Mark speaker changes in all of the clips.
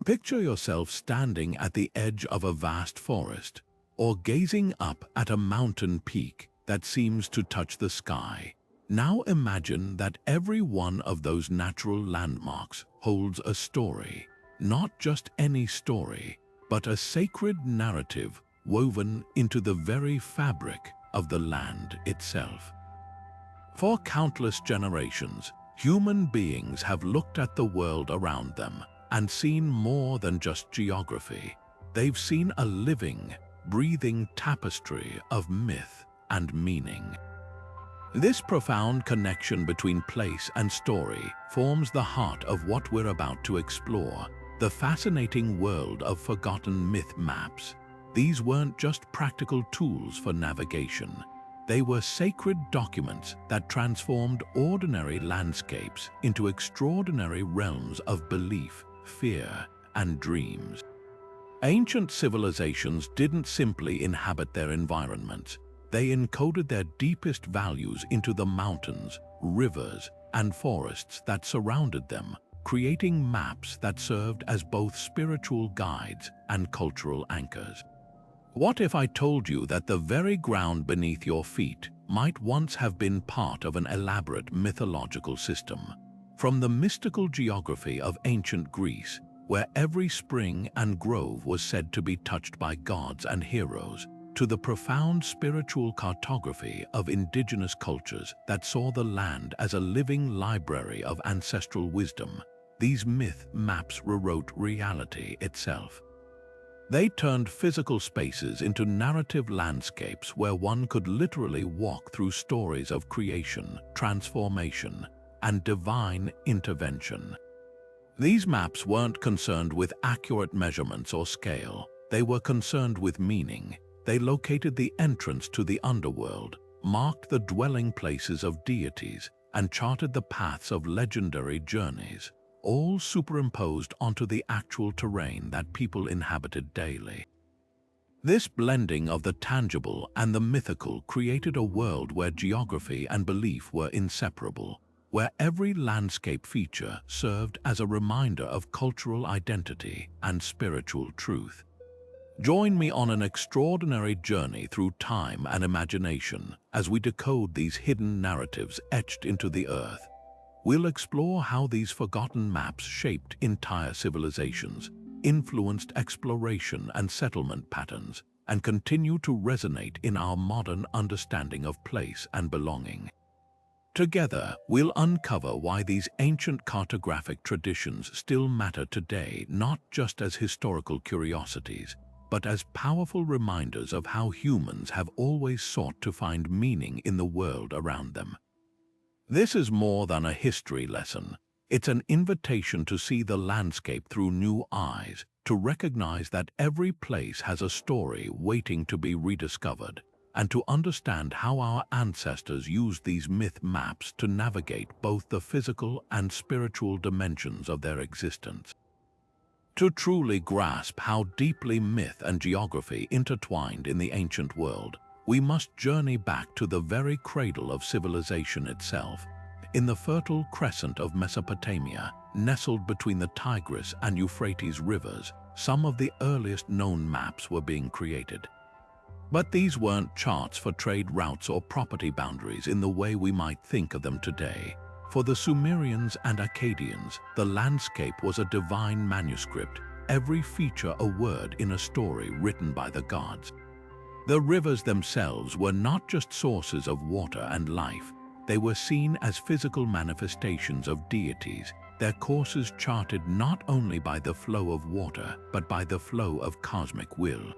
Speaker 1: Picture yourself standing at the edge of a vast forest, or gazing up at a mountain peak that seems to touch the sky. Now imagine that every one of those natural landmarks holds a story, not just any story, but a sacred narrative woven into the very fabric of the land itself. For countless generations, human beings have looked at the world around them and seen more than just geography. They've seen a living, breathing tapestry of myth and meaning. This profound connection between place and story forms the heart of what we're about to explore, the fascinating world of forgotten myth maps. These weren't just practical tools for navigation. They were sacred documents that transformed ordinary landscapes into extraordinary realms of belief, fear, and dreams. Ancient civilizations didn't simply inhabit their environments. They encoded their deepest values into the mountains, rivers, and forests that surrounded them, creating maps that served as both spiritual guides and cultural anchors. What if I told you that the very ground beneath your feet might once have been part of an elaborate mythological system? From the mystical geography of ancient Greece, where every spring and grove was said to be touched by gods and heroes, to the profound spiritual cartography of indigenous cultures that saw the land as a living library of ancestral wisdom, these myth maps rewrote reality itself. They turned physical spaces into narrative landscapes where one could literally walk through stories of creation, transformation, and divine intervention. These maps weren't concerned with accurate measurements or scale. They were concerned with meaning. They located the entrance to the underworld, marked the dwelling places of deities, and charted the paths of legendary journeys, all superimposed onto the actual terrain that people inhabited daily. This blending of the tangible and the mythical created a world where geography and belief were inseparable, where every landscape feature served as a reminder of cultural identity and spiritual truth. Join me on an extraordinary journey through time and imagination as we decode these hidden narratives etched into the earth. We'll explore how these forgotten maps shaped entire civilizations, influenced exploration and settlement patterns, and continue to resonate in our modern understanding of place and belonging. Together, we'll uncover why these ancient cartographic traditions still matter today, not just as historical curiosities, but as powerful reminders of how humans have always sought to find meaning in the world around them. This is more than a history lesson. It's an invitation to see the landscape through new eyes, to recognize that every place has a story waiting to be rediscovered, and to understand how our ancestors used these myth maps to navigate both the physical and spiritual dimensions of their existence. To truly grasp how deeply myth and geography intertwined in the ancient world, we must journey back to the very cradle of civilization itself. In the fertile crescent of Mesopotamia, nestled between the Tigris and Euphrates rivers, some of the earliest known maps were being created. But these weren't charts for trade routes or property boundaries in the way we might think of them today. For the Sumerians and Akkadians, the landscape was a divine manuscript, every feature a word in a story written by the gods. The rivers themselves were not just sources of water and life, they were seen as physical manifestations of deities, their courses charted not only by the flow of water, but by the flow of cosmic will.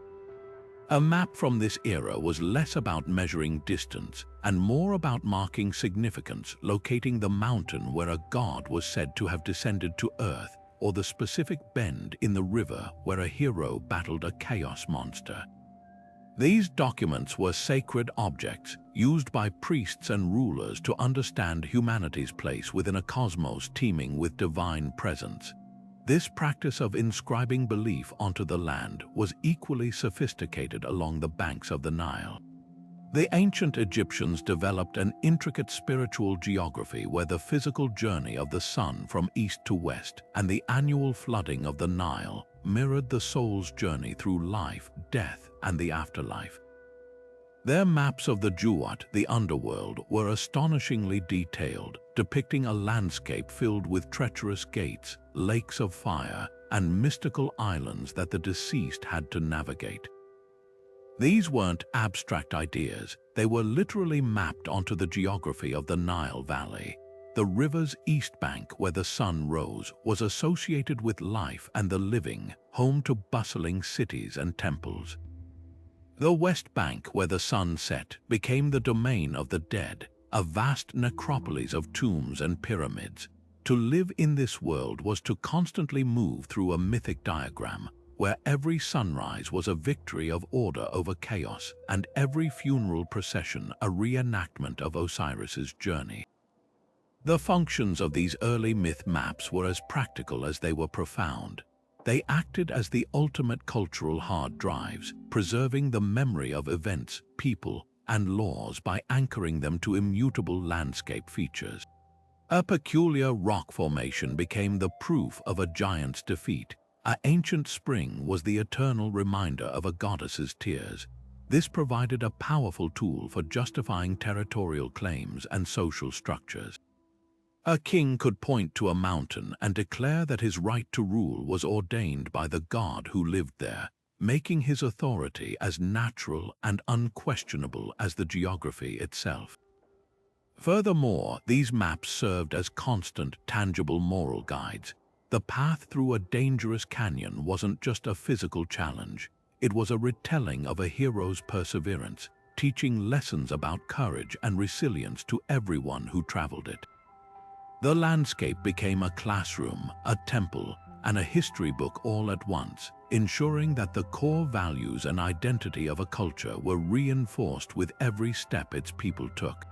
Speaker 1: A map from this era was less about measuring distance and more about marking significance, locating the mountain where a god was said to have descended to earth, or the specific bend in the river where a hero battled a chaos monster. These documents were sacred objects used by priests and rulers to understand humanity's place within a cosmos teeming with divine presence. This practice of inscribing belief onto the land was equally sophisticated along the banks of the Nile. The ancient Egyptians developed an intricate spiritual geography where the physical journey of the sun from east to west and the annual flooding of the Nile mirrored the soul's journey through life, death, and the afterlife. Their maps of the Duat, the underworld, were astonishingly detailed, depicting a landscape filled with treacherous gates, lakes of fire, and mystical islands that the deceased had to navigate. These weren't abstract ideas, they were literally mapped onto the geography of the Nile Valley. The river's east bank, where the sun rose, was associated with life and the living, home to bustling cities and temples. The west bank, where the sun set, became the domain of the dead, a vast necropolis of tombs and pyramids. To live in this world was to constantly move through a mythic diagram, where every sunrise was a victory of order over chaos, and every funeral procession a reenactment of Osiris's journey. The functions of these early myth maps were as practical as they were profound. They acted as the ultimate cultural hard drives, preserving the memory of events, people, and laws by anchoring them to immutable landscape features. A peculiar rock formation became the proof of a giant's defeat. An ancient spring was the eternal reminder of a goddess's tears. This provided a powerful tool for justifying territorial claims and social structures. A king could point to a mountain and declare that his right to rule was ordained by the god who lived there, making his authority as natural and unquestionable as the geography itself. Furthermore, these maps served as constant, tangible moral guides. The path through a dangerous canyon wasn't just a physical challenge. It was a retelling of a hero's perseverance, teaching lessons about courage and resilience to everyone who traveled it. The landscape became a classroom, a temple, and a history book all at once, ensuring that the core values and identity of a culture were reinforced with every step its people took.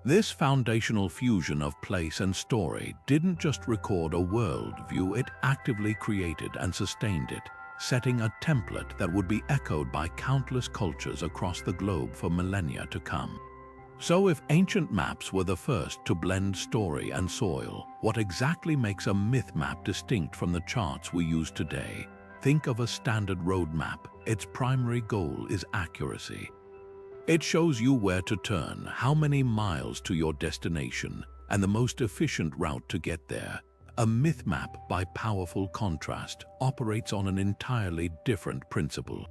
Speaker 1: This foundational fusion of place and story didn't just record a worldview, it actively created and sustained it, setting a template that would be echoed by countless cultures across the globe for millennia to come. So if ancient maps were the first to blend story and soil, what exactly makes a myth map distinct from the charts we use today? Think of a standard road map. Its primary goal is accuracy. It shows you where to turn, how many miles to your destination, and the most efficient route to get there. A myth map, by powerful contrast, operates on an entirely different principle.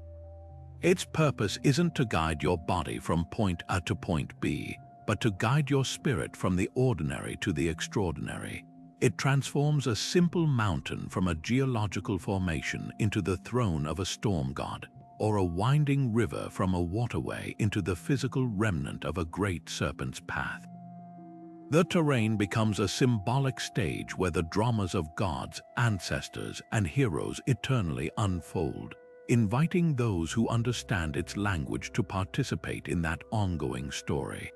Speaker 1: Its purpose isn't to guide your body from point A to point B, but to guide your spirit from the ordinary to the extraordinary. It transforms a simple mountain from a geological formation into the throne of a storm god, or a winding river from a waterway into the physical remnant of a great serpent's path. The terrain becomes a symbolic stage where the dramas of gods, ancestors, and heroes eternally unfold, inviting those who understand its language to participate in that ongoing story.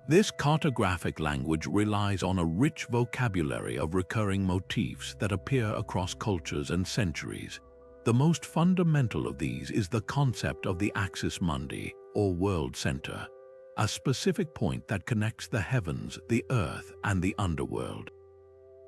Speaker 1: This cartographic language relies on a rich vocabulary of recurring motifs that appear across cultures and centuries. The most fundamental of these is the concept of the axis mundi, or world center, a specific point that connects the heavens, the earth, and the underworld.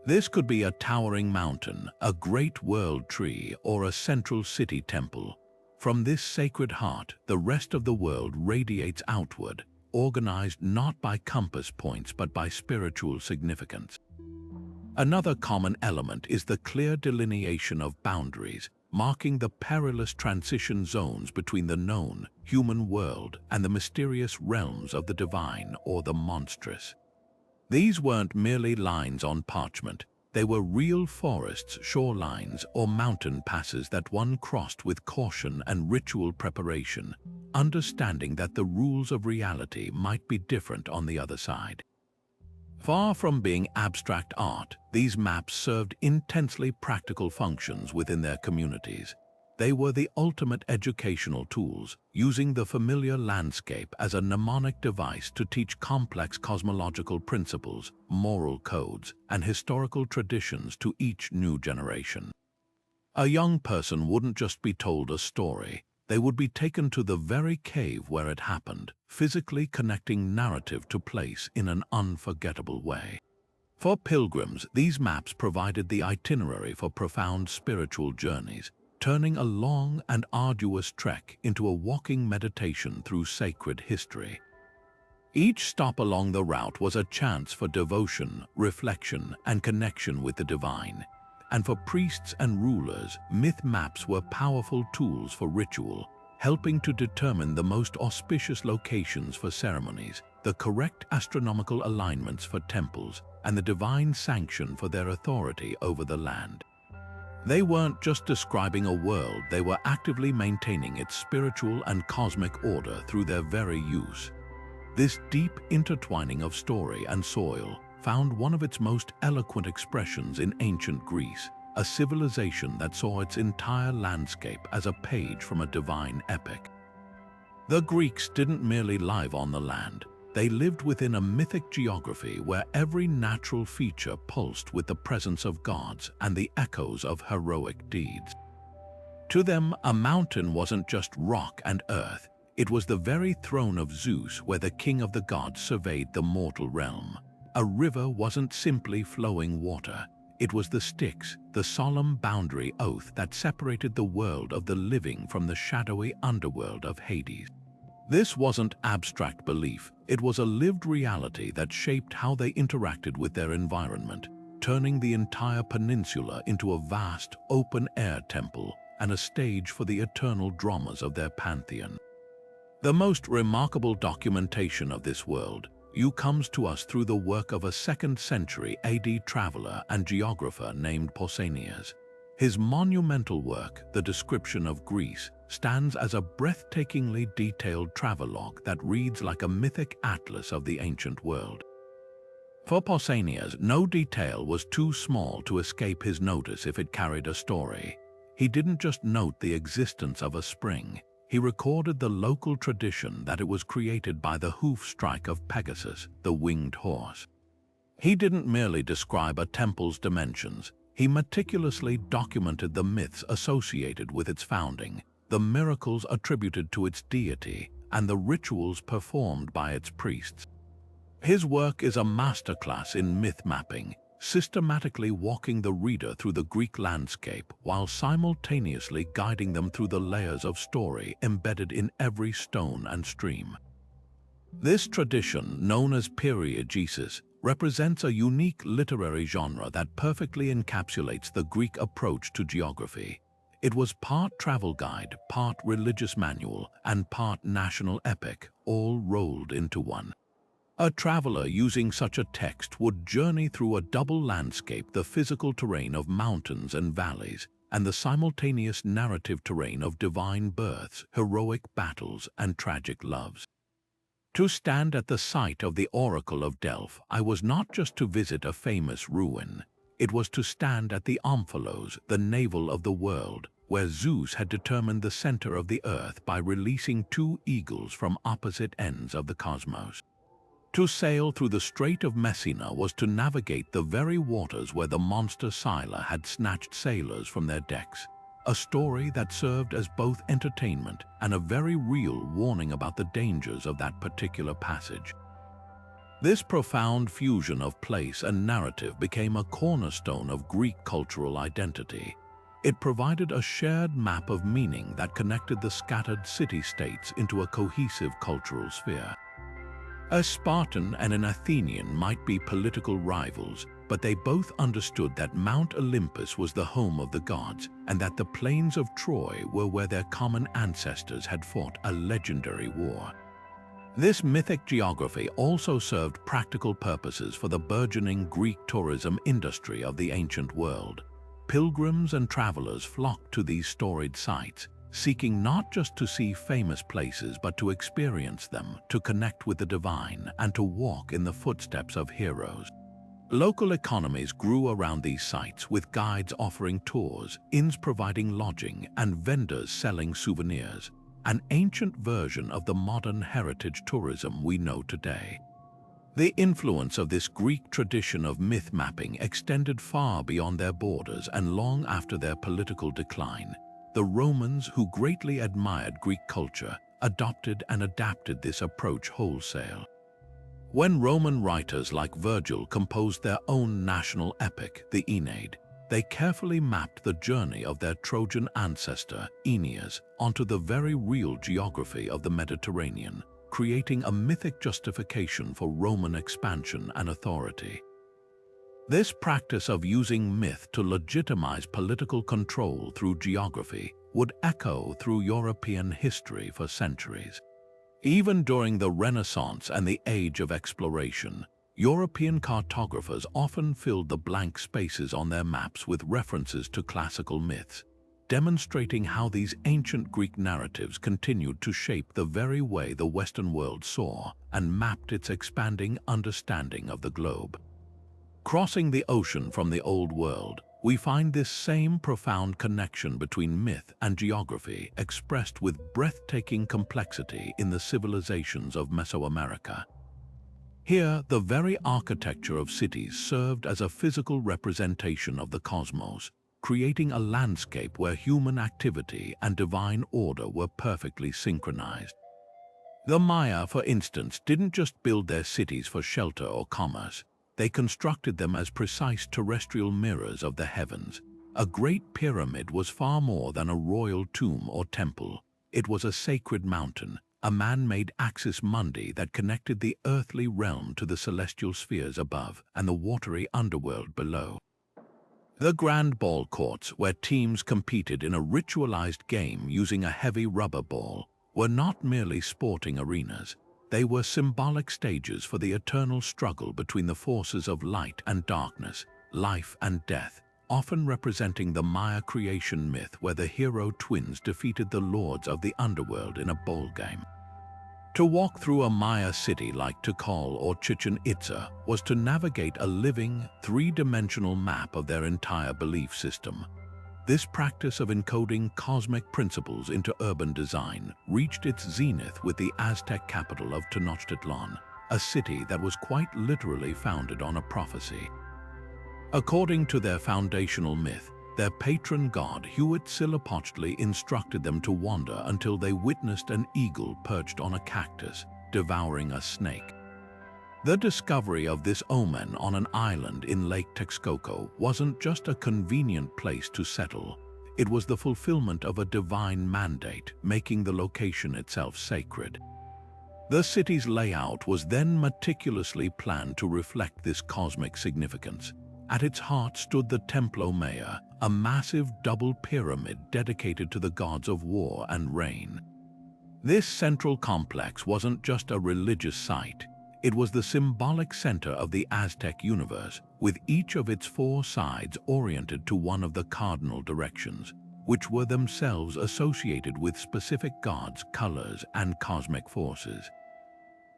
Speaker 1: This could be a towering mountain, a great world tree, or a central city temple. From this sacred heart, the rest of the world radiates outward, organized not by compass points but by spiritual significance. Another common element is the clear delineation of boundaries, marking the perilous transition zones between the known, human world and the mysterious realms of the divine or the monstrous. These weren't merely lines on parchment, they were real forests, shorelines, or mountain passes that one crossed with caution and ritual preparation, understanding that the rules of reality might be different on the other side. Far from being abstract art, these maps served intensely practical functions within their communities. They were the ultimate educational tools, using the familiar landscape as a mnemonic device to teach complex cosmological principles, moral codes, and historical traditions to each new generation. A young person wouldn't just be told a story, they would be taken to the very cave where it happened, physically connecting narrative to place in an unforgettable way. For pilgrims, these maps provided the itinerary for profound spiritual journeys, turning a long and arduous trek into a walking meditation through sacred history. Each stop along the route was a chance for devotion, reflection, and connection with the divine. And for priests and rulers, myth maps were powerful tools for ritual, helping to determine the most auspicious locations for ceremonies, the correct astronomical alignments for temples, and the divine sanction for their authority over the land. They weren't just describing a world, they were actively maintaining its spiritual and cosmic order through their very use. This deep intertwining of story and soil found one of its most eloquent expressions in ancient Greece, a civilization that saw its entire landscape as a page from a divine epic. The Greeks didn't merely live on the land, they lived within a mythic geography where every natural feature pulsed with the presence of gods and the echoes of heroic deeds. To them, a mountain wasn't just rock and earth, it was the very throne of Zeus where the king of the gods surveyed the mortal realm. A river wasn't simply flowing water, it was the Styx, the solemn boundary oath that separated the world of the living from the shadowy underworld of Hades. This wasn't abstract belief, it was a lived reality that shaped how they interacted with their environment, turning the entire peninsula into a vast, open-air temple and a stage for the eternal dramas of their pantheon. The most remarkable documentation of this world comes to us through the work of a 2nd century AD traveler and geographer named Pausanias. His monumental work, The Description of Greece, stands as a breathtakingly detailed travelogue that reads like a mythic atlas of the ancient world. For Pausanias, no detail was too small to escape his notice if it carried a story. He didn't just note the existence of a spring, he recorded the local tradition that it was created by the hoof strike of Pegasus, the winged horse. He didn't merely describe a temple's dimensions, he meticulously documented the myths associated with its founding, the miracles attributed to its deity, and the rituals performed by its priests. His work is a masterclass in myth mapping, systematically walking the reader through the Greek landscape while simultaneously guiding them through the layers of story embedded in every stone and stream. This tradition, known as periegesis, represents a unique literary genre that perfectly encapsulates the Greek approach to geography. It was part travel guide, part religious manual, and part national epic, all rolled into one. A traveler using such a text would journey through a double landscape, the physical terrain of mountains and valleys, and the simultaneous narrative terrain of divine births, heroic battles, and tragic loves. To stand at the site of the Oracle of Delphi was not just to visit a famous ruin, it was to stand at the Omphalos, the navel of the world, where Zeus had determined the center of the earth by releasing 2 eagles from opposite ends of the cosmos. To sail through the Strait of Messina was to navigate the very waters where the monster Scylla had snatched sailors from their decks, a story that served as both entertainment and a very real warning about the dangers of that particular passage. This profound fusion of place and narrative became a cornerstone of Greek cultural identity. It provided a shared map of meaning that connected the scattered city-states into a cohesive cultural sphere. A Spartan and an Athenian might be political rivals, but they both understood that Mount Olympus was the home of the gods and that the plains of Troy were where their common ancestors had fought a legendary war. This mythic geography also served practical purposes for the burgeoning Greek tourism industry of the ancient world. Pilgrims and travelers flocked to these storied sites, seeking not just to see famous places but to experience them, to connect with the divine, and to walk in the footsteps of heroes. Local economies grew around these sites, with guides offering tours, inns providing lodging, and vendors selling souvenirs, an ancient version of the modern heritage tourism we know today. The influence of this Greek tradition of myth mapping extended far beyond their borders and long after their political decline. the Romans, who greatly admired Greek culture, adopted and adapted this approach wholesale. When Roman writers like Virgil composed their own national epic, the Aeneid, they carefully mapped the journey of their Trojan ancestor, Aeneas, onto the very real geography of the Mediterranean, creating a mythic justification for Roman expansion and authority. This practice of using myth to legitimize political control through geography would echo through European history for centuries. Even during the Renaissance and the Age of Exploration, European cartographers often filled the blank spaces on their maps with references to classical myths, demonstrating how these ancient Greek narratives continued to shape the very way the Western world saw and mapped its expanding understanding of the globe. Crossing the ocean from the Old World, we find this same profound connection between myth and geography expressed with breathtaking complexity in the civilizations of Mesoamerica. Here, the very architecture of cities served as a physical representation of the cosmos, creating a landscape where human activity and divine order were perfectly synchronized. The Maya, for instance, didn't just build their cities for shelter or commerce. They constructed them as precise terrestrial mirrors of the heavens. A great pyramid was far more than a royal tomb or temple. It was a sacred mountain, a man-made axis mundi that connected the earthly realm to the celestial spheres above and the watery underworld below. The grand ball courts, where teams competed in a ritualized game using a heavy rubber ball, were not merely sporting arenas. They were symbolic stages for the eternal struggle between the forces of light and darkness, life and death, often representing the Maya creation myth where the hero twins defeated the lords of the underworld in a bowl game. To walk through a Maya city like Tikal or Chichen Itza was to navigate a living, three-dimensional map of their entire belief system. This practice of encoding cosmic principles into urban design reached its zenith with the Aztec capital of Tenochtitlan, a city that was quite literally founded on a prophecy. According to their foundational myth, their patron god Huitzilopochtli instructed them to wander until they witnessed an eagle perched on a cactus, devouring a snake. The discovery of this omen on an island in Lake Texcoco wasn't just a convenient place to settle. It was the fulfillment of a divine mandate, making the location itself sacred. The city's layout was then meticulously planned to reflect this cosmic significance. At its heart stood the Templo Maya, a massive double pyramid dedicated to the gods of war and rain. This central complex wasn't just a religious site. It was the symbolic center of the Aztec universe, with each of its four sides oriented to one of the cardinal directions, which were themselves associated with specific gods, colors, and cosmic forces.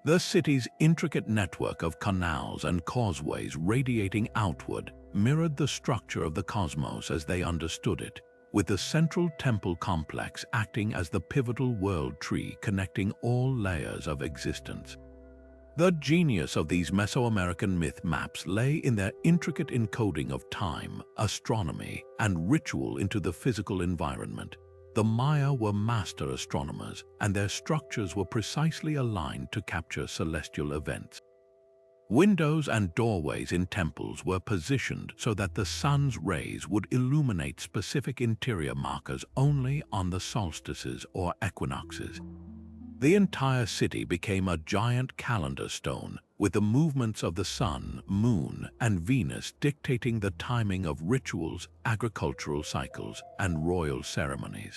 Speaker 1: The city's intricate network of canals and causeways radiating outward mirrored the structure of the cosmos as they understood it, with the central temple complex acting as the pivotal world tree connecting all layers of existence. The genius of these Mesoamerican myth maps lay in their intricate encoding of time, astronomy, and ritual into the physical environment. The Maya were master astronomers, and their structures were precisely aligned to capture celestial events. Windows and doorways in temples were positioned so that the sun's rays would illuminate specific interior markers only on the solstices or equinoxes. The entire city became a giant calendar stone, with the movements of the sun, moon, and Venus dictating the timing of rituals, agricultural cycles, and royal ceremonies.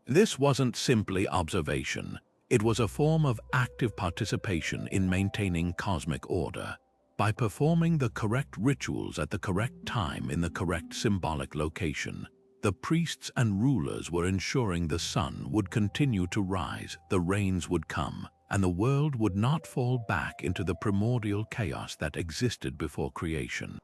Speaker 1: This wasn't simply observation. It was a form of active participation in maintaining cosmic order. By performing the correct rituals at the correct time in the correct symbolic location, the priests and rulers were ensuring the sun would continue to rise, the rains would come, and the world would not fall back into the primordial chaos that existed before creation.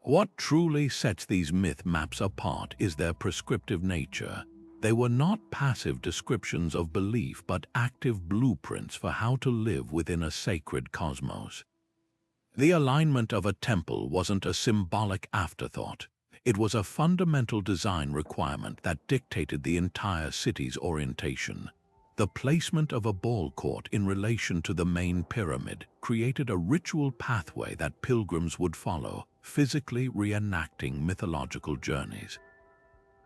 Speaker 1: What truly sets these myth maps apart is their prescriptive nature. They were not passive descriptions of belief but active blueprints for how to live within a sacred cosmos. The alignment of a temple wasn't a symbolic afterthought. It was a fundamental design requirement that dictated the entire city's orientation. The placement of a ball court in relation to the main pyramid created a ritual pathway that pilgrims would follow, physically reenacting mythological journeys.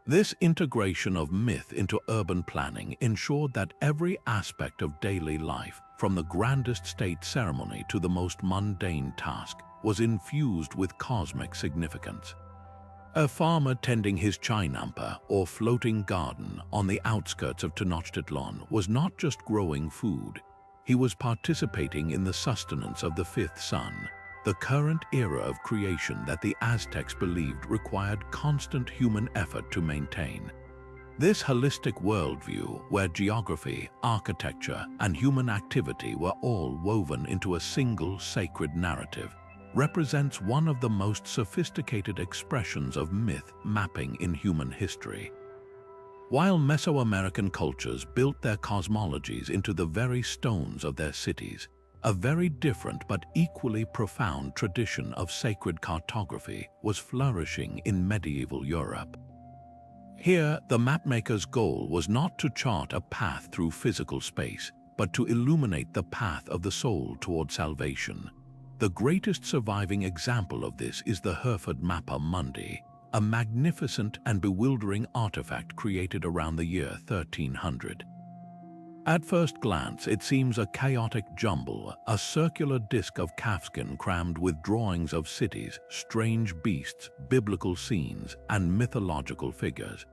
Speaker 1: This integration of myth into urban planning ensured that every aspect of daily life, from the grandest state ceremony to the most mundane task, was infused with cosmic significance. A farmer tending his chainampa, or floating garden, on the outskirts of Tenochtitlan was not just growing food. He was participating in the sustenance of the fifth sun, the current era of creation that the Aztecs believed required constant human effort to maintain. This holistic worldview, where geography, architecture, and human activity were all woven into a single sacred narrative, represents one of the most sophisticated expressions of myth mapping in human history. While Mesoamerican cultures built their cosmologies into the very stones of their cities, a very different but equally profound tradition of sacred cartography was flourishing in medieval Europe. Here, the mapmaker's goal was not to chart a path through physical space, but to illuminate the path of the soul toward salvation. The greatest surviving example of this is the Hereford Mapamundi, a magnificent and bewildering artifact created around the year 1300. At first glance, it seems a chaotic jumble, a circular disc of calfskin crammed with drawings of cities, strange beasts, biblical scenes, and mythological figures.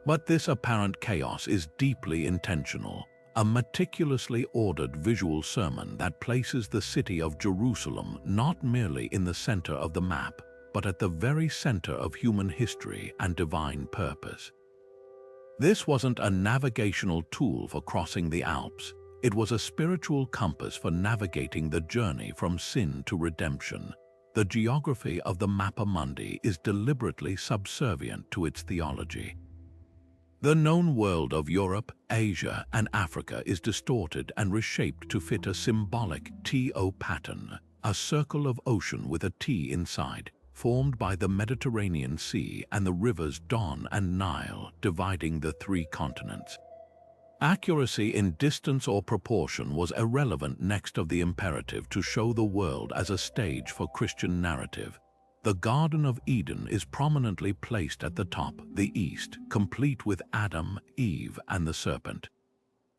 Speaker 1: But this apparent chaos is deeply intentional, a meticulously ordered visual sermon that places the city of Jerusalem not merely in the center of the map, but at the very center of human history and divine purpose. This wasn't a navigational tool for crossing the Alps. It was a spiritual compass for navigating the journey from sin to redemption. The geography of the Mapamundi is deliberately subservient to its theology. The known world of Europe, Asia, and Africa is distorted and reshaped to fit a symbolic TO pattern, a circle of ocean with a T inside, formed by the Mediterranean Sea and the rivers Don and Nile, dividing the three continents. Accuracy in distance or proportion was irrelevant next of the imperative to show the world as a stage for Christian narrative. The Garden of Eden is prominently placed at the top, the east, complete with Adam, Eve, and the serpent.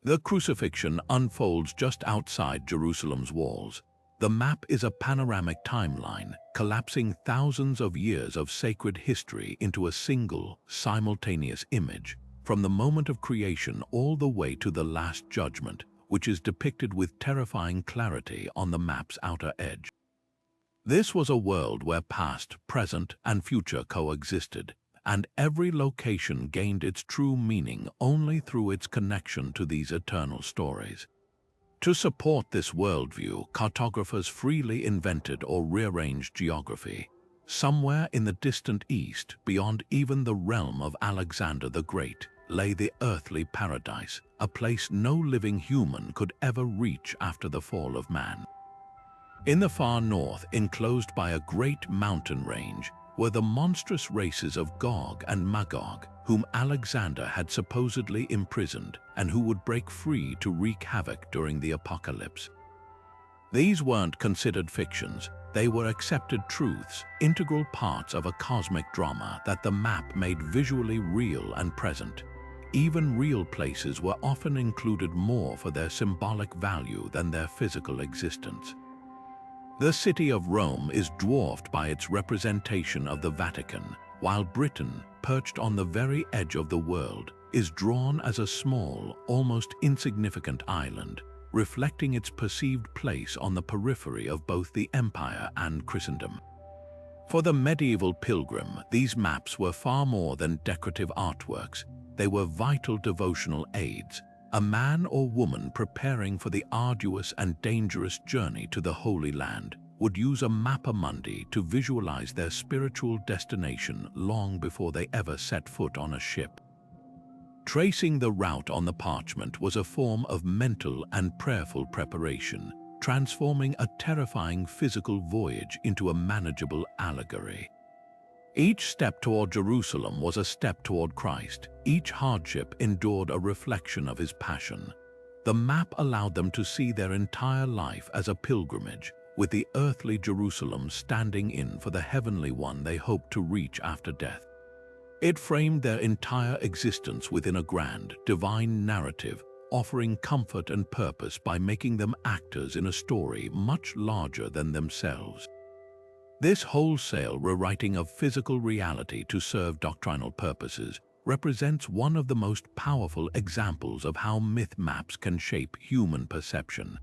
Speaker 1: The crucifixion unfolds just outside Jerusalem's walls. The map is a panoramic timeline, collapsing thousands of years of sacred history into a single, simultaneous image, from the moment of creation all the way to the Last Judgment, which is depicted with terrifying clarity on the map's outer edge. This was a world where past, present, and future coexisted, and every location gained its true meaning only through its connection to these eternal stories. To support this worldview, cartographers freely invented or rearranged geography. Somewhere in the distant east, beyond even the realm of Alexander the Great, lay the earthly paradise, a place no living human could ever reach after the fall of man. In the far north, enclosed by a great mountain range, were the monstrous races of Gog and Magog, whom Alexander had supposedly imprisoned and who would break free to wreak havoc during the apocalypse. These weren't considered fictions, they were accepted truths, integral parts of a cosmic drama that the map made visually real and present. Even real places were often included more for their symbolic value than their physical existence. The city of Rome is dwarfed by its representation of the Vatican, while Britain, perched on the very edge of the world, is drawn as a small, almost insignificant island, reflecting its perceived place on the periphery of both the empire and Christendom. For the medieval pilgrim, these maps were far more than decorative artworks. They were vital devotional aids, a man or woman preparing for the arduous and dangerous journey to the Holy Land would use a Mapamundi to visualize their spiritual destination long before they ever set foot on a ship. Tracing the route on the parchment was a form of mental and prayerful preparation, transforming a terrifying physical voyage into a manageable allegory. Each step toward Jerusalem was a step toward Christ. Each hardship endured a reflection of his passion. The map allowed them to see their entire life as a pilgrimage, with the earthly Jerusalem standing in for the heavenly one they hoped to reach after death. It framed their entire existence within a grand, divine narrative, offering comfort and purpose by making them actors in a story much larger than themselves. This wholesale rewriting of physical reality to serve doctrinal purposes represents one of the most powerful examples of how myth maps can shape human perception.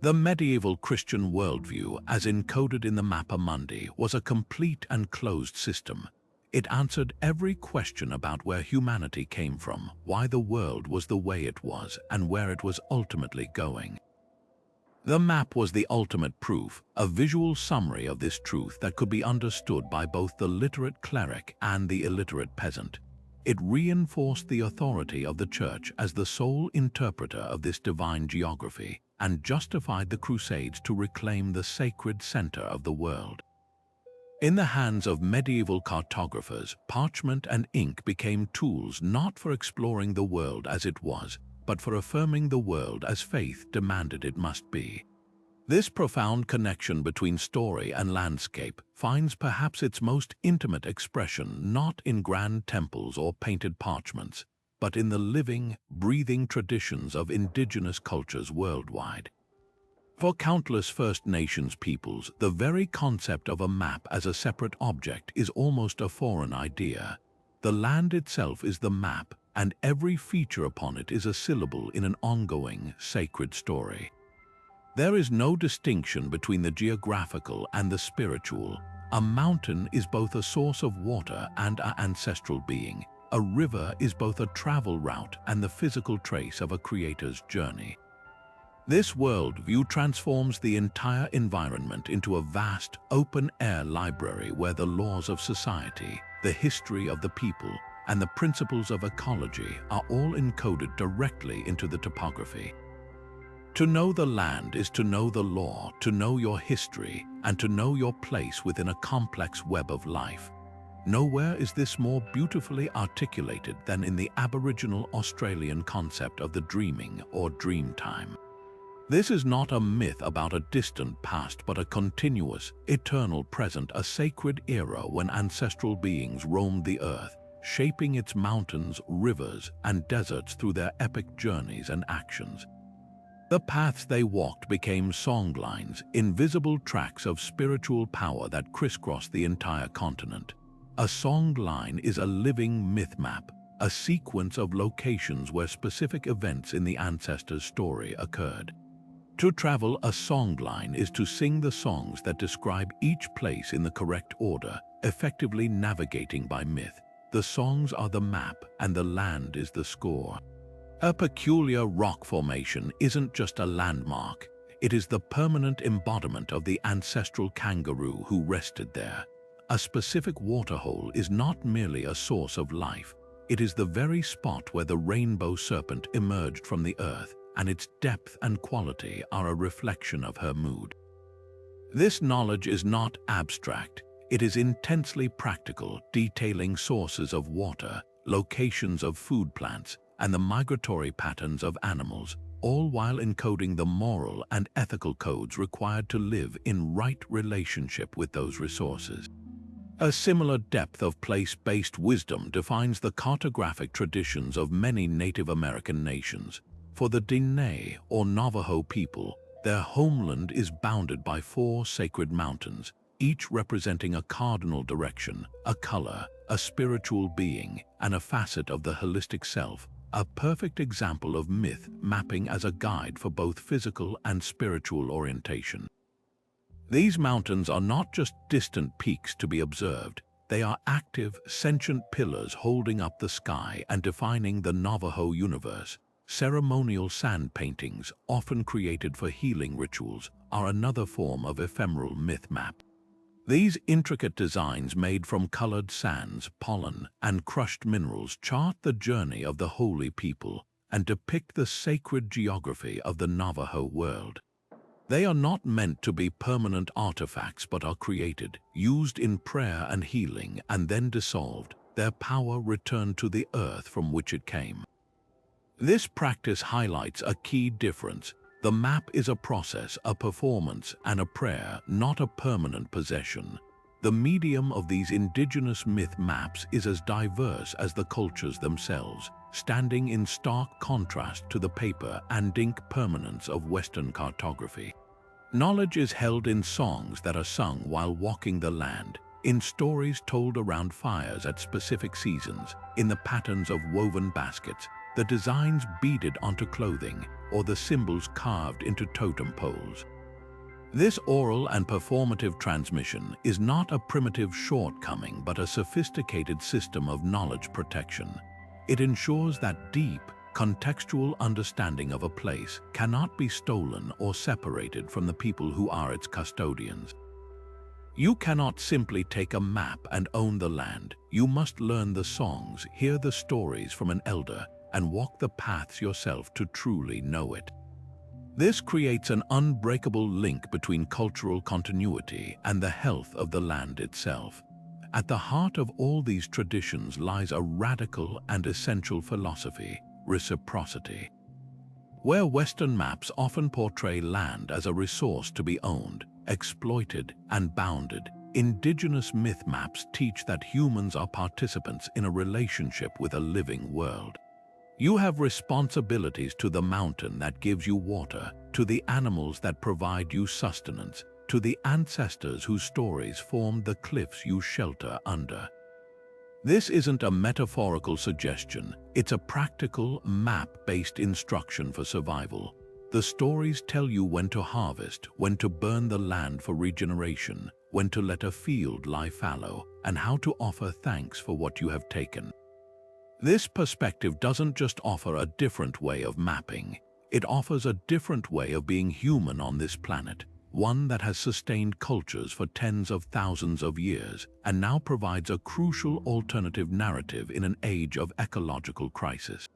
Speaker 1: The medieval Christian worldview, as encoded in the Mapamundi, was a complete and closed system. It answered every question about where humanity came from, why the world was the way it was, and where it was ultimately going. The map was the ultimate proof, a visual summary of this truth that could be understood by both the literate cleric and the illiterate peasant. It reinforced the authority of the Church as the sole interpreter of this divine geography and justified the Crusades to reclaim the sacred center of the world. In the hands of medieval cartographers, parchment and ink became tools not for exploring the world as it was, but for affirming the world as faith demanded it must be. This profound connection between story and landscape finds perhaps its most intimate expression not in grand temples or painted parchments, but in the living, breathing traditions of indigenous cultures worldwide. For countless First Nations peoples, the very concept of a map as a separate object is almost a foreign idea. The land itself is the map, and every feature upon it is a syllable in an ongoing, sacred story. There is no distinction between the geographical and the spiritual. A mountain is both a source of water and an ancestral being. A river is both a travel route and the physical trace of a creator's journey. This worldview transforms the entire environment into a vast, open-air library where the laws of society, the history of the people, and the principles of ecology are all encoded directly into the topography. To know the land is to know the law, to know your history, and to know your place within a complex web of life. Nowhere is this more beautifully articulated than in the Aboriginal Australian concept of the dreaming or dream time. This is not a myth about a distant past, but a continuous, eternal present, a sacred era when ancestral beings roamed the earth, shaping its mountains, rivers, and deserts through their epic journeys and actions. The paths they walked became songlines, invisible tracks of spiritual power that crisscrossed the entire continent. A songline is a living myth map, a sequence of locations where specific events in the ancestor's story occurred. To travel a songline is to sing the songs that describe each place in the correct order, effectively navigating by myth. The songs are the map, and the land is the score. A peculiar rock formation isn't just a landmark. It is the permanent embodiment of the ancestral kangaroo who rested there. A specific waterhole is not merely a source of life. It is the very spot where the rainbow serpent emerged from the earth, and its depth and quality are a reflection of her mood. This knowledge is not abstract. It is intensely practical, detailing sources of water, locations of food plants, and the migratory patterns of animals, all while encoding the moral and ethical codes required to live in right relationship with those resources. A similar depth of place-based wisdom defines the cartographic traditions of many Native American nations. For the Diné or Navajo people, their homeland is bounded by 4 sacred mountains, each representing a cardinal direction, a color, a spiritual being, and a facet of the holistic self, a perfect example of myth mapping as a guide for both physical and spiritual orientation. These mountains are not just distant peaks to be observed, they are active, sentient pillars holding up the sky and defining the Navajo universe. Ceremonial sand paintings, often created for healing rituals, are another form of ephemeral myth map. These intricate designs made from colored sands, pollen, and crushed minerals chart the journey of the holy people and depict the sacred geography of the Navajo world. They are not meant to be permanent artifacts but are created, used in prayer and healing, and then dissolved, their power returned to the earth from which it came. This practice highlights a key difference. The map is a process, a performance, and a prayer, not a permanent possession. The medium of these indigenous myth maps is as diverse as the cultures themselves, standing in stark contrast to the paper and ink permanence of Western cartography. Knowledge is held in songs that are sung while walking the land, in stories told around fires at specific seasons, in the patterns of woven baskets, the designs beaded onto clothing, or the symbols carved into totem poles. This oral and performative transmission is not a primitive shortcoming but a sophisticated system of knowledge protection. It ensures that deep, contextual understanding of a place cannot be stolen or separated from the people who are its custodians. You cannot simply take a map and own the land. You must learn the songs, hear the stories from an elder, and walk the paths yourself to truly know it. This creates an unbreakable link between cultural continuity and the health of the land itself. At the heart of all these traditions lies a radical and essential philosophy: reciprocity. Where Western maps often portray land as a resource to be owned, exploited, and bounded, indigenous myth maps teach that humans are participants in a relationship with a living world. You have responsibilities to the mountain that gives you water, to the animals that provide you sustenance, to the ancestors whose stories formed the cliffs you shelter under. This isn't a metaphorical suggestion, it's a practical, map-based instruction for survival. The stories tell you when to harvest, when to burn the land for regeneration, when to let a field lie fallow, and how to offer thanks for what you have taken. This perspective doesn't just offer a different way of mapping, it offers a different way of being human on this planet, one that has sustained cultures for tens of thousands of years and now provides a crucial alternative narrative in an age of ecological crisis.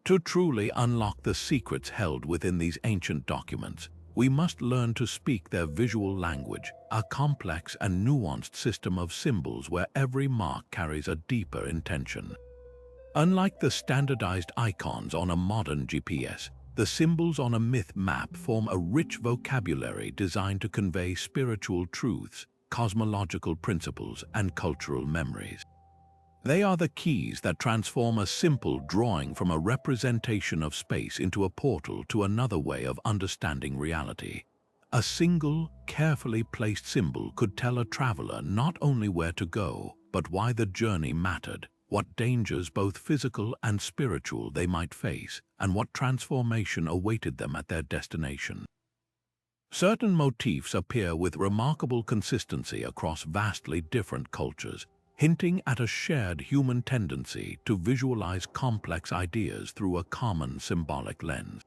Speaker 1: To truly unlock the secrets held within these ancient documents, we must learn to speak their visual language, a complex and nuanced system of symbols where every mark carries a deeper intention. Unlike the standardized icons on a modern GPS, the symbols on a myth map form a rich vocabulary designed to convey spiritual truths, cosmological principles, and cultural memories. They are the keys that transform a simple drawing from a representation of space into a portal to another way of understanding reality. A single, carefully placed symbol could tell a traveler not only where to go, but why the journey mattered, what dangers, both physical and spiritual, they might face, and what transformation awaited them at their destination. Certain motifs appear with remarkable consistency across vastly different cultures, hinting at a shared human tendency to visualize complex ideas through a common symbolic lens.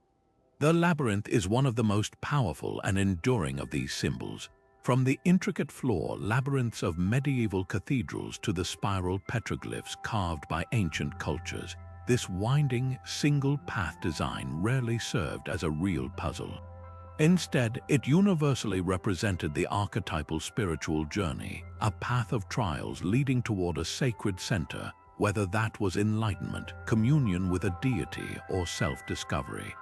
Speaker 1: The labyrinth is one of the most powerful and enduring of these symbols. From the intricate floor labyrinths of medieval cathedrals to the spiral petroglyphs carved by ancient cultures, this winding, single-path design rarely served as a real puzzle. Instead, it universally represented the archetypal spiritual journey, a path of trials leading toward a sacred center, whether that was enlightenment, communion with a deity, or self-discovery.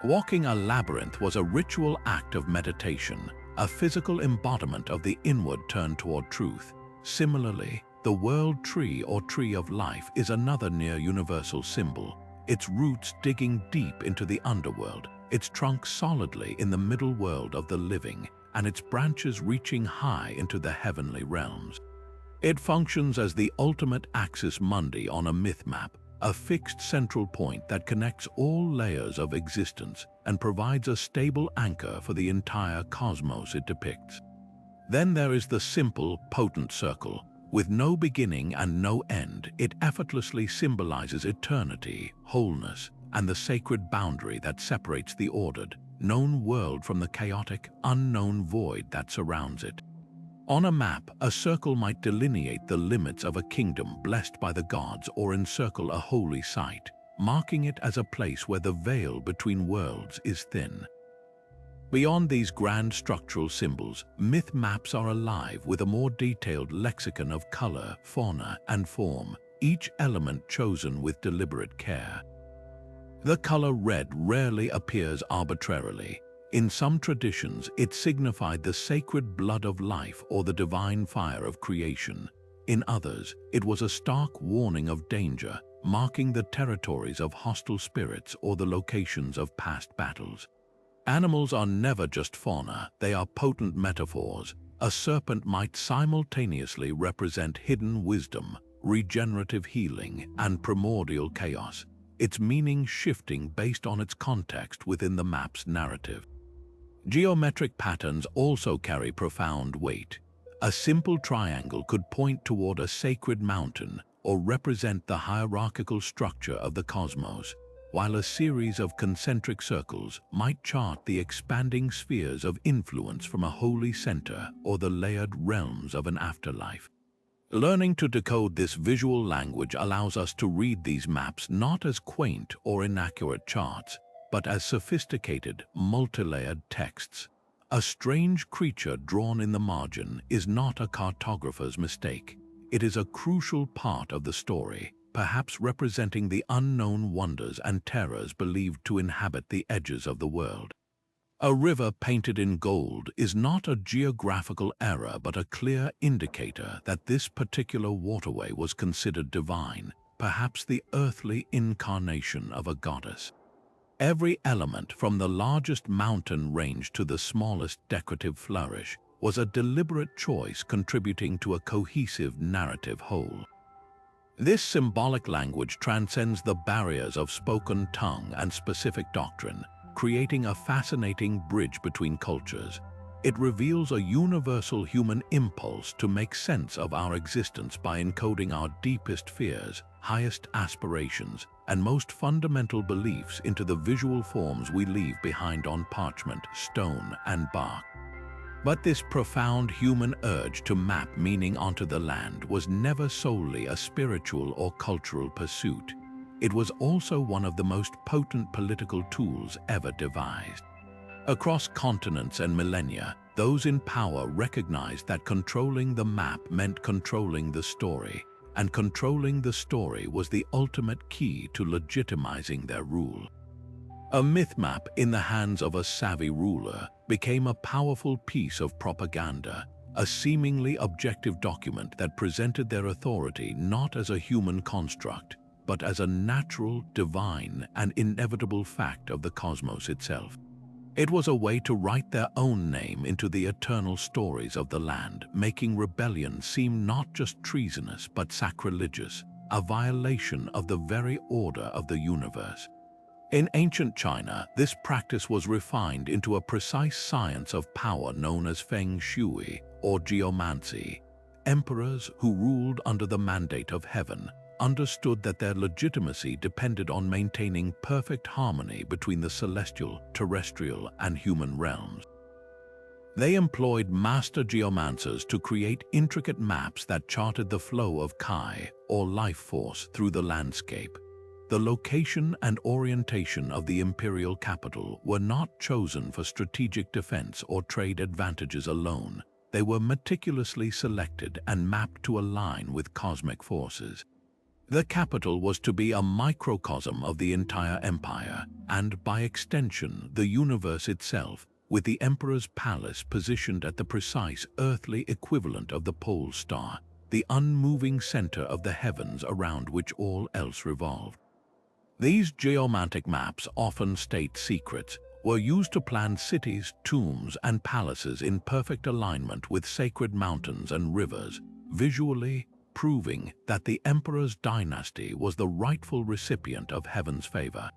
Speaker 1: Walking a labyrinth was a ritual act of meditation, a physical embodiment of the inward turn toward truth. Similarly, the world tree or tree of life is another near-universal symbol, its roots digging deep into the underworld, its trunk solidly in the middle world of the living, and its branches reaching high into the heavenly realms. It functions as the ultimate axis mundi on a myth map, a fixed central point that connects all layers of existence and provides a stable anchor for the entire cosmos it depicts. Then there is the simple, potent circle. With no beginning and no end, it effortlessly symbolizes eternity, wholeness, and the sacred boundary that separates the ordered, known world from the chaotic, unknown void that surrounds it. On a map, a circle might delineate the limits of a kingdom blessed by the gods or encircle a holy site, marking it as a place where the veil between worlds is thin. Beyond these grand structural symbols, myth maps are alive with a more detailed lexicon of color, fauna, and form, each element chosen with deliberate care. The color red rarely appears arbitrarily. In some traditions, it signified the sacred blood of life or the divine fire of creation. In others, it was a stark warning of danger, marking the territories of hostile spirits or the locations of past battles. Animals are never just fauna, they are potent metaphors. A serpent might simultaneously represent hidden wisdom, regenerative healing, and primordial chaos, its meaning shifting based on its context within the map's narrative. Geometric patterns also carry profound weight. A simple triangle could point toward a sacred mountain or represent the hierarchical structure of the cosmos, while a series of concentric circles might chart the expanding spheres of influence from a holy center or the layered realms of an afterlife. Learning to decode this visual language allows us to read these maps not as quaint or inaccurate charts, but as sophisticated, multi-layered texts. A strange creature drawn in the margin is not a cartographer's mistake. It is a crucial part of the story, perhaps representing the unknown wonders and terrors believed to inhabit the edges of the world. A river painted in gold is not a geographical error but a clear indicator that this particular waterway was considered divine, perhaps the earthly incarnation of a goddess. Every element, from the largest mountain range to the smallest decorative flourish, was a deliberate choice contributing to a cohesive narrative whole. This symbolic language transcends the barriers of spoken tongue and specific doctrine, creating a fascinating bridge between cultures. It reveals a universal human impulse to make sense of our existence by encoding our deepest fears, highest aspirations, and most fundamental beliefs into the visual forms we leave behind on parchment, stone, and bark. But this profound human urge to map meaning onto the land was never solely a spiritual or cultural pursuit. It was also one of the most potent political tools ever devised. Across continents and millennia, those in power recognized that controlling the map meant controlling the story, and controlling the story was the ultimate key to legitimizing their rule. A myth map in the hands of a savvy ruler became a powerful piece of propaganda, a seemingly objective document that presented their authority not as a human construct, but as a natural, divine, and inevitable fact of the cosmos itself. It was a way to write their own name into the eternal stories of the land, making rebellion seem not just treasonous but sacrilegious, a violation of the very order of the universe. In ancient China, this practice was refined into a precise science of power known as feng shui, or geomancy. Emperors who ruled under the mandate of heaven understood that their legitimacy depended on maintaining perfect harmony between the celestial, terrestrial, and human realms. They employed master geomancers to create intricate maps that charted the flow of Kai, or life force, through the landscape. The location and orientation of the imperial capital were not chosen for strategic defense or trade advantages alone. They were meticulously selected and mapped to align with cosmic forces. The capital was to be a microcosm of the entire empire, and by extension, the universe itself, with the emperor's palace positioned at the precise earthly equivalent of the pole star, the unmoving center of the heavens around which all else revolved. These geomantic maps, often state secrets, were used to plan cities, tombs, and palaces in perfect alignment with sacred mountains and rivers, visually proving that the emperor's dynasty was the rightful recipient of heaven's favor.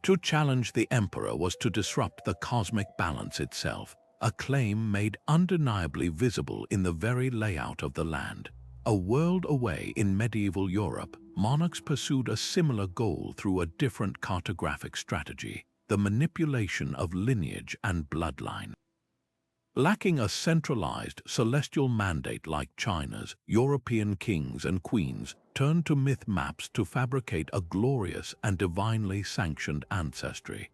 Speaker 1: To challenge the emperor was to disrupt the cosmic balance itself, a claim made undeniably visible in the very layout of the land. A world away in medieval Europe, monarchs pursued a similar goal through a different cartographic strategy, the manipulation of lineage and bloodline. Lacking a centralized, celestial mandate like China's, European kings and queens turned to myth maps to fabricate a glorious and divinely sanctioned ancestry.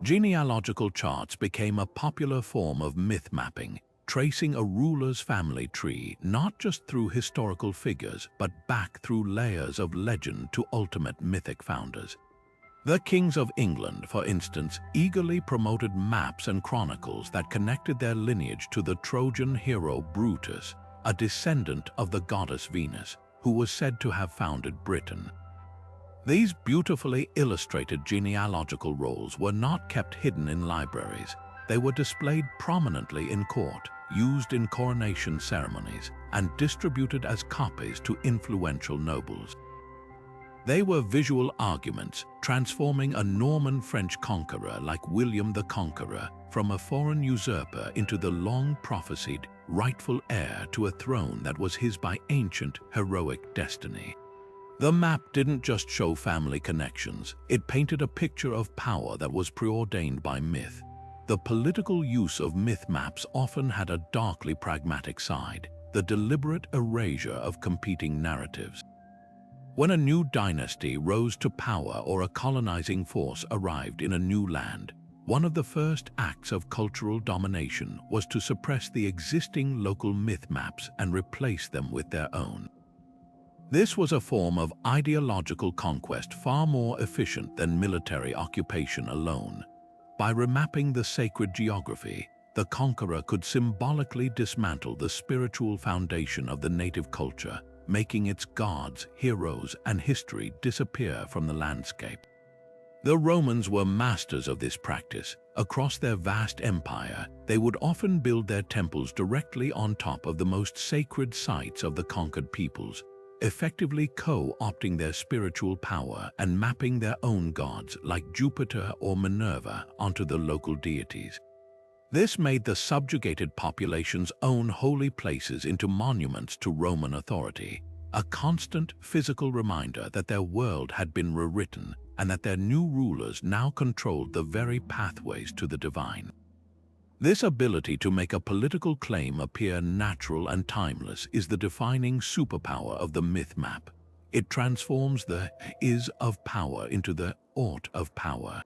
Speaker 1: Genealogical charts became a popular form of myth mapping, tracing a ruler's family tree not just through historical figures but back through layers of legend to ultimate mythic founders. The kings of England, for instance, eagerly promoted maps and chronicles that connected their lineage to the Trojan hero Brutus, a descendant of the goddess Venus, who was said to have founded Britain. These beautifully illustrated genealogical rolls were not kept hidden in libraries. They were displayed prominently in court, used in coronation ceremonies, and distributed as copies to influential nobles. They were visual arguments, transforming a Norman French conqueror like William the Conqueror from a foreign usurper into the long-prophesied rightful heir to a throne that was his by ancient, heroic destiny. The map didn't just show family connections, it painted a picture of power that was preordained by myth. The political use of myth maps often had a darkly pragmatic side, the deliberate erasure of competing narratives. When a new dynasty rose to power or a colonizing force arrived in a new land, one of the first acts of cultural domination was to suppress the existing local myth maps and replace them with their own. This was a form of ideological conquest far more efficient than military occupation alone. By remapping the sacred geography, the conqueror could symbolically dismantle the spiritual foundation of the native culture, making its gods, heroes, and history disappear from the landscape. The Romans were masters of this practice. Across their vast empire, they would often build their temples directly on top of the most sacred sites of the conquered peoples, effectively co-opting their spiritual power and mapping their own gods like Jupiter or Minerva onto the local deities. This made the subjugated population's own holy places into monuments to Roman authority, a constant physical reminder that their world had been rewritten and that their new rulers now controlled the very pathways to the divine. This ability to make a political claim appear natural and timeless is the defining superpower of the myth map. It transforms the is of power into the ought of power.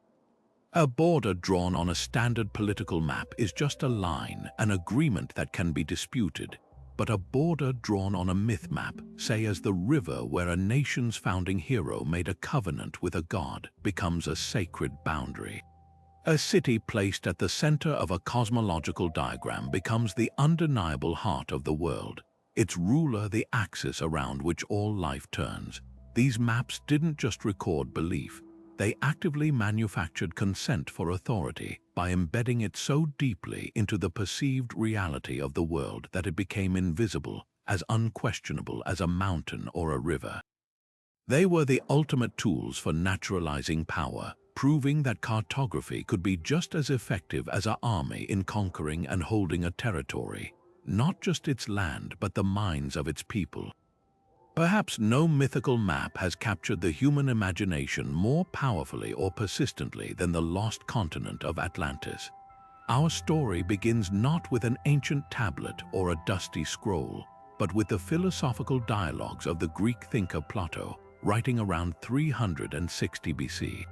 Speaker 1: A border drawn on a standard political map is just a line, an agreement that can be disputed. But a border drawn on a myth map, say as the river where a nation's founding hero made a covenant with a god, becomes a sacred boundary. A city placed at the center of a cosmological diagram becomes the undeniable heart of the world, its ruler the axis around which all life turns. These maps didn't just record belief, they actively manufactured consent for authority by embedding it so deeply into the perceived reality of the world that it became invisible, as unquestionable as a mountain or a river. They were the ultimate tools for naturalizing power, proving that cartography could be just as effective as an army in conquering and holding a territory, not just its land but the minds of its people. Perhaps no mythical map has captured the human imagination more powerfully or persistently than the lost continent of Atlantis. Our story begins not with an ancient tablet or a dusty scroll, but with the philosophical dialogues of the Greek thinker Plato, writing around 360 BC.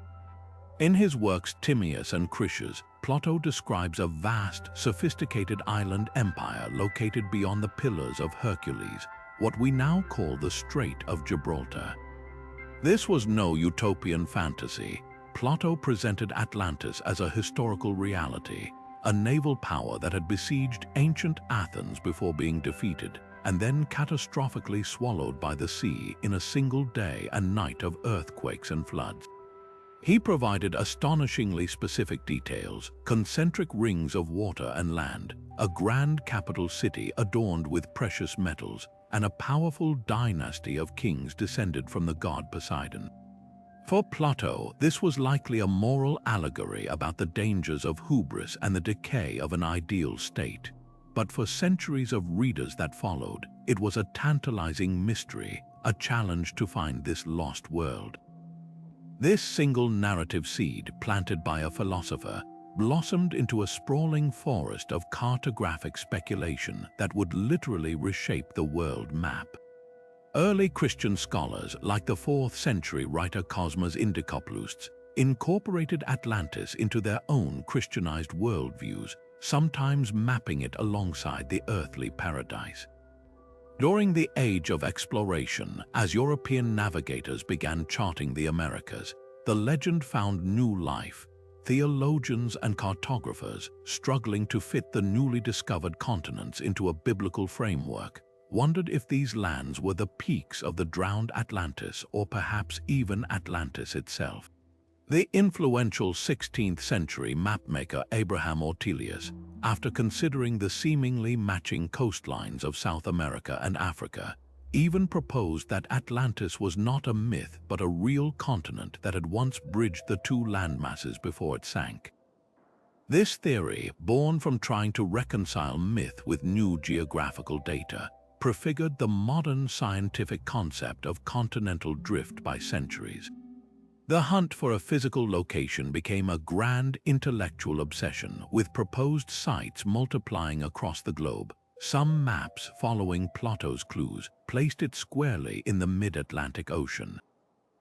Speaker 1: In his works Timaeus and Critias, Plato describes a vast, sophisticated island empire located beyond the Pillars of Hercules, what we now call the Strait of Gibraltar. This was no utopian fantasy. Plato presented Atlantis as a historical reality, a naval power that had besieged ancient Athens before being defeated, and then catastrophically swallowed by the sea in a single day and night of earthquakes and floods. He provided astonishingly specific details, concentric rings of water and land, a grand capital city adorned with precious metals, and a powerful dynasty of kings descended from the god Poseidon. For Plato, this was likely a moral allegory about the dangers of hubris and the decay of an ideal state. But for centuries of readers that followed, it was a tantalizing mystery, a challenge to find this lost world. This single narrative seed, planted by a philosopher, blossomed into a sprawling forest of cartographic speculation that would literally reshape the world map. Early Christian scholars, like the 4th century writer Cosmas Indicopoulos, incorporated Atlantis into their own Christianized worldviews, sometimes mapping it alongside the earthly paradise. During the Age of Exploration, as European navigators began charting the Americas, the legend found new life. Theologians and cartographers, struggling to fit the newly discovered continents into a biblical framework, wondered if these lands were the peaks of the drowned Atlantis or perhaps even Atlantis itself. The influential 16th century mapmaker Abraham Ortelius, after considering the seemingly matching coastlines of South America and Africa, even proposed that Atlantis was not a myth but a real continent that had once bridged the two landmasses before it sank. This theory, born from trying to reconcile myth with new geographical data, prefigured the modern scientific concept of continental drift by centuries. The hunt for a physical location became a grand intellectual obsession, with proposed sites multiplying across the globe. Some maps, following Plato's clues, placed it squarely in the mid-Atlantic Ocean.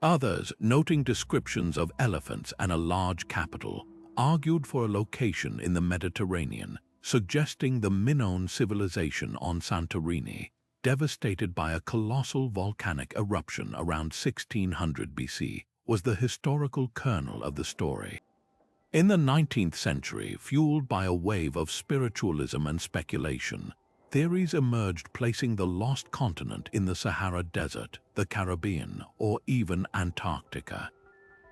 Speaker 1: Others, noting descriptions of elephants and a large capital, argued for a location in the Mediterranean, suggesting the Minoan civilization on Santorini, devastated by a colossal volcanic eruption around 1600 BC, was the historical kernel of the story. In the 19th century, fueled by a wave of spiritualism and speculation, theories emerged placing the lost continent in the Sahara Desert, the Caribbean, or even Antarctica.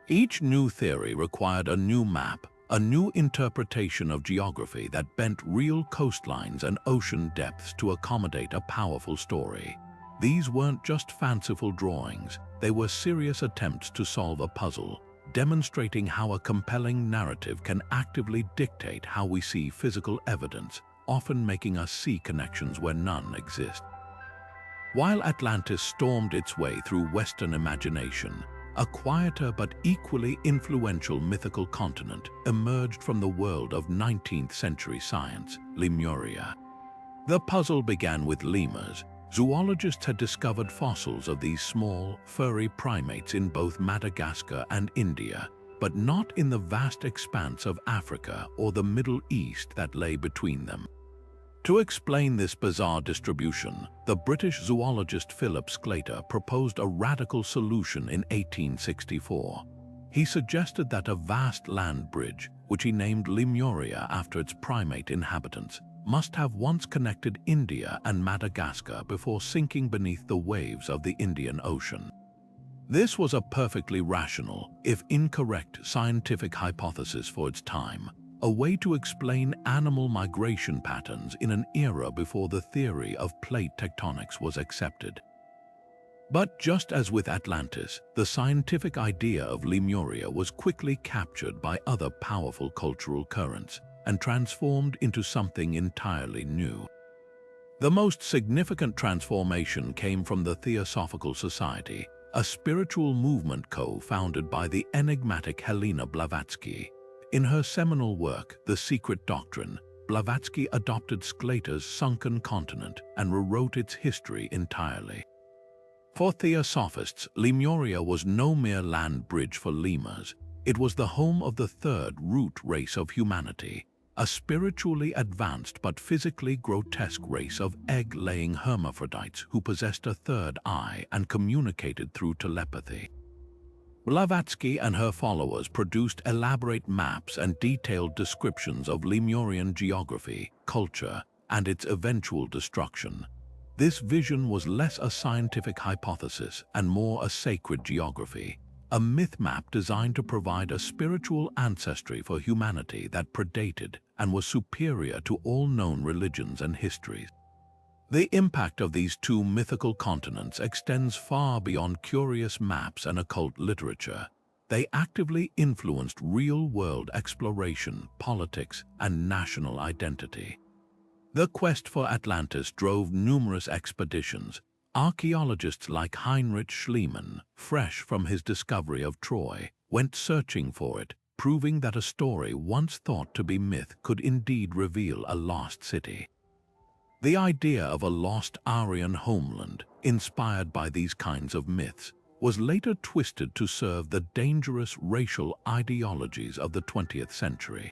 Speaker 1: Each new theory required a new map, a new interpretation of geography that bent real coastlines and ocean depths to accommodate a powerful story. These weren't just fanciful drawings, they were serious attempts to solve a puzzle, demonstrating how a compelling narrative can actively dictate how we see physical evidence, often making us see connections where none exist. While Atlantis stormed its way through Western imagination, a quieter but equally influential mythical continent emerged from the world of 19th century science, Lemuria. The puzzle began with lemurs. Zoologists had discovered fossils of these small, furry primates in both Madagascar and India, but not in the vast expanse of Africa or the Middle East that lay between them. To explain this bizarre distribution, the British zoologist Philip Sclater proposed a radical solution in 1864. He suggested that a vast land bridge, which he named Lemuria after its primate inhabitants, must have once connected India and Madagascar before sinking beneath the waves of the Indian Ocean. This was a perfectly rational, if incorrect, scientific hypothesis for its time, a way to explain animal migration patterns in an era before the theory of plate tectonics was accepted. But just as with Atlantis, the scientific idea of Lemuria was quickly captured by other powerful cultural currents and transformed into something entirely new. The most significant transformation came from the Theosophical Society, a spiritual movement co-founded by the enigmatic Helena Blavatsky. In her seminal work, The Secret Doctrine, Blavatsky adopted Sclater's sunken continent and rewrote its history entirely. For Theosophists, Lemuria was no mere land bridge for lemurs. It was the home of the third root race of humanity, a spiritually advanced but physically grotesque race of egg-laying hermaphrodites who possessed a third eye and communicated through telepathy. Blavatsky and her followers produced elaborate maps and detailed descriptions of Lemurian geography, culture, and its eventual destruction. This vision was less a scientific hypothesis and more a sacred geography, a myth map designed to provide a spiritual ancestry for humanity that predated and was superior to all known religions and histories. The impact of these two mythical continents extends far beyond curious maps and occult literature. They actively influenced real-world exploration, politics, and national identity. The quest for Atlantis drove numerous expeditions. Archaeologists like Heinrich Schliemann, fresh from his discovery of Troy, went searching for it, proving that a story once thought to be myth could indeed reveal a lost city. The idea of a lost Aryan homeland, inspired by these kinds of myths, was later twisted to serve the dangerous racial ideologies of the 20th century.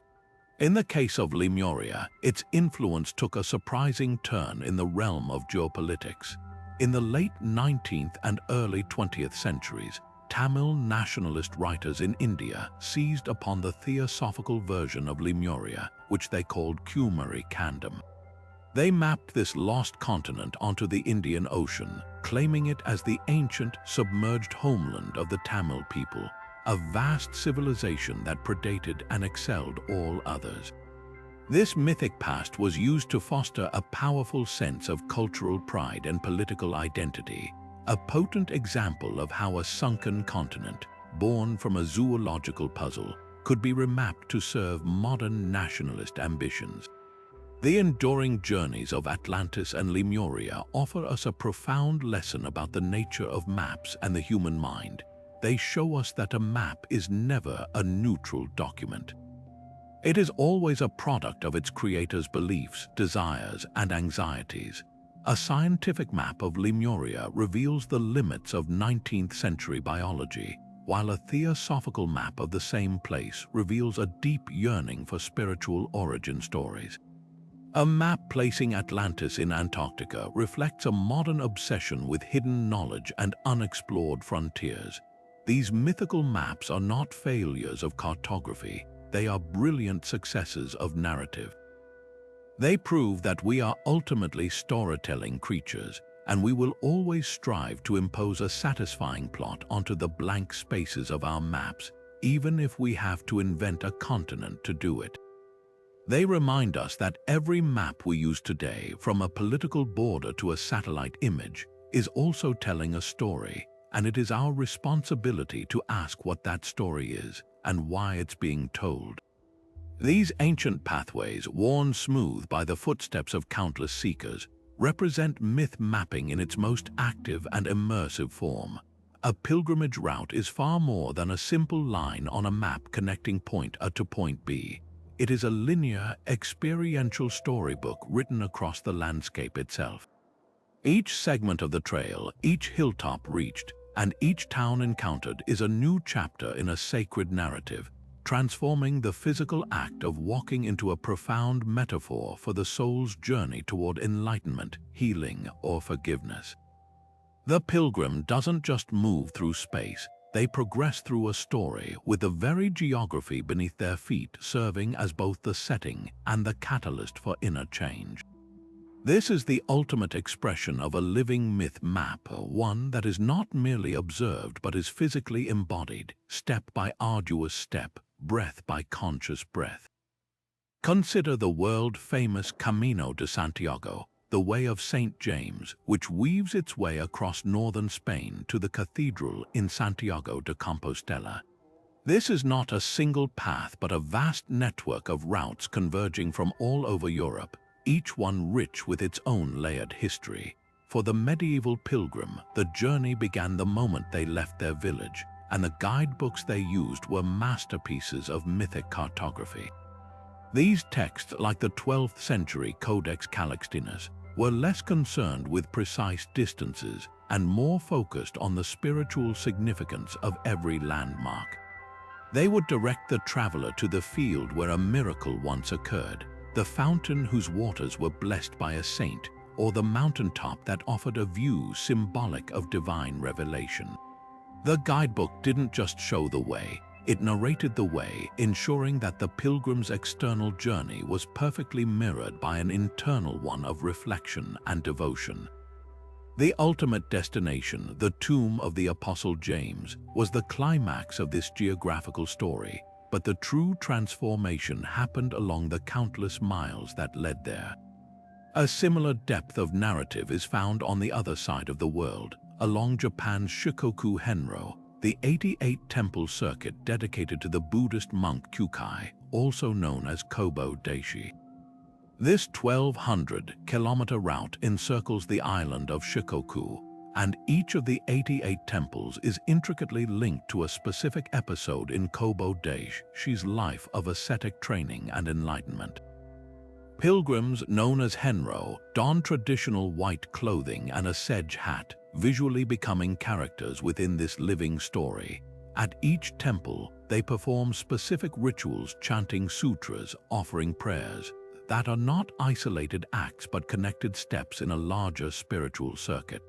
Speaker 1: In the case of Lemuria, its influence took a surprising turn in the realm of geopolitics. In the late 19th and early 20th centuries, Tamil nationalist writers in India seized upon the theosophical version of Lemuria, which they called Kumari Kandam. They mapped this lost continent onto the Indian Ocean, claiming it as the ancient, submerged homeland of the Tamil people, a vast civilization that predated and excelled all others. This mythic past was used to foster a powerful sense of cultural pride and political identity, a potent example of how a sunken continent, born from a zoological puzzle, could be remapped to serve modern nationalist ambitions. The enduring journeys of Atlantis and Lemuria offer us a profound lesson about the nature of maps and the human mind. They show us that a map is never a neutral document. It is always a product of its creator's beliefs, desires, and anxieties. A scientific map of Lemuria reveals the limits of 19th century biology, while a theosophical map of the same place reveals a deep yearning for spiritual origin stories. A map placing Atlantis in Antarctica reflects a modern obsession with hidden knowledge and unexplored frontiers. These mythical maps are not failures of cartography, they are brilliant successes of narrative. They prove that we are ultimately storytelling creatures, and we will always strive to impose a satisfying plot onto the blank spaces of our maps, even if we have to invent a continent to do it. They remind us that every map we use today, from a political border to a satellite image, is also telling a story, and it is our responsibility to ask what that story is and why it's being told. These ancient pathways, worn smooth by the footsteps of countless seekers, represent myth mapping in its most active and immersive form. A pilgrimage route is far more than a simple line on a map connecting point A to point B. It is a linear, experiential storybook written across the landscape itself. Each segment of the trail, each hilltop reached, and each town encountered is a new chapter in a sacred narrative, transforming the physical act of walking into a profound metaphor for the soul's journey toward enlightenment, healing, or forgiveness. The pilgrim doesn't just move through space, they progress through a story with the very geography beneath their feet serving as both the setting and the catalyst for inner change. This is the ultimate expression of a living myth map, one that is not merely observed but is physically embodied, step by arduous step, breath by conscious breath. Consider the world-famous Camino de Santiago, the Way of St. James, which weaves its way across northern Spain to the cathedral in Santiago de Compostela. This is not a single path but a vast network of routes converging from all over Europe, each one rich with its own layered history. For the medieval pilgrim, the journey began the moment they left their village, and the guidebooks they used were masterpieces of mythic cartography. These texts, like the 12th century Codex Calixtinus, were less concerned with precise distances and more focused on the spiritual significance of every landmark. They would direct the traveler to the field where a miracle once occurred, the fountain whose waters were blessed by a saint, or the mountaintop that offered a view symbolic of divine revelation. The guidebook didn't just show the way, it narrated the way, ensuring that the pilgrim's external journey was perfectly mirrored by an internal one of reflection and devotion. The ultimate destination, the tomb of the Apostle James, was the climax of this geographical story, but the true transformation happened along the countless miles that led there. A similar depth of narrative is found on the other side of the world, along Japan's Shikoku Henro, the 88-temple circuit dedicated to the Buddhist monk Kukai, also known as Kobo Daishi. This 1,200-kilometer route encircles the island of Shikoku, and each of the 88 temples is intricately linked to a specific episode in Kobo Daishi's life of ascetic training and enlightenment. Pilgrims, known as henro, don traditional white clothing and a sedge hat, visually becoming characters within this living story. At each temple, they perform specific rituals, chanting sutras, offering prayers that are not isolated acts but connected steps in a larger spiritual circuit.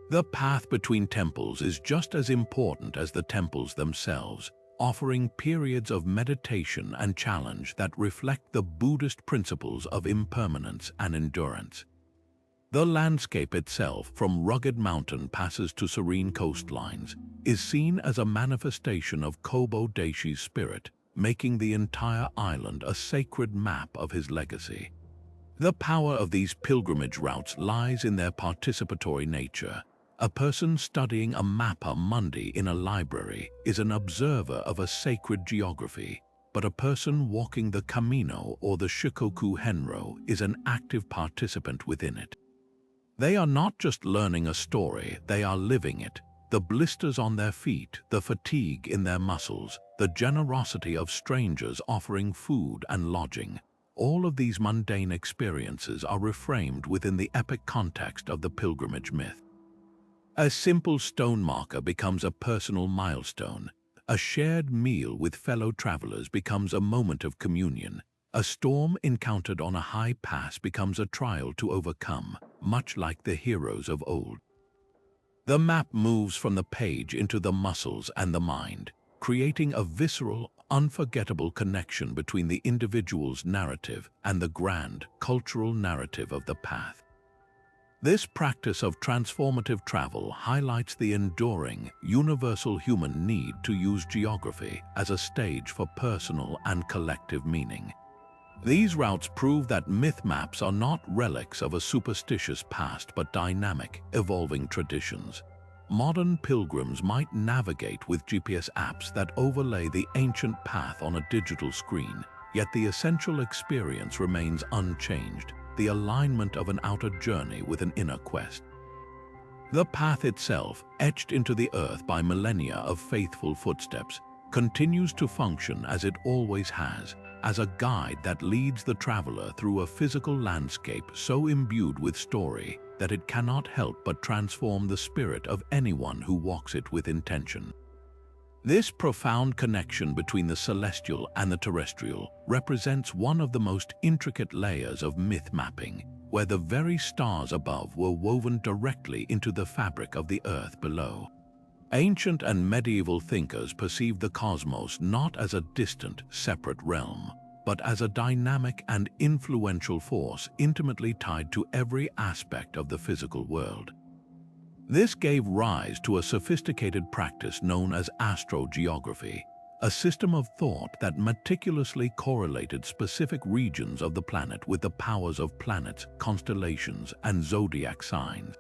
Speaker 1: The path between temples is just as important as the temples themselves, offering periods of meditation and challenge that reflect the Buddhist principles of impermanence and endurance. The landscape itself, from rugged mountain passes to serene coastlines, is seen as a manifestation of Kobo Daishi's spirit, making the entire island a sacred map of his legacy. The power of these pilgrimage routes lies in their participatory nature. A person studying a Mapamundi in a library is an observer of a sacred geography, but a person walking the Camino or the Shikoku Henro is an active participant within it. They are not just learning a story, they are living it. The blisters on their feet, the fatigue in their muscles, the generosity of strangers offering food and lodging, all of these mundane experiences are reframed within the epic context of the pilgrimage myth. A simple stone marker becomes a personal milestone. A shared meal with fellow travelers becomes a moment of communion. A storm encountered on a high pass becomes a trial to overcome, much like the heroes of old. The map moves from the page into the muscles and the mind, creating a visceral, unforgettable connection between the individual's narrative and the grand, cultural narrative of the path. This practice of transformative travel highlights the enduring, universal human need to use geography as a stage for personal and collective meaning. These routes prove that myth maps are not relics of a superstitious past but dynamic, evolving traditions. Modern pilgrims might navigate with GPS apps that overlay the ancient path on a digital screen, yet the essential experience remains unchanged. The alignment of an outer journey with an inner quest. The path itself, etched into the earth by millennia of faithful footsteps, continues to function as it always has, as a guide that leads the traveler through a physical landscape so imbued with story that it cannot help but transform the spirit of anyone who walks it with intention. This profound connection between the celestial and the terrestrial represents one of the most intricate layers of myth mapping, where the very stars above were woven directly into the fabric of the earth below. Ancient and medieval thinkers perceived the cosmos not as a distant, separate realm, but as a dynamic and influential force intimately tied to every aspect of the physical world. This gave rise to a sophisticated practice known as astrogeography, a system of thought that meticulously correlated specific regions of the planet with the powers of planets, constellations, and zodiac signs.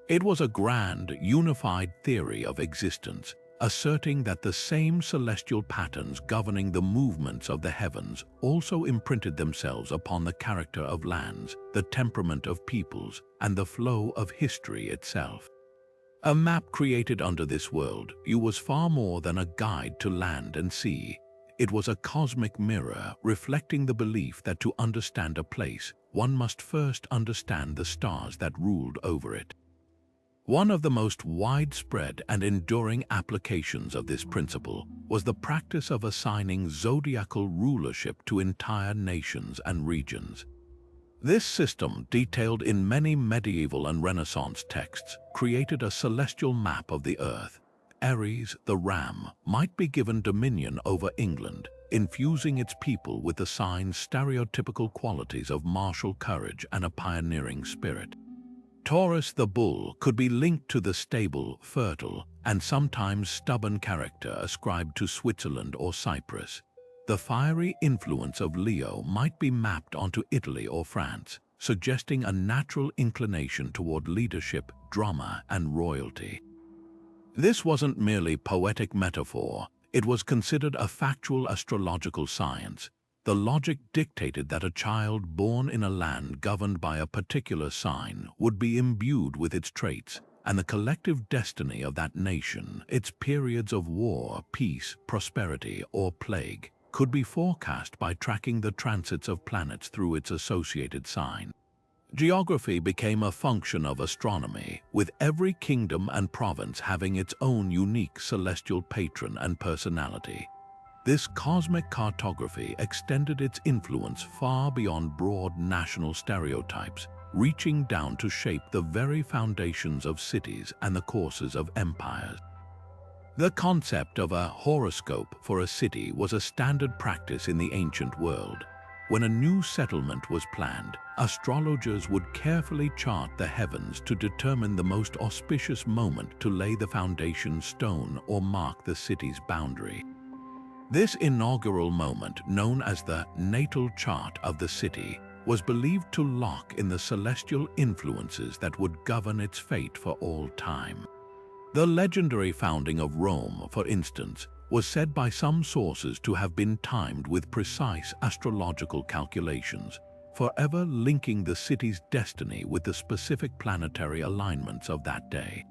Speaker 1: It was a grand, unified theory of existence, asserting that the same celestial patterns governing the movements of the heavens also imprinted themselves upon the character of lands, the temperament of peoples, and the flow of history itself. A map created under this worldview was far more than a guide to land and sea. It was a cosmic mirror reflecting the belief that to understand a place, one must first understand the stars that ruled over it. One of the most widespread and enduring applications of this principle was the practice of assigning zodiacal rulership to entire nations and regions. This system, detailed in many medieval and Renaissance texts, created a celestial map of the earth. Aries, the ram, might be given dominion over England, infusing its people with the sign's stereotypical qualities of martial courage and a pioneering spirit. Taurus, the bull, could be linked to the stable, fertile, and sometimes stubborn character ascribed to Switzerland or Cyprus. The fiery influence of Leo might be mapped onto Italy or France, suggesting a natural inclination toward leadership, drama, and royalty. This wasn't merely poetic metaphor, it was considered a factual astrological science. The logic dictated that a child born in a land governed by a particular sign would be imbued with its traits, and the collective destiny of that nation, its periods of war, peace, prosperity, or plague, could be forecast by tracking the transits of planets through its associated sign. Geography became a function of astronomy, with every kingdom and province having its own unique celestial patron and personality. This cosmic cartography extended its influence far beyond broad national stereotypes, reaching down to shape the very foundations of cities and the courses of empires. The concept of a horoscope for a city was a standard practice in the ancient world. When a new settlement was planned, astrologers would carefully chart the heavens to determine the most auspicious moment to lay the foundation stone or mark the city's boundary. This inaugural moment, known as the natal chart of the city, was believed to lock in the celestial influences that would govern its fate for all time. The legendary founding of Rome, for instance, was said by some sources to have been timed with precise astrological calculations, forever linking the city's destiny with the specific planetary alignments of that day.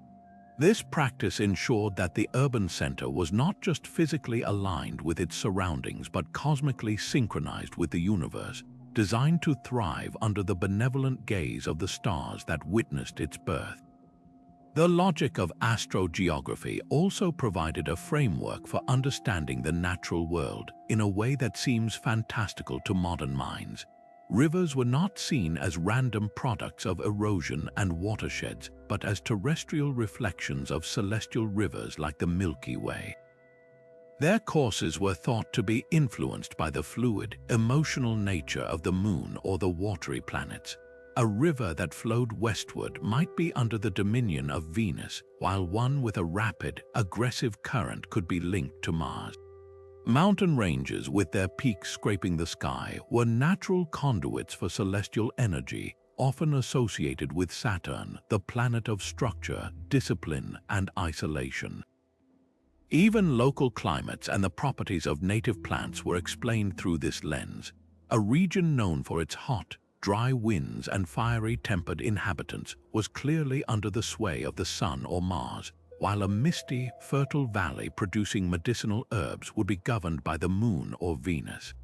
Speaker 1: This practice ensured that the urban center was not just physically aligned with its surroundings but cosmically synchronized with the universe, designed to thrive under the benevolent gaze of the stars that witnessed its birth. The logic of astrogeography also provided a framework for understanding the natural world in a way that seems fantastical to modern minds. Rivers were not seen as random products of erosion and watersheds, but as terrestrial reflections of celestial rivers like the Milky Way. Their courses were thought to be influenced by the fluid, emotional nature of the moon or the watery planets. A river that flowed westward might be under the dominion of Venus, while one with a rapid, aggressive current could be linked to Mars. Mountain ranges with their peaks scraping the sky were natural conduits for celestial energy, often associated with Saturn, the planet of structure, discipline, and isolation. Even local climates and the properties of native plants were explained through this lens. A region known for its hot, dry winds and fiery-tempered inhabitants was clearly under the sway of the Sun or Mars, while a misty, fertile valley producing medicinal herbs would be governed by the Moon or Venus.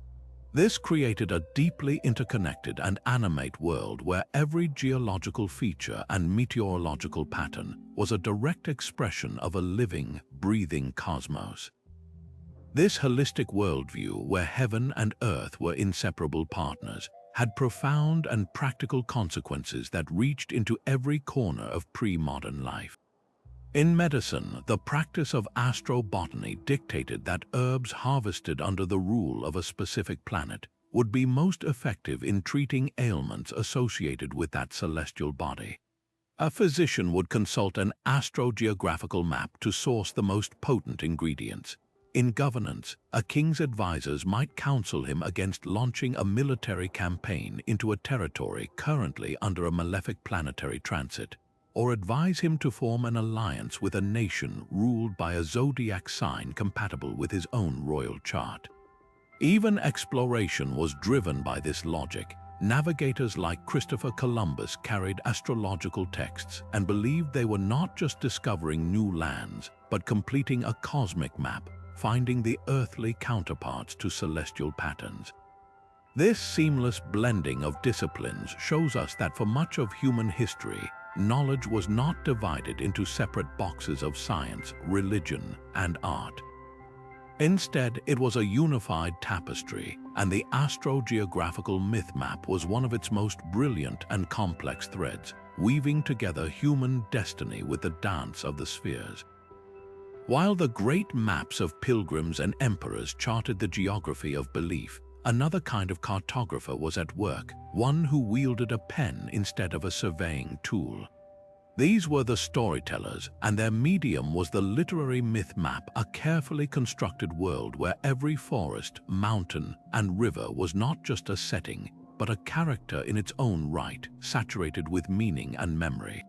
Speaker 1: This created a deeply interconnected and animate world where every geological feature and meteorological pattern was a direct expression of a living, breathing cosmos. This holistic worldview, where heaven and earth were inseparable partners, had profound and practical consequences that reached into every corner of pre-modern life. In medicine, the practice of astrobotany dictated that herbs harvested under the rule of a specific planet would be most effective in treating ailments associated with that celestial body. A physician would consult an astrogeographical map to source the most potent ingredients. In governance, a king's advisors might counsel him against launching a military campaign into a territory currently under a malefic planetary transit, or advise him to form an alliance with a nation ruled by a zodiac sign compatible with his own royal chart. Even exploration was driven by this logic. Navigators like Christopher Columbus carried astrological texts and believed they were not just discovering new lands, but completing a cosmic map, finding the earthly counterparts to celestial patterns. This seamless blending of disciplines shows us that for much of human history, knowledge was not divided into separate boxes of science, religion, and art. Instead, it was a unified tapestry, and the astrogeographical myth map was one of its most brilliant and complex threads, weaving together human destiny with the dance of the spheres. While the great maps of pilgrims and emperors charted the geography of belief, another kind of cartographer was at work, one who wielded a pen instead of a surveying tool. These were the storytellers, and their medium was the literary myth map, a carefully constructed world where every forest, mountain, and river was not just a setting, but a character in its own right, saturated with meaning and memory.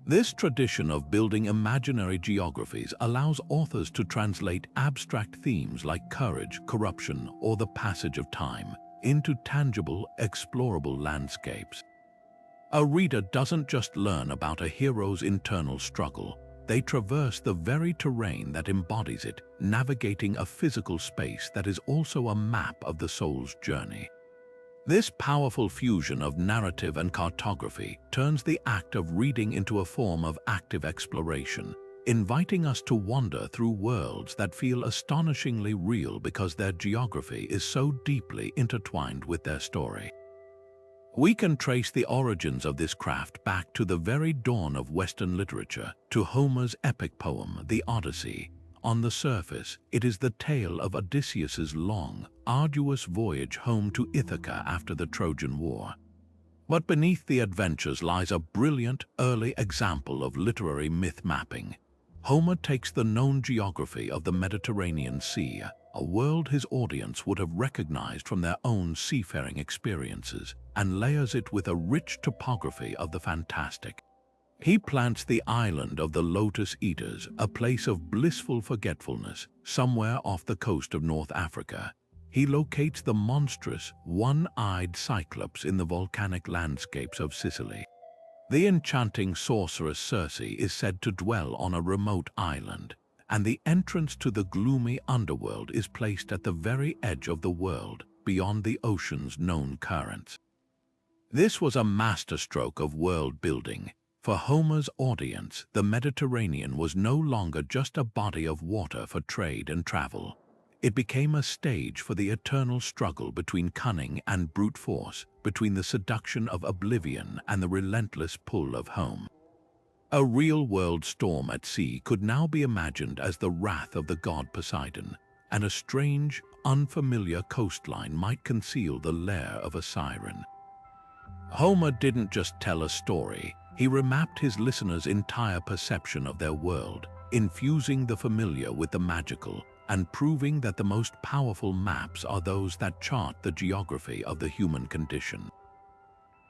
Speaker 1: This tradition of building imaginary geographies allows authors to translate abstract themes like courage, corruption, or the passage of time into tangible, explorable landscapes. A reader doesn't just learn about a hero's internal struggle, They traverse the very terrain that embodies it, navigating a physical space that is also a map of the soul's journey. This powerful fusion of narrative and cartography turns the act of reading into a form of active exploration, inviting us to wander through worlds that feel astonishingly real because their geography is so deeply intertwined with their story. We can trace the origins of this craft back to the very dawn of Western literature, to Homer's epic poem, The Odyssey. On the surface, it is the tale of Odysseus's long, arduous voyage home to Ithaca after the Trojan War. But beneath the adventures lies a brilliant, early example of literary myth mapping. Homer takes the known geography of the Mediterranean Sea, a world his audience would have recognized from their own seafaring experiences, and layers it with a rich topography of the fantastic. He plants the island of the Lotus Eaters, a place of blissful forgetfulness, somewhere off the coast of North Africa. He locates the monstrous, one-eyed Cyclops in the volcanic landscapes of Sicily. The enchanting sorceress Circe is said to dwell on a remote island, and the entrance to the gloomy underworld is placed at the very edge of the world, beyond the ocean's known currents. This was a masterstroke of world building. For Homer's audience, the Mediterranean was no longer just a body of water for trade and travel. It became a stage for the eternal struggle between cunning and brute force, between the seduction of oblivion and the relentless pull of home. A real-world storm at sea could now be imagined as the wrath of the god Poseidon, and a strange, unfamiliar coastline might conceal the lair of a siren. Homer didn't just tell a story. He remapped his listeners' entire perception of their world, infusing the familiar with the magical, and proving that the most powerful maps are those that chart the geography of the human condition.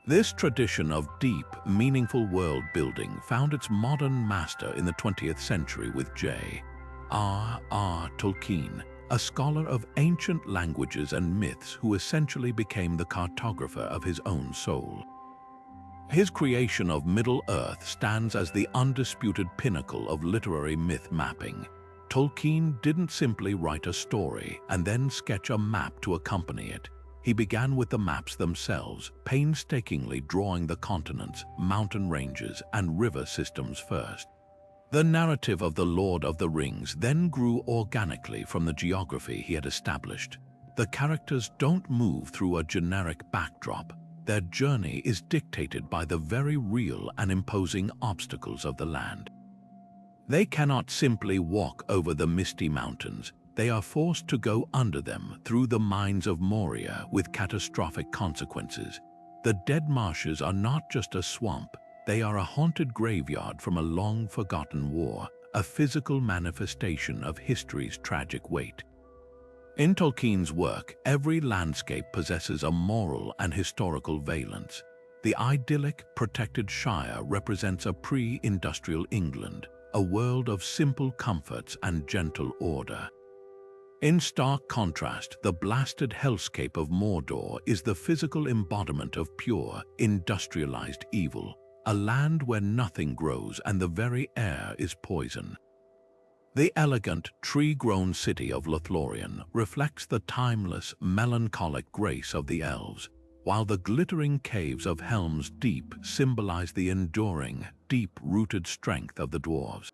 Speaker 1: This tradition of deep, meaningful world building found its modern master in the 20th century with J.R.R. Tolkien, a scholar of ancient languages and myths who essentially became the cartographer of his own soul. His creation of Middle-earth stands as the undisputed pinnacle of literary myth mapping. Tolkien didn't simply write a story and then sketch a map to accompany it. He began with the maps themselves, painstakingly drawing the continents, mountain ranges, and river systems first. The narrative of The Lord of the Rings then grew organically from the geography he had established. The characters don't move through a generic backdrop. Their journey is dictated by the very real and imposing obstacles of the land. They cannot simply walk over the misty mountains. They are forced to go under them through the mines of Moria with catastrophic consequences. The dead marshes are not just a swamp. They are a haunted graveyard from a long-forgotten war, a physical manifestation of history's tragic weight. In Tolkien's work, every landscape possesses a moral and historical valence. The idyllic, protected Shire represents a pre-industrial England, a world of simple comforts and gentle order. In stark contrast, the blasted hellscape of Mordor is the physical embodiment of pure, industrialized evil, a land where nothing grows and the very air is poison. The elegant, tree-grown city of Lothlorien reflects the timeless, melancholic grace of the elves, while the glittering caves of Helm's Deep symbolize the enduring, deep-rooted strength of the dwarves.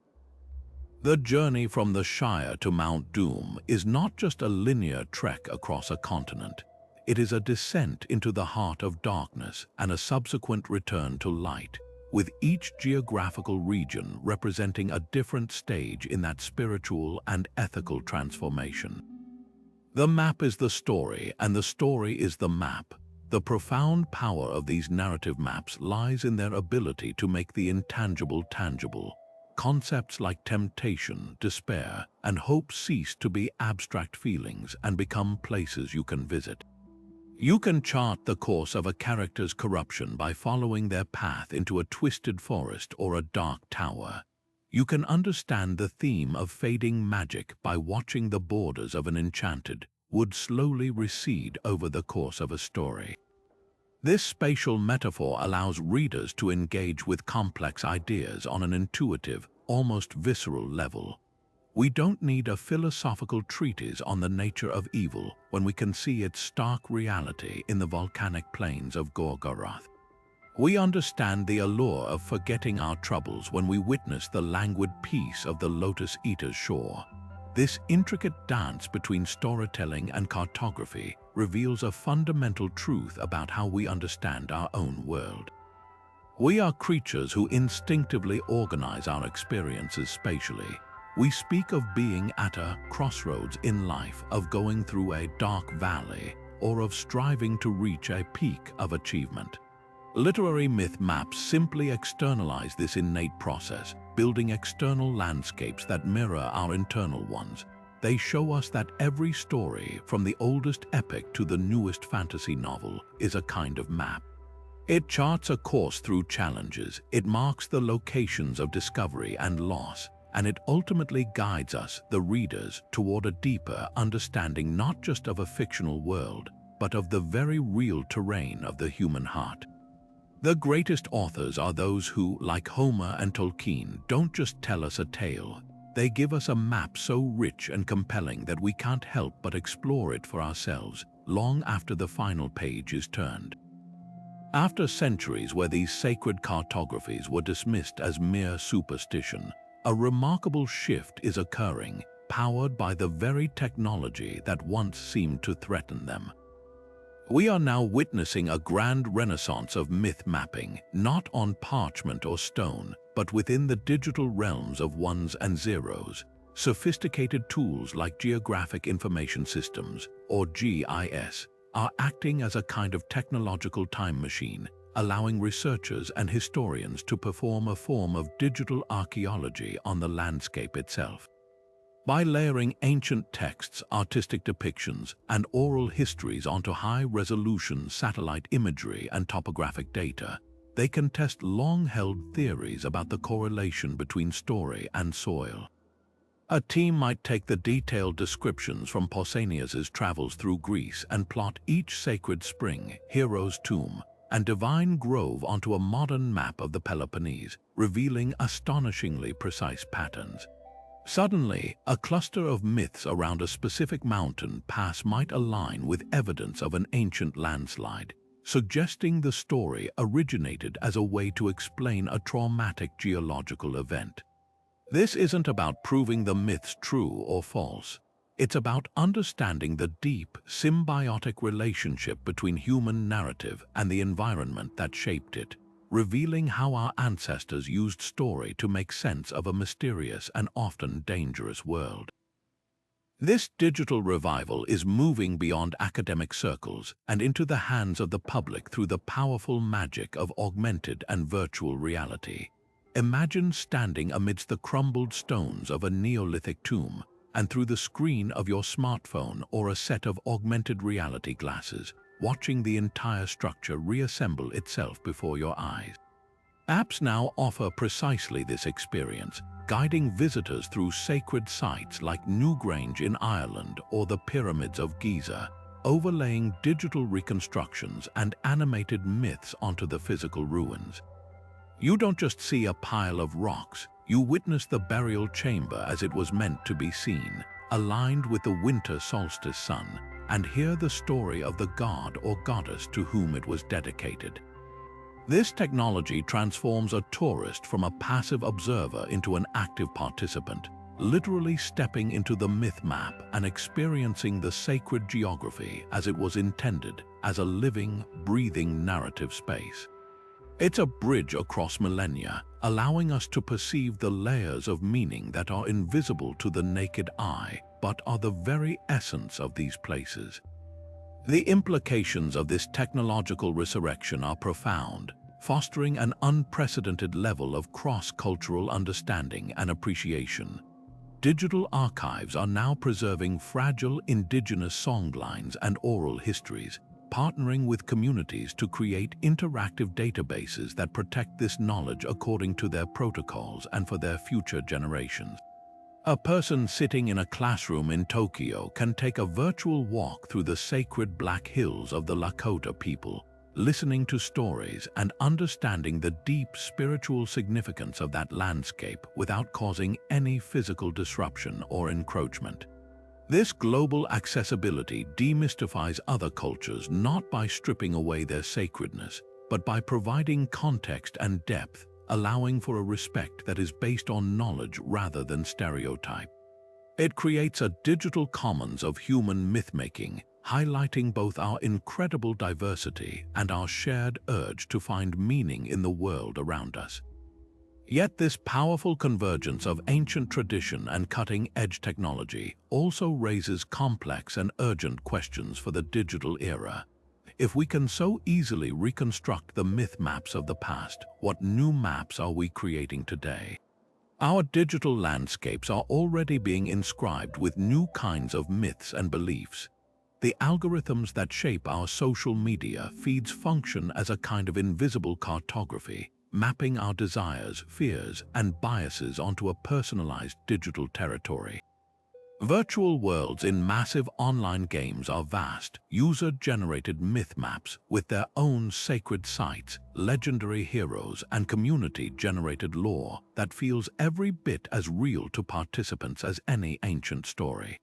Speaker 1: The journey from the Shire to Mount Doom is not just a linear trek across a continent. It is a descent into the heart of darkness and a subsequent return to light, with each geographical region representing a different stage in that spiritual and ethical transformation. The map is the story, and the story is the map. The profound power of these narrative maps lies in their ability to make the intangible tangible. Concepts like temptation, despair, and hope cease to be abstract feelings and become places you can visit. You can chart the course of a character's corruption by following their path into a twisted forest or a dark tower. You can understand the theme of fading magic by watching the borders of an enchanted wood slowly recede over the course of a story. This spatial metaphor allows readers to engage with complex ideas on an intuitive, almost visceral level. We don't need a philosophical treatise on the nature of evil when we can see its stark reality in the volcanic plains of Gorgoroth. We understand the allure of forgetting our troubles when we witness the languid peace of the Lotus Eater's shore. This intricate dance between storytelling and cartography reveals a fundamental truth about how we understand our own world. We are creatures who instinctively organize our experiences spatially. We speak of being at a crossroads in life, of going through a dark valley, or of striving to reach a peak of achievement. Literary myth maps simply externalize this innate process, building external landscapes that mirror our internal ones. They show us that every story, from the oldest epic to the newest fantasy novel, is a kind of map. It charts a course through challenges, it marks the locations of discovery and loss, and it ultimately guides us, the readers, toward a deeper understanding not just of a fictional world, but of the very real terrain of the human heart. The greatest authors are those who, like Homer and Tolkien, don't just tell us a tale. They give us a map so rich and compelling that we can't help but explore it for ourselves, long after the final page is turned. After centuries where these sacred cartographies were dismissed as mere superstition, a remarkable shift is occurring, powered by the very technology that once seemed to threaten them. We are now witnessing a grand renaissance of myth mapping, not on parchment or stone, but within the digital realms of ones and zeros. Sophisticated tools like Geographic Information Systems, or GIS, are acting as a kind of technological time machine, allowing researchers and historians to perform a form of digital archaeology on the landscape itself. By layering ancient texts, artistic depictions, and oral histories onto high-resolution satellite imagery and topographic data, they can test long-held theories about the correlation between story and soil. A team might take the detailed descriptions from Pausanias's travels through Greece and plot each sacred spring, hero's tomb, and divine grove onto a modern map of the Peloponnese, revealing astonishingly precise patterns. Suddenly, a cluster of myths around a specific mountain pass might align with evidence of an ancient landslide, suggesting the story originated as a way to explain a traumatic geological event. This isn't about proving the myths true or false. It's about understanding the deep, symbiotic relationship between human narrative and the environment that shaped it, revealing how our ancestors used story to make sense of a mysterious and often dangerous world. This digital revival is moving beyond academic circles and into the hands of the public through the powerful magic of augmented and virtual reality. Imagine standing amidst the crumbled stones of a Neolithic tomb, and through the screen of your smartphone or a set of augmented reality glasses, watching the entire structure reassemble itself before your eyes. Apps now offer precisely this experience, guiding visitors through sacred sites like Newgrange in Ireland or the Pyramids of Giza, overlaying digital reconstructions and animated myths onto the physical ruins. You don't just see a pile of rocks, you witness the burial chamber as it was meant to be seen, aligned with the winter solstice sun, and hear the story of the god or goddess to whom it was dedicated. This technology transforms a tourist from a passive observer into an active participant, literally stepping into the myth map and experiencing the sacred geography as it was intended, as a living, breathing narrative space. It's a bridge across millennia, allowing us to perceive the layers of meaning that are invisible to the naked eye, but are the very essence of these places. The implications of this technological resurrection are profound, fostering an unprecedented level of cross-cultural understanding and appreciation. Digital archives are now preserving fragile indigenous songlines and oral histories, partnering with communities to create interactive databases that protect this knowledge according to their protocols and for their future generations. A person sitting in a classroom in Tokyo can take a virtual walk through the sacred Black Hills of the Lakota people, listening to stories and understanding the deep spiritual significance of that landscape without causing any physical disruption or encroachment. This global accessibility demystifies other cultures not by stripping away their sacredness, but by providing context and depth, allowing for a respect that is based on knowledge rather than stereotype. It creates a digital commons of human myth-making, highlighting both our incredible diversity and our shared urge to find meaning in the world around us. Yet this powerful convergence of ancient tradition and cutting-edge technology also raises complex and urgent questions for the digital era. If we can so easily reconstruct the myth maps of the past, what new maps are we creating today? Our digital landscapes are already being inscribed with new kinds of myths and beliefs. The algorithms that shape our social media feeds function as a kind of invisible cartography, mapping our desires, fears, and biases onto a personalized digital territory. Virtual worlds in massive online games are vast, user-generated myth maps with their own sacred sites, legendary heroes, and community-generated lore that feels every bit as real to participants as any ancient story.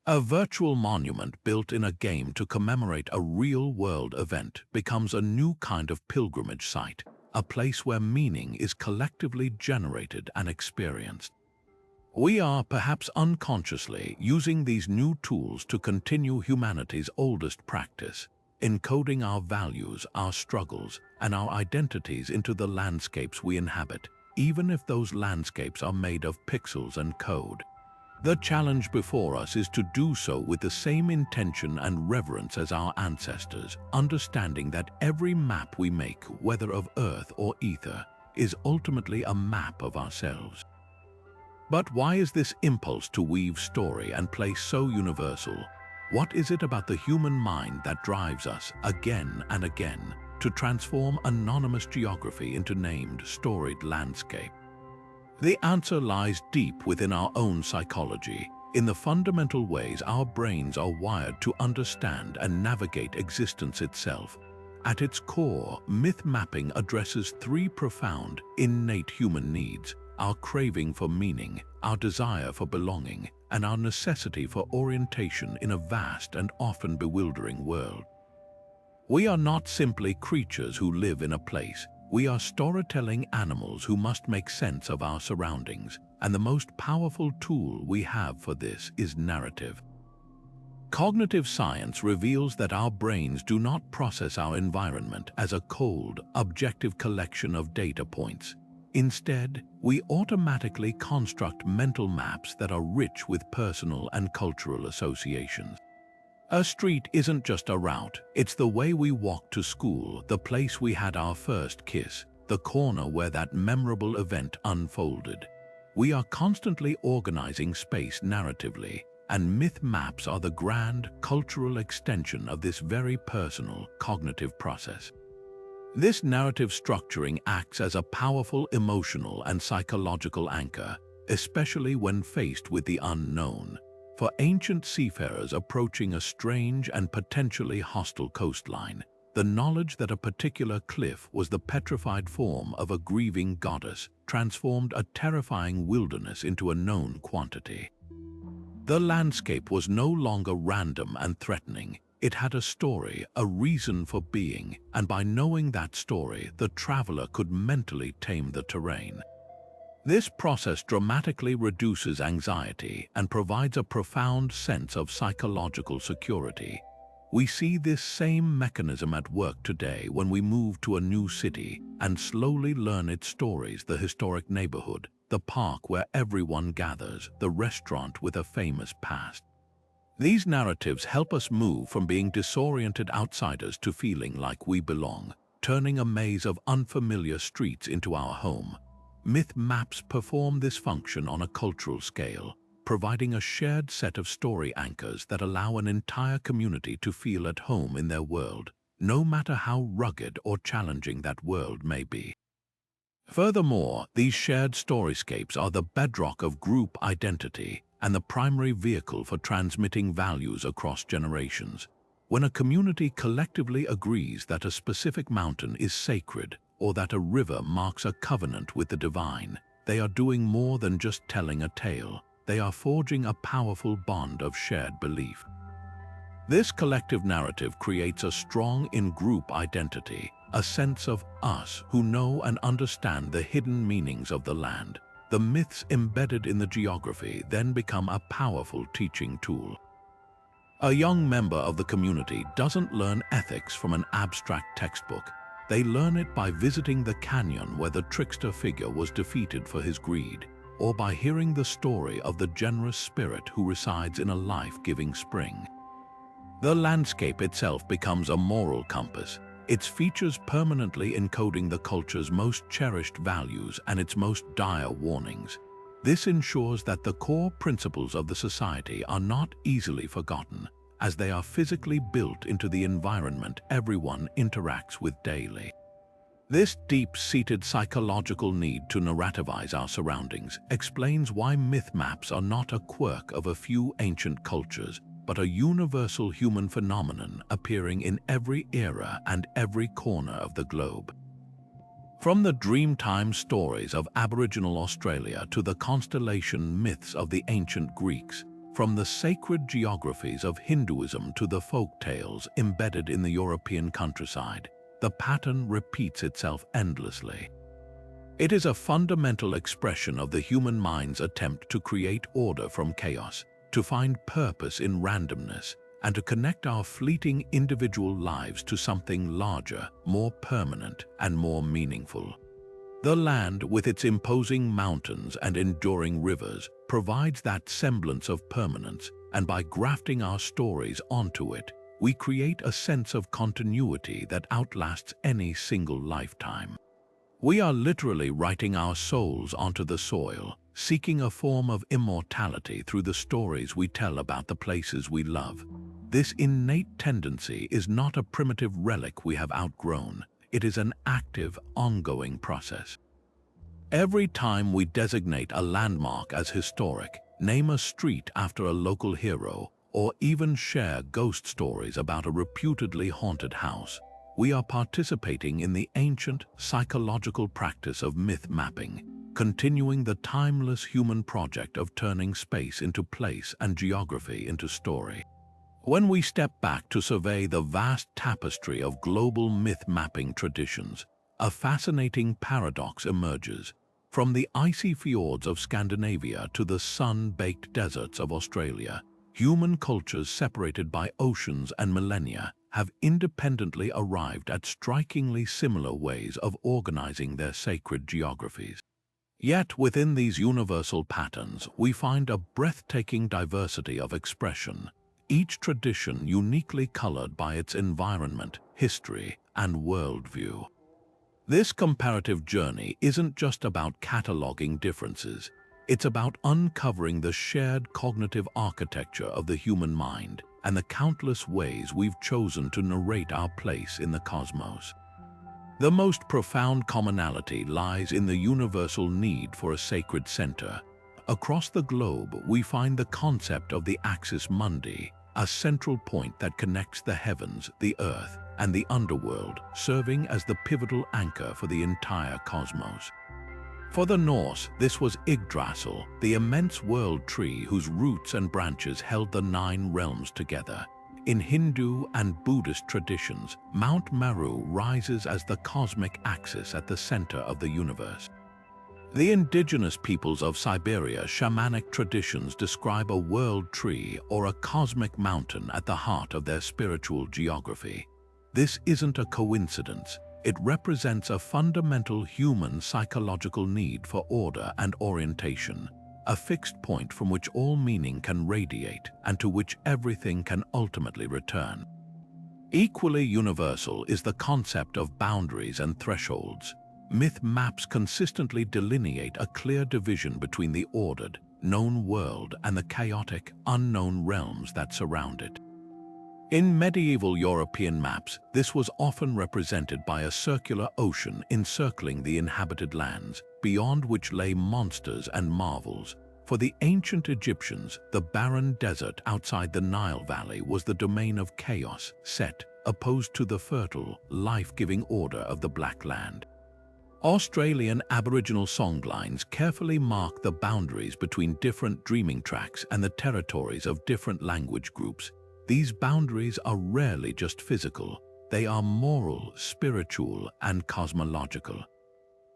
Speaker 1: A virtual monument built in a game to commemorate a real-world event becomes a new kind of pilgrimage site, a place where meaning is collectively generated and experienced. We are, perhaps unconsciously, using these new tools to continue humanity's oldest practice, encoding our values, our struggles, and our identities into the landscapes we inhabit, even if those landscapes are made of pixels and code. The challenge before us is to do so with the same intention and reverence as our ancestors, understanding that every map we make, whether of Earth or ether, is ultimately a map of ourselves. But why is this impulse to weave story and place so universal? What is it about the human mind that drives us, again and again, to transform anonymous geography into named, storied landscape? The answer lies deep within our own psychology, in the fundamental ways our brains are wired to understand and navigate existence itself. At its core, myth mapping addresses three profound, innate human needs: our craving for meaning, our desire for belonging, and our necessity for orientation in a vast and often bewildering world. We are not simply creatures who live in a place. We are storytelling animals who must make sense of our surroundings, and the most powerful tool we have for this is narrative. Cognitive science reveals that our brains do not process our environment as a cold, objective collection of data points. Instead, we automatically construct mental maps that are rich with personal and cultural associations. A street isn't just a route, it's the way we walked to school, the place we had our first kiss, the corner where that memorable event unfolded. We are constantly organizing space narratively, and myth maps are the grand, cultural extension of this very personal, cognitive process. This narrative structuring acts as a powerful emotional and psychological anchor, especially when faced with the unknown. For ancient seafarers approaching a strange and potentially hostile coastline, the knowledge that a particular cliff was the petrified form of a grieving goddess transformed a terrifying wilderness into a known quantity. The landscape was no longer random and threatening. It had a story, a reason for being, and by knowing that story, the traveler could mentally tame the terrain. This process dramatically reduces anxiety and provides a profound sense of psychological security. We see this same mechanism at work today when we move to a new city and slowly learn its stories: the historic neighborhood, the park where everyone gathers, the restaurant with a famous past. These narratives help us move from being disoriented outsiders to feeling like we belong, turning a maze of unfamiliar streets into our home. Myth maps perform this function on a cultural scale, providing a shared set of story anchors that allow an entire community to feel at home in their world, no matter how rugged or challenging that world may be. Furthermore, these shared storyscapes are the bedrock of group identity and the primary vehicle for transmitting values across generations. When a community collectively agrees that a specific mountain is sacred or that a river marks a covenant with the divine, they are doing more than just telling a tale. They are forging a powerful bond of shared belief. This collective narrative creates a strong in-group identity, a sense of us who know and understand the hidden meanings of the land. The myths embedded in the geography then become a powerful teaching tool. A young member of the community doesn't learn ethics from an abstract textbook. They learn it by visiting the canyon where the trickster figure was defeated for his greed, or by hearing the story of the generous spirit who resides in a life-giving spring. The landscape itself becomes a moral compass, its features permanently encoding the culture's most cherished values and its most dire warnings. This ensures that the core principles of the society are not easily forgotten, as they are physically built into the environment everyone interacts with daily. This deep-seated psychological need to narrativize our surroundings explains why myth maps are not a quirk of a few ancient cultures, but a universal human phenomenon appearing in every era and every corner of the globe. From the Dreamtime stories of Aboriginal Australia to the constellation myths of the ancient Greeks, from the sacred geographies of Hinduism to the folk tales embedded in the European countryside, the pattern repeats itself endlessly. It is a fundamental expression of the human mind's attempt to create order from chaos, to find purpose in randomness, and to connect our fleeting individual lives to something larger, more permanent, and more meaningful. The land, with its imposing mountains and enduring rivers, provides that semblance of permanence, and by grafting our stories onto it, we create a sense of continuity that outlasts any single lifetime. We are literally writing our souls onto the soil, seeking a form of immortality through the stories we tell about the places we love. This innate tendency is not a primitive relic we have outgrown. It is an active, ongoing process. Every time we designate a landmark as historic, name a street after a local hero, or even share ghost stories about a reputedly haunted house, we are participating in the ancient psychological practice of myth mapping, continuing the timeless human project of turning space into place and geography into story. When we step back to survey the vast tapestry of global myth mapping traditions, a fascinating paradox emerges. From the icy fjords of Scandinavia to the sun-baked deserts of Australia, human cultures separated by oceans and millennia have independently arrived at strikingly similar ways of organizing their sacred geographies. Yet within these universal patterns, we find a breathtaking diversity of expression, each tradition uniquely colored by its environment, history, and worldview. This comparative journey isn't just about cataloging differences, it's about uncovering the shared cognitive architecture of the human mind and the countless ways we've chosen to narrate our place in the cosmos. The most profound commonality lies in the universal need for a sacred center. Across the globe, we find the concept of the axis mundi, a central point that connects the heavens, the earth, and the underworld, serving as the pivotal anchor for the entire cosmos. For the Norse, this was Yggdrasil, the immense world tree whose roots and branches held the 9 realms together. In Hindu and Buddhist traditions, Mount Meru rises as the cosmic axis at the center of the universe. The indigenous peoples of Siberia shamanic traditions describe a world tree or a cosmic mountain at the heart of their spiritual geography. This isn't a coincidence. It represents a fundamental human psychological need for order and orientation, a fixed point from which all meaning can radiate and to which everything can ultimately return. Equally universal is the concept of boundaries and thresholds. Myth maps consistently delineate a clear division between the ordered, known world and the chaotic, unknown realms that surround it. In medieval European maps, this was often represented by a circular ocean encircling the inhabited lands, beyond which lay monsters and marvels. For the ancient Egyptians, the barren desert outside the Nile Valley was the domain of chaos, Set, opposed to the fertile, life-giving order of the Black Land. Australian Aboriginal songlines carefully mark the boundaries between different dreaming tracks and the territories of different language groups. These boundaries are rarely just physical, they are moral, spiritual, and cosmological.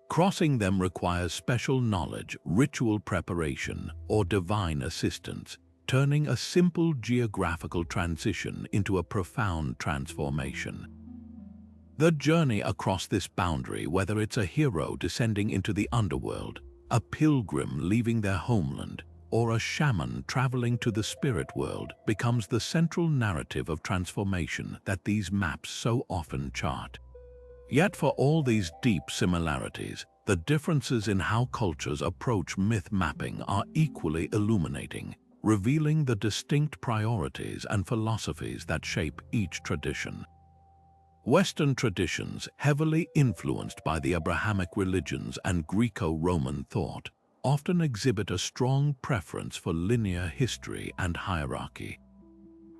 Speaker 1: Crossing them requires special knowledge, ritual preparation, or divine assistance, turning a simple geographical transition into a profound transformation. The journey across this boundary, whether it's a hero descending into the underworld, a pilgrim leaving their homeland, or a shaman traveling to the spirit world, becomes the central narrative of transformation that these maps so often chart. Yet for all these deep similarities, the differences in how cultures approach myth mapping are equally illuminating, revealing the distinct priorities and philosophies that shape each tradition. Western traditions, heavily influenced by the Abrahamic religions and Greco-Roman thought, often exhibit a strong preference for linear history and hierarchy.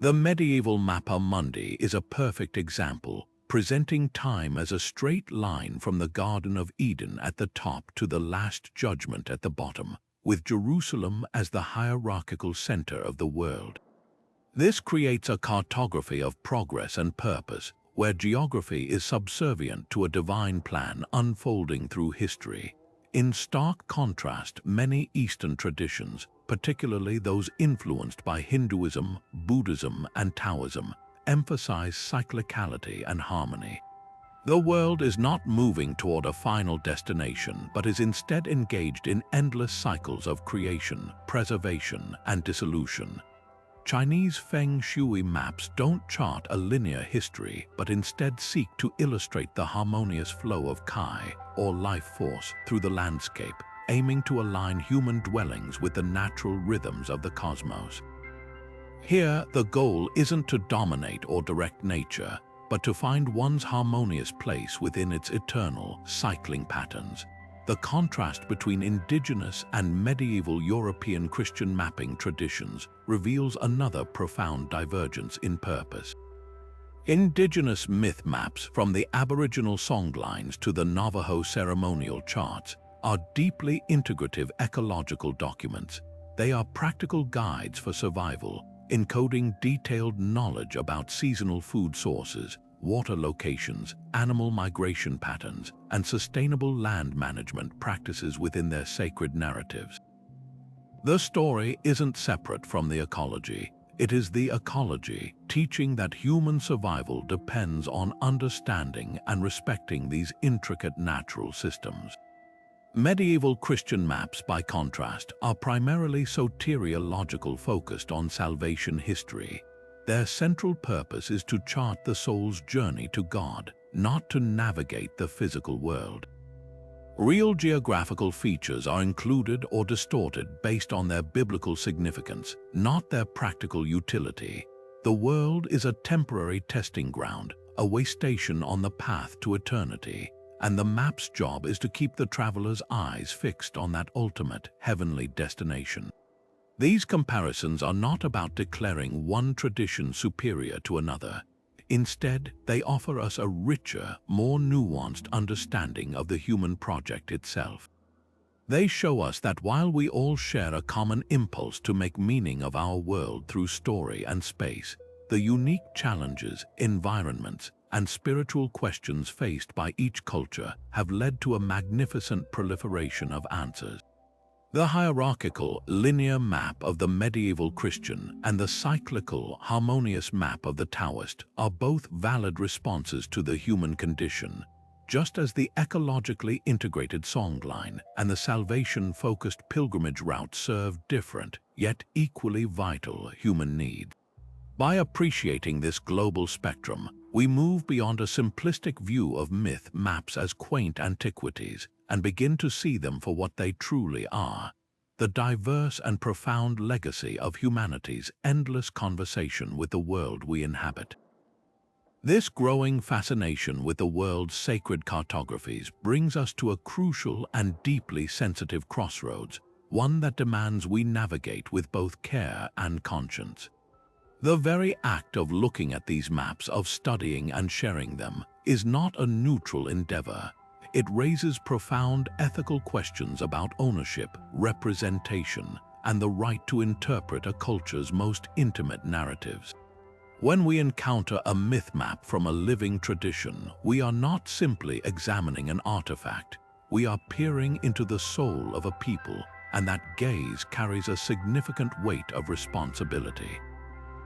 Speaker 1: The medieval Mapamundi is a perfect example, presenting time as a straight line from the Garden of Eden at the top to the Last Judgment at the bottom, with Jerusalem as the hierarchical center of the world. This creates a cartography of progress and purpose, where geography is subservient to a divine plan unfolding through history. In stark contrast, many Eastern traditions, particularly those influenced by Hinduism, Buddhism, and Taoism, emphasize cyclicality and harmony. The world is not moving toward a final destination, but is instead engaged in endless cycles of creation, preservation, and dissolution. Chinese Feng Shui maps don't chart a linear history, but instead seek to illustrate the harmonious flow of Kai, or life force, through the landscape, aiming to align human dwellings with the natural rhythms of the cosmos. Here, the goal isn't to dominate or direct nature, but to find one's harmonious place within its eternal, cycling patterns. The contrast between indigenous and medieval European Christian mapping traditions reveals another profound divergence in purpose. Indigenous myth maps, from the Aboriginal songlines to the Navajo ceremonial charts, are deeply integrative ecological documents. They are practical guides for survival, encoding detailed knowledge about seasonal food sources, water locations, animal migration patterns, and sustainable land management practices within their sacred narratives. The story isn't separate from the ecology. It is the ecology, teaching that human survival depends on understanding and respecting these intricate natural systems. Medieval Christian maps, by contrast, are primarily soteriological, focused on salvation history. Their central purpose is to chart the soul's journey to God, not to navigate the physical world. Real geographical features are included or distorted based on their biblical significance, not their practical utility. The world is a temporary testing ground, a way station on the path to eternity, and the map's job is to keep the traveler's eyes fixed on that ultimate, heavenly destination. These comparisons are not about declaring one tradition superior to another. Instead, they offer us a richer, more nuanced understanding of the human project itself. They show us that while we all share a common impulse to make meaning of our world through story and space, the unique challenges, environments, and spiritual questions faced by each culture have led to a magnificent proliferation of answers. The hierarchical, linear map of the medieval Christian and the cyclical, harmonious map of the Taoist are both valid responses to the human condition, just as the ecologically integrated songline and the salvation-focused pilgrimage route serve different, yet equally vital human needs. By appreciating this global spectrum, we move beyond a simplistic view of myth maps as quaint antiquities and begin to see them for what they truly are: the diverse and profound legacy of humanity's endless conversation with the world we inhabit. This growing fascination with the world's sacred cartographies brings us to a crucial and deeply sensitive crossroads: one that demands we navigate with both care and conscience. The very act of looking at these maps, of studying and sharing them, is not a neutral endeavor. It raises profound ethical questions about ownership, representation, and the right to interpret a culture's most intimate narratives. When we encounter a myth map from a living tradition, we are not simply examining an artifact. We are peering into the soul of a people, and that gaze carries a significant weight of responsibility.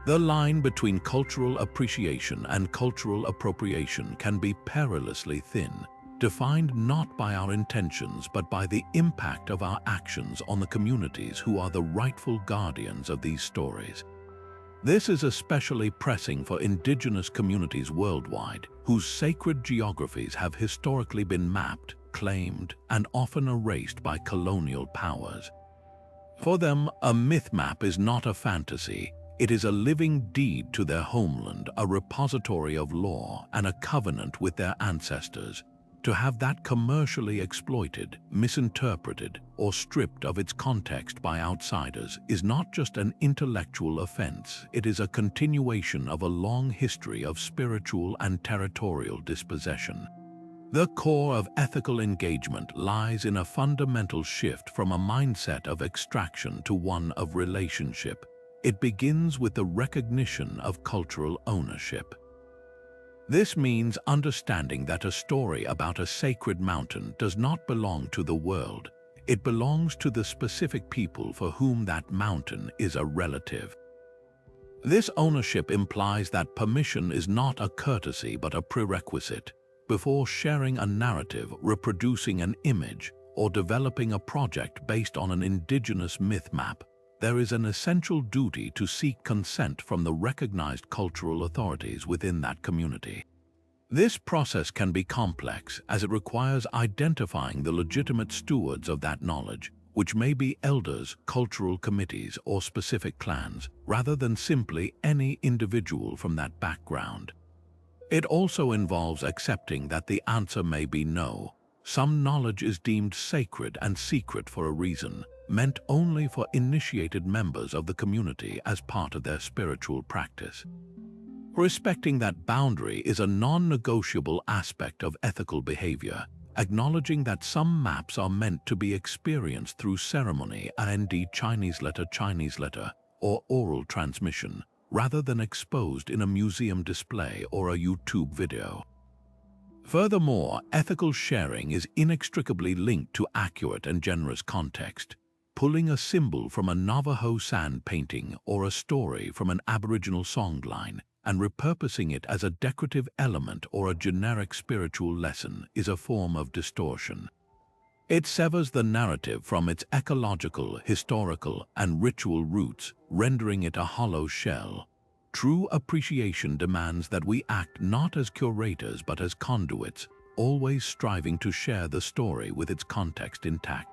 Speaker 1: The line between cultural appreciation and cultural appropriation can be perilously thin, defined not by our intentions but by the impact of our actions on the communities who are the rightful guardians of these stories. This is especially pressing for indigenous communities worldwide, whose sacred geographies have historically been mapped, claimed, and often erased by colonial powers. For them, a myth map is not a fantasy. It is a living deed to their homeland, a repository of law, and a covenant with their ancestors. To have that commercially exploited, misinterpreted, or stripped of its context by outsiders is not just an intellectual offense, it is a continuation of a long history of spiritual and territorial dispossession. The core of ethical engagement lies in a fundamental shift from a mindset of extraction to one of relationship. It begins with the recognition of cultural ownership. This means understanding that a story about a sacred mountain does not belong to the world. It belongs to the specific people for whom that mountain is a relative. This ownership implies that permission is not a courtesy but a prerequisite. Before sharing a narrative, reproducing an image, or developing a project based on an indigenous myth map, there is an essential duty to seek consent from the recognized cultural authorities within that community. This process can be complex, as it requires identifying the legitimate stewards of that knowledge, which may be elders, cultural committees, or specific clans, rather than simply any individual from that background. It also involves accepting that the answer may be no. Some knowledge is deemed sacred and secret for a reason, meant only for initiated members of the community as part of their spiritual practice. Respecting that boundary is a non-negotiable aspect of ethical behavior, acknowledging that some maps are meant to be experienced through ceremony and Chinese letter, or oral transmission, rather than exposed in a museum display or a YouTube video. Furthermore, ethical sharing is inextricably linked to accurate and generous context. Pulling a symbol from a Navajo sand painting or a story from an Aboriginal songline and repurposing it as a decorative element or a generic spiritual lesson is a form of distortion. It severs the narrative from its ecological, historical, and ritual roots, rendering it a hollow shell. True appreciation demands that we act not as curators but as conduits, always striving to share the story with its context intact.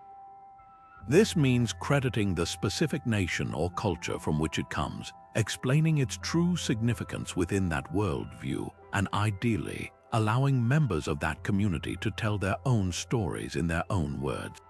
Speaker 1: This means crediting the specific nation or culture from which it comes, explaining its true significance within that worldview, and ideally, allowing members of that community to tell their own stories in their own words.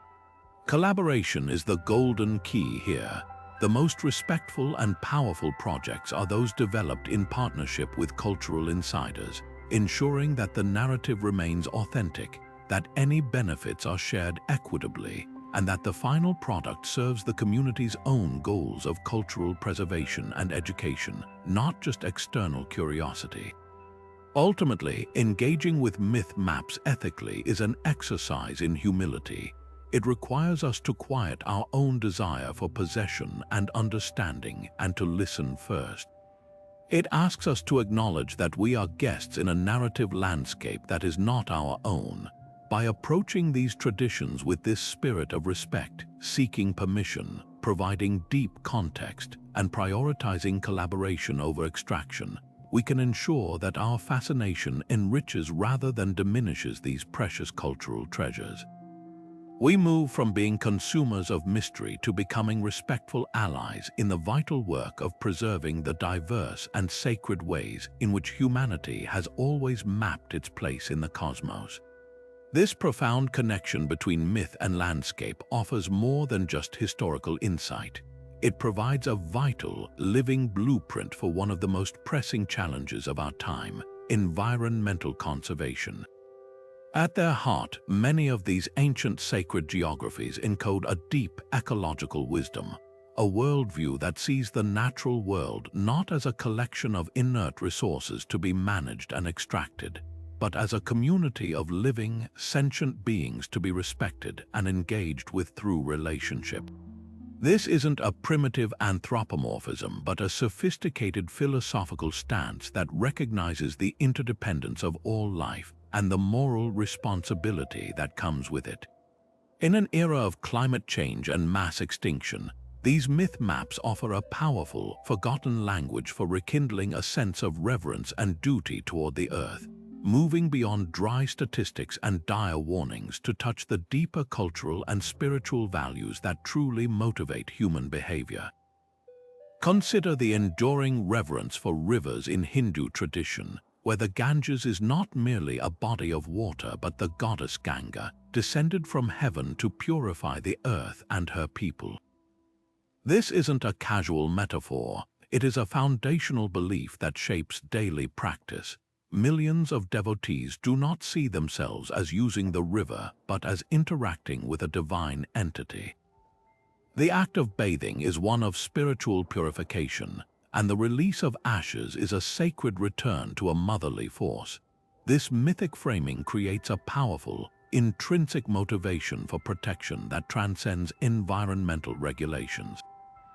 Speaker 1: Collaboration is the golden key here. The most respectful and powerful projects are those developed in partnership with cultural insiders, ensuring that the narrative remains authentic, that any benefits are shared equitably, and that the final product serves the community's own goals of cultural preservation and education, not just external curiosity. Ultimately, engaging with myth maps ethically is an exercise in humility. It requires us to quiet our own desire for possession and understanding and to listen first. It asks us to acknowledge that we are guests in a narrative landscape that is not our own. By approaching these traditions with this spirit of respect, seeking permission, providing deep context, and prioritizing collaboration over extraction, we can ensure that our fascination enriches rather than diminishes these precious cultural treasures. We move from being consumers of mystery to becoming respectful allies in the vital work of preserving the diverse and sacred ways in which humanity has always mapped its place in the cosmos. This profound connection between myth and landscape offers more than just historical insight. It provides a vital, living blueprint for one of the most pressing challenges of our time: environmental conservation. At their heart, many of these ancient sacred geographies encode a deep ecological wisdom, a worldview that sees the natural world not as a collection of inert resources to be managed and extracted, but as a community of living, sentient beings to be respected and engaged with through relationship. This isn't a primitive anthropomorphism, but a sophisticated philosophical stance that recognizes the interdependence of all life and the moral responsibility that comes with it. In an era of climate change and mass extinction, these myth maps offer a powerful, forgotten language for rekindling a sense of reverence and duty toward the earth, moving beyond dry statistics and dire warnings to touch the deeper cultural and spiritual values that truly motivate human behavior. Consider the enduring reverence for rivers in Hindu tradition, where the Ganges is not merely a body of water but the goddess Ganga, descended from heaven to purify the earth and her people. This isn't a casual metaphor, it is a foundational belief that shapes daily practice. Millions of devotees do not see themselves as using the river, but as interacting with a divine entity. The act of bathing is one of spiritual purification, and the release of ashes is a sacred return to a motherly force. This mythic framing creates a powerful, intrinsic motivation for protection that transcends environmental regulations.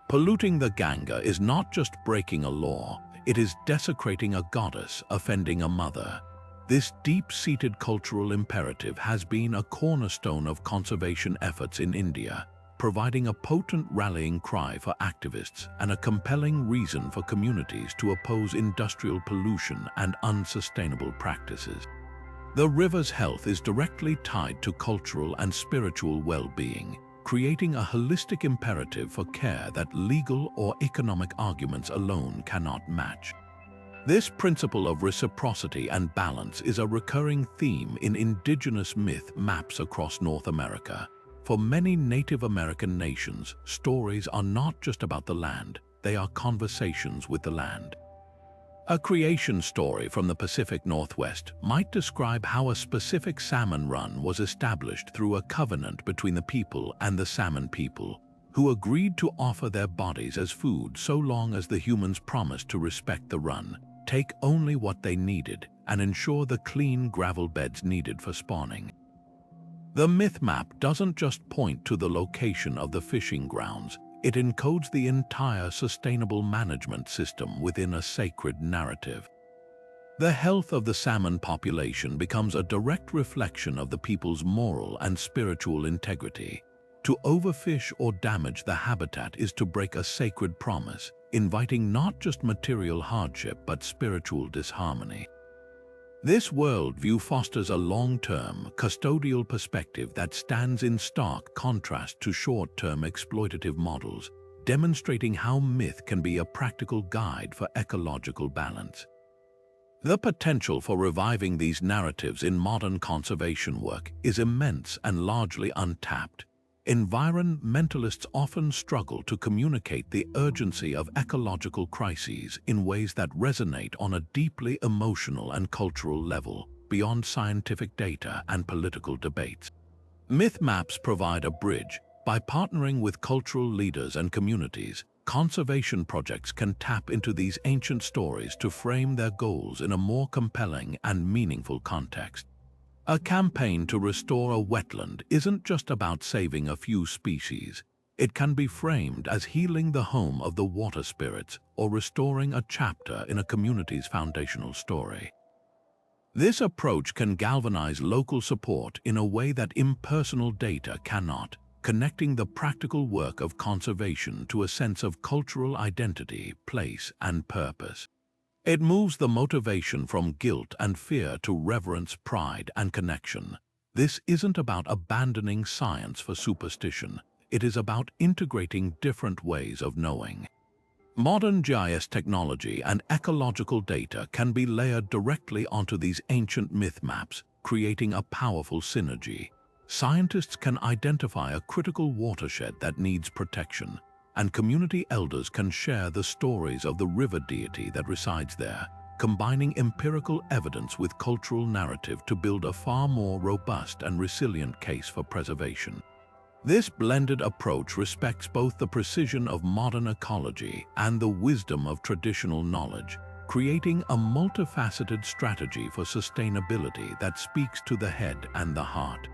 Speaker 1: Polluting the Ganga is not just breaking a law, it is desecrating a goddess, offending a mother. This deep-seated cultural imperative has been a cornerstone of conservation efforts in India, providing a potent rallying cry for activists and a compelling reason for communities to oppose industrial pollution and unsustainable practices. The river's health is directly tied to cultural and spiritual well-being, creating a holistic imperative for care that legal or economic arguments alone cannot match. This principle of reciprocity and balance is a recurring theme in indigenous myth maps across North America. For many Native American nations, stories are not just about the land, they are conversations with the land. A creation story from the Pacific Northwest might describe how a specific salmon run was established through a covenant between the people and the salmon people, who agreed to offer their bodies as food so long as the humans promised to respect the run, take only what they needed, and ensure the clean gravel beds needed for spawning. The myth map doesn't just point to the location of the fishing grounds, it encodes the entire sustainable management system within a sacred narrative. The health of the salmon population becomes a direct reflection of the people's moral and spiritual integrity. To overfish or damage the habitat is to break a sacred promise, inviting not just material hardship but spiritual disharmony. This worldview fosters a long-term, custodial perspective that stands in stark contrast to short-term exploitative models, demonstrating how myth can be a practical guide for ecological balance. The potential for reviving these narratives in modern conservation work is immense and largely untapped. Environmentalists often struggle to communicate the urgency of ecological crises in ways that resonate on a deeply emotional and cultural level, beyond scientific data and political debates. Myth maps provide a bridge. By partnering with cultural leaders and communities, conservation projects can tap into these ancient stories to frame their goals in a more compelling and meaningful context. A campaign to restore a wetland isn't just about saving a few species. It can be framed as healing the home of the water spirits or restoring a chapter in a community's foundational story. This approach can galvanize local support in a way that impersonal data cannot, connecting the practical work of conservation to a sense of cultural identity, place, and purpose. It moves the motivation from guilt and fear to reverence, pride, and connection. This isn't about abandoning science for superstition. It is about integrating different ways of knowing. Modern GIS technology and ecological data can be layered directly onto these ancient myth maps, creating a powerful synergy. Scientists can identify a critical watershed that needs protection, and community elders can share the stories of the river deity that resides there, combining empirical evidence with cultural narrative to build a far more robust and resilient case for preservation. This blended approach respects both the precision of modern ecology and the wisdom of traditional knowledge, creating a multifaceted strategy for sustainability that speaks to the head and the heart.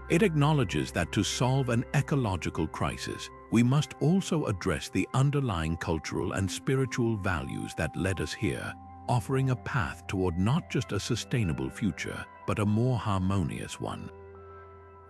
Speaker 1: It acknowledges that to solve an ecological crisis, we must also address the underlying cultural and spiritual values that led us here, offering a path toward not just a sustainable future, but a more harmonious one.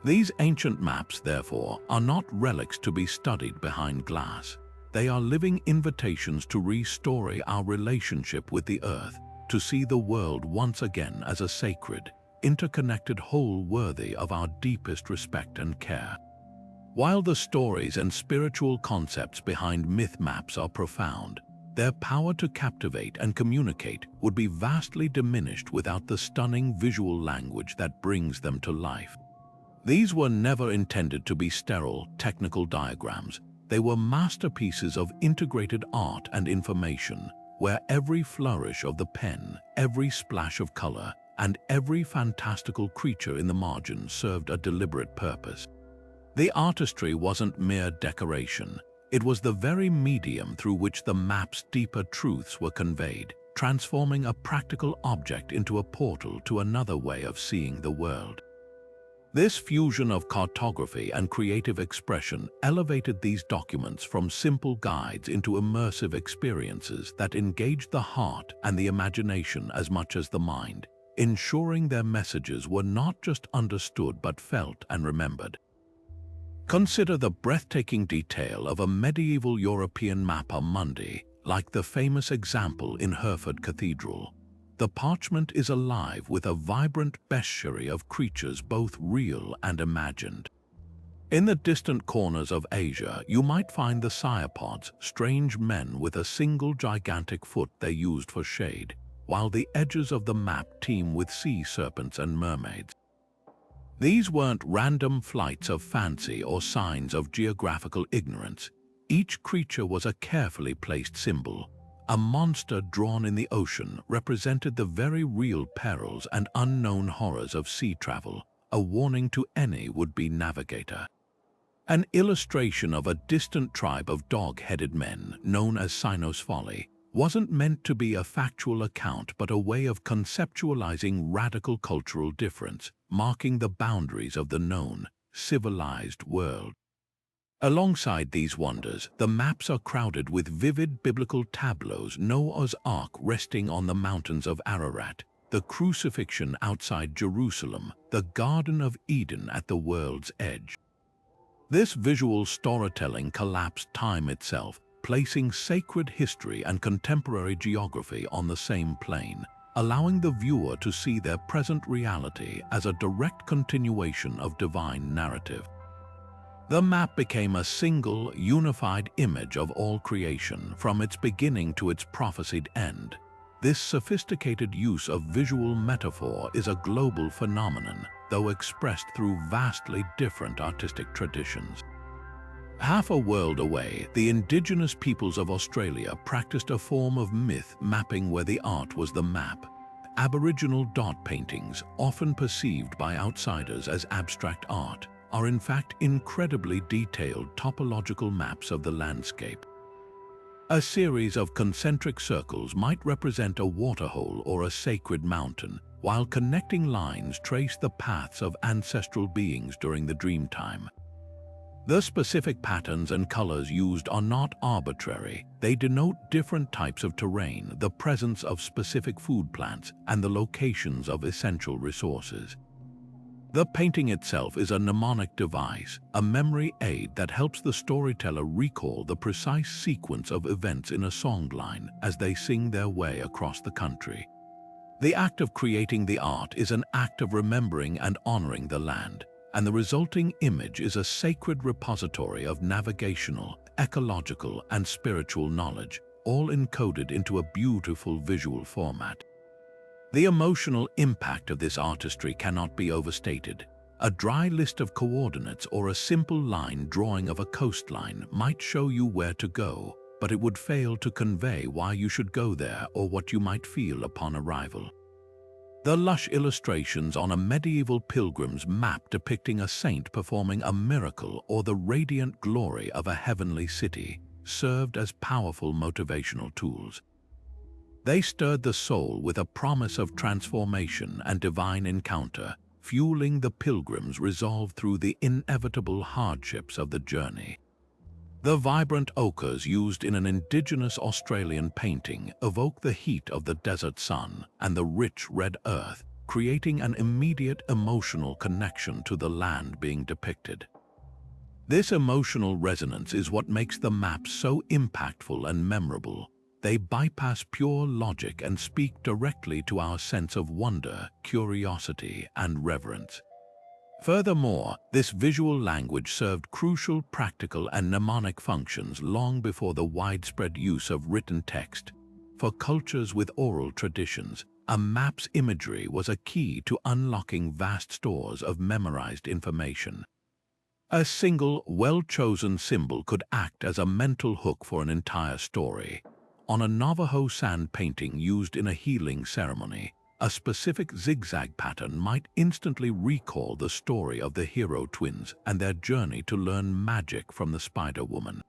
Speaker 1: These ancient maps, therefore, are not relics to be studied behind glass. They are living invitations to restore our relationship with the earth, to see the world once again as a sacred, interconnected whole worthy of our deepest respect and care. While the stories and spiritual concepts behind myth maps are profound, their power to captivate and communicate would be vastly diminished without the stunning visual language that brings them to life. These were never intended to be sterile, technical diagrams. They were masterpieces of integrated art and information, where every flourish of the pen, every splash of color, and every fantastical creature in the margin served a deliberate purpose. The artistry wasn't mere decoration. It was the very medium through which the map's deeper truths were conveyed, transforming a practical object into a portal to another way of seeing the world. This fusion of cartography and creative expression elevated these documents from simple guides into immersive experiences that engaged the heart and the imagination as much as the mind, ensuring their messages were not just understood but felt and remembered. Consider the breathtaking detail of a medieval European Mapamundi, like the famous example in Hereford Cathedral. The parchment is alive with a vibrant bestiary of creatures both real and imagined. In the distant corners of Asia, you might find the Cyapods, strange men with a single gigantic foot they used for shade, while the edges of the map teem with sea serpents and mermaids. These weren't random flights of fancy or signs of geographical ignorance. Each creature was a carefully placed symbol. A monster drawn in the ocean represented the very real perils and unknown horrors of sea travel, a warning to any would-be navigator. An illustration of a distant tribe of dog-headed men, known as Cynosphali, wasn't meant to be a factual account but a way of conceptualizing radical cultural difference, marking the boundaries of the known, civilized world. Alongside these wonders, the maps are crowded with vivid biblical tableaus: Noah's Ark resting on the mountains of Ararat, the crucifixion outside Jerusalem, the Garden of Eden at the world's edge. This visual storytelling collapsed time itself, placing sacred history and contemporary geography on the same plane, allowing the viewer to see their present reality as a direct continuation of divine narrative. The map became a single, unified image of all creation, from its beginning to its prophesied end. This sophisticated use of visual metaphor is a global phenomenon, though expressed through vastly different artistic traditions. Half a world away, the indigenous peoples of Australia practiced a form of myth mapping where the art was the map. Aboriginal dot paintings, often perceived by outsiders as abstract art, are in fact incredibly detailed topological maps of the landscape. A series of concentric circles might represent a waterhole or a sacred mountain, while connecting lines trace the paths of ancestral beings during the dream time. The specific patterns and colors used are not arbitrary. They denote different types of terrain, the presence of specific food plants, and the locations of essential resources. The painting itself is a mnemonic device, a memory aid that helps the storyteller recall the precise sequence of events in a songline as they sing their way across the country. The act of creating the art is an act of remembering and honoring the land, and the resulting image is a sacred repository of navigational, ecological, and spiritual knowledge, all encoded into a beautiful visual format. The emotional impact of this artistry cannot be overstated. A dry list of coordinates or a simple line drawing of a coastline might show you where to go, but it would fail to convey why you should go there or what you might feel upon arrival. The lush illustrations on a medieval pilgrim's map depicting a saint performing a miracle or the radiant glory of a heavenly city served as powerful motivational tools. They stirred the soul with a promise of transformation and divine encounter, fueling the pilgrim's resolve through the inevitable hardships of the journey. The vibrant ochres used in an indigenous Australian painting evoke the heat of the desert sun and the rich red earth, creating an immediate emotional connection to the land being depicted. This emotional resonance is what makes the maps so impactful and memorable. They bypass pure logic and speak directly to our sense of wonder, curiosity, and reverence. Furthermore, this visual language served crucial practical and mnemonic functions long before the widespread use of written text. For cultures with oral traditions, a map's imagery was a key to unlocking vast stores of memorized information. A single, well-chosen symbol could act as a mental hook for an entire story. On a Navajo sand painting used in a healing ceremony, a specific zigzag pattern might instantly recall the story of the hero twins and their journey to learn magic from the Spider Woman.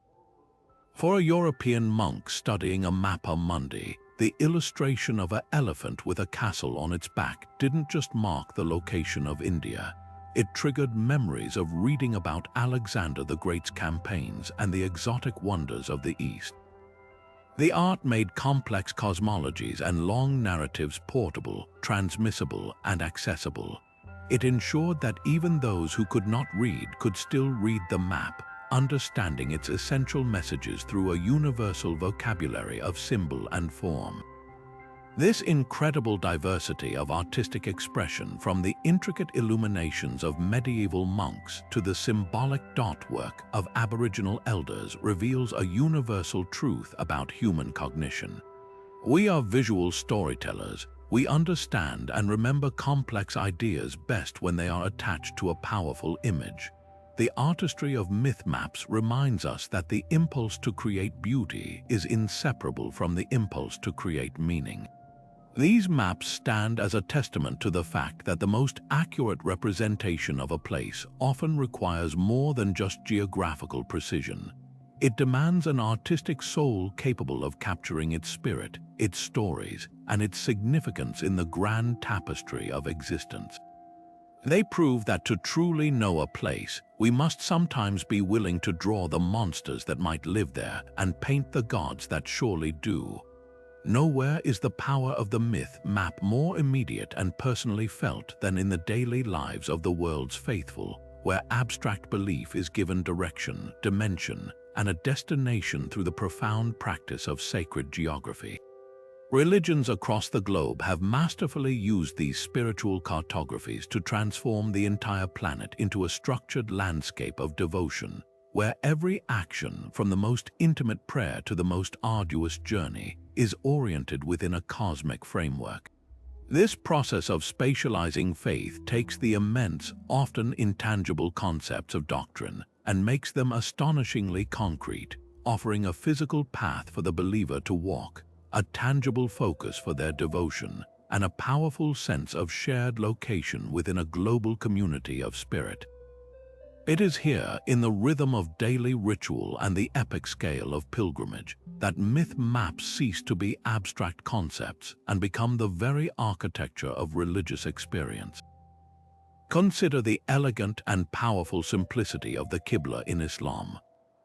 Speaker 1: For a European monk studying a Mapamundi, the illustration of an elephant with a castle on its back didn't just mark the location of India. It triggered memories of reading about Alexander the Great's campaigns and the exotic wonders of the East. The art made complex cosmologies and long narratives portable, transmissible, and accessible. It ensured that even those who could not read could still read the map, understanding its essential messages through a universal vocabulary of symbol and form. This incredible diversity of artistic expression, from the intricate illuminations of medieval monks to the symbolic dot work of Aboriginal elders, reveals a universal truth about human cognition. We are visual storytellers. We understand and remember complex ideas best when they are attached to a powerful image. The artistry of myth maps reminds us that the impulse to create beauty is inseparable from the impulse to create meaning. These maps stand as a testament to the fact that the most accurate representation of a place often requires more than just geographical precision. It demands an artistic soul capable of capturing its spirit, its stories, and its significance in the grand tapestry of existence. They prove that to truly know a place, we must sometimes be willing to draw the monsters that might live there and paint the gods that surely do. Nowhere is the power of the myth map more immediate and personally felt than in the daily lives of the world's faithful, where abstract belief is given direction, dimension, and a destination through the profound practice of sacred geography. Religions across the globe have masterfully used these spiritual cartographies to transform the entire planet into a structured landscape of devotion, where every action, from the most intimate prayer to the most arduous journey, is oriented within a cosmic framework. This process of spatializing faith takes the immense, often intangible concepts of doctrine and makes them astonishingly concrete, offering a physical path for the believer to walk, a tangible focus for their devotion, and a powerful sense of shared location within a global community of spirit. It is here, in the rhythm of daily ritual and the epic scale of pilgrimage, that myth maps cease to be abstract concepts and become the very architecture of religious experience. Consider the elegant and powerful simplicity of the Qibla in Islam.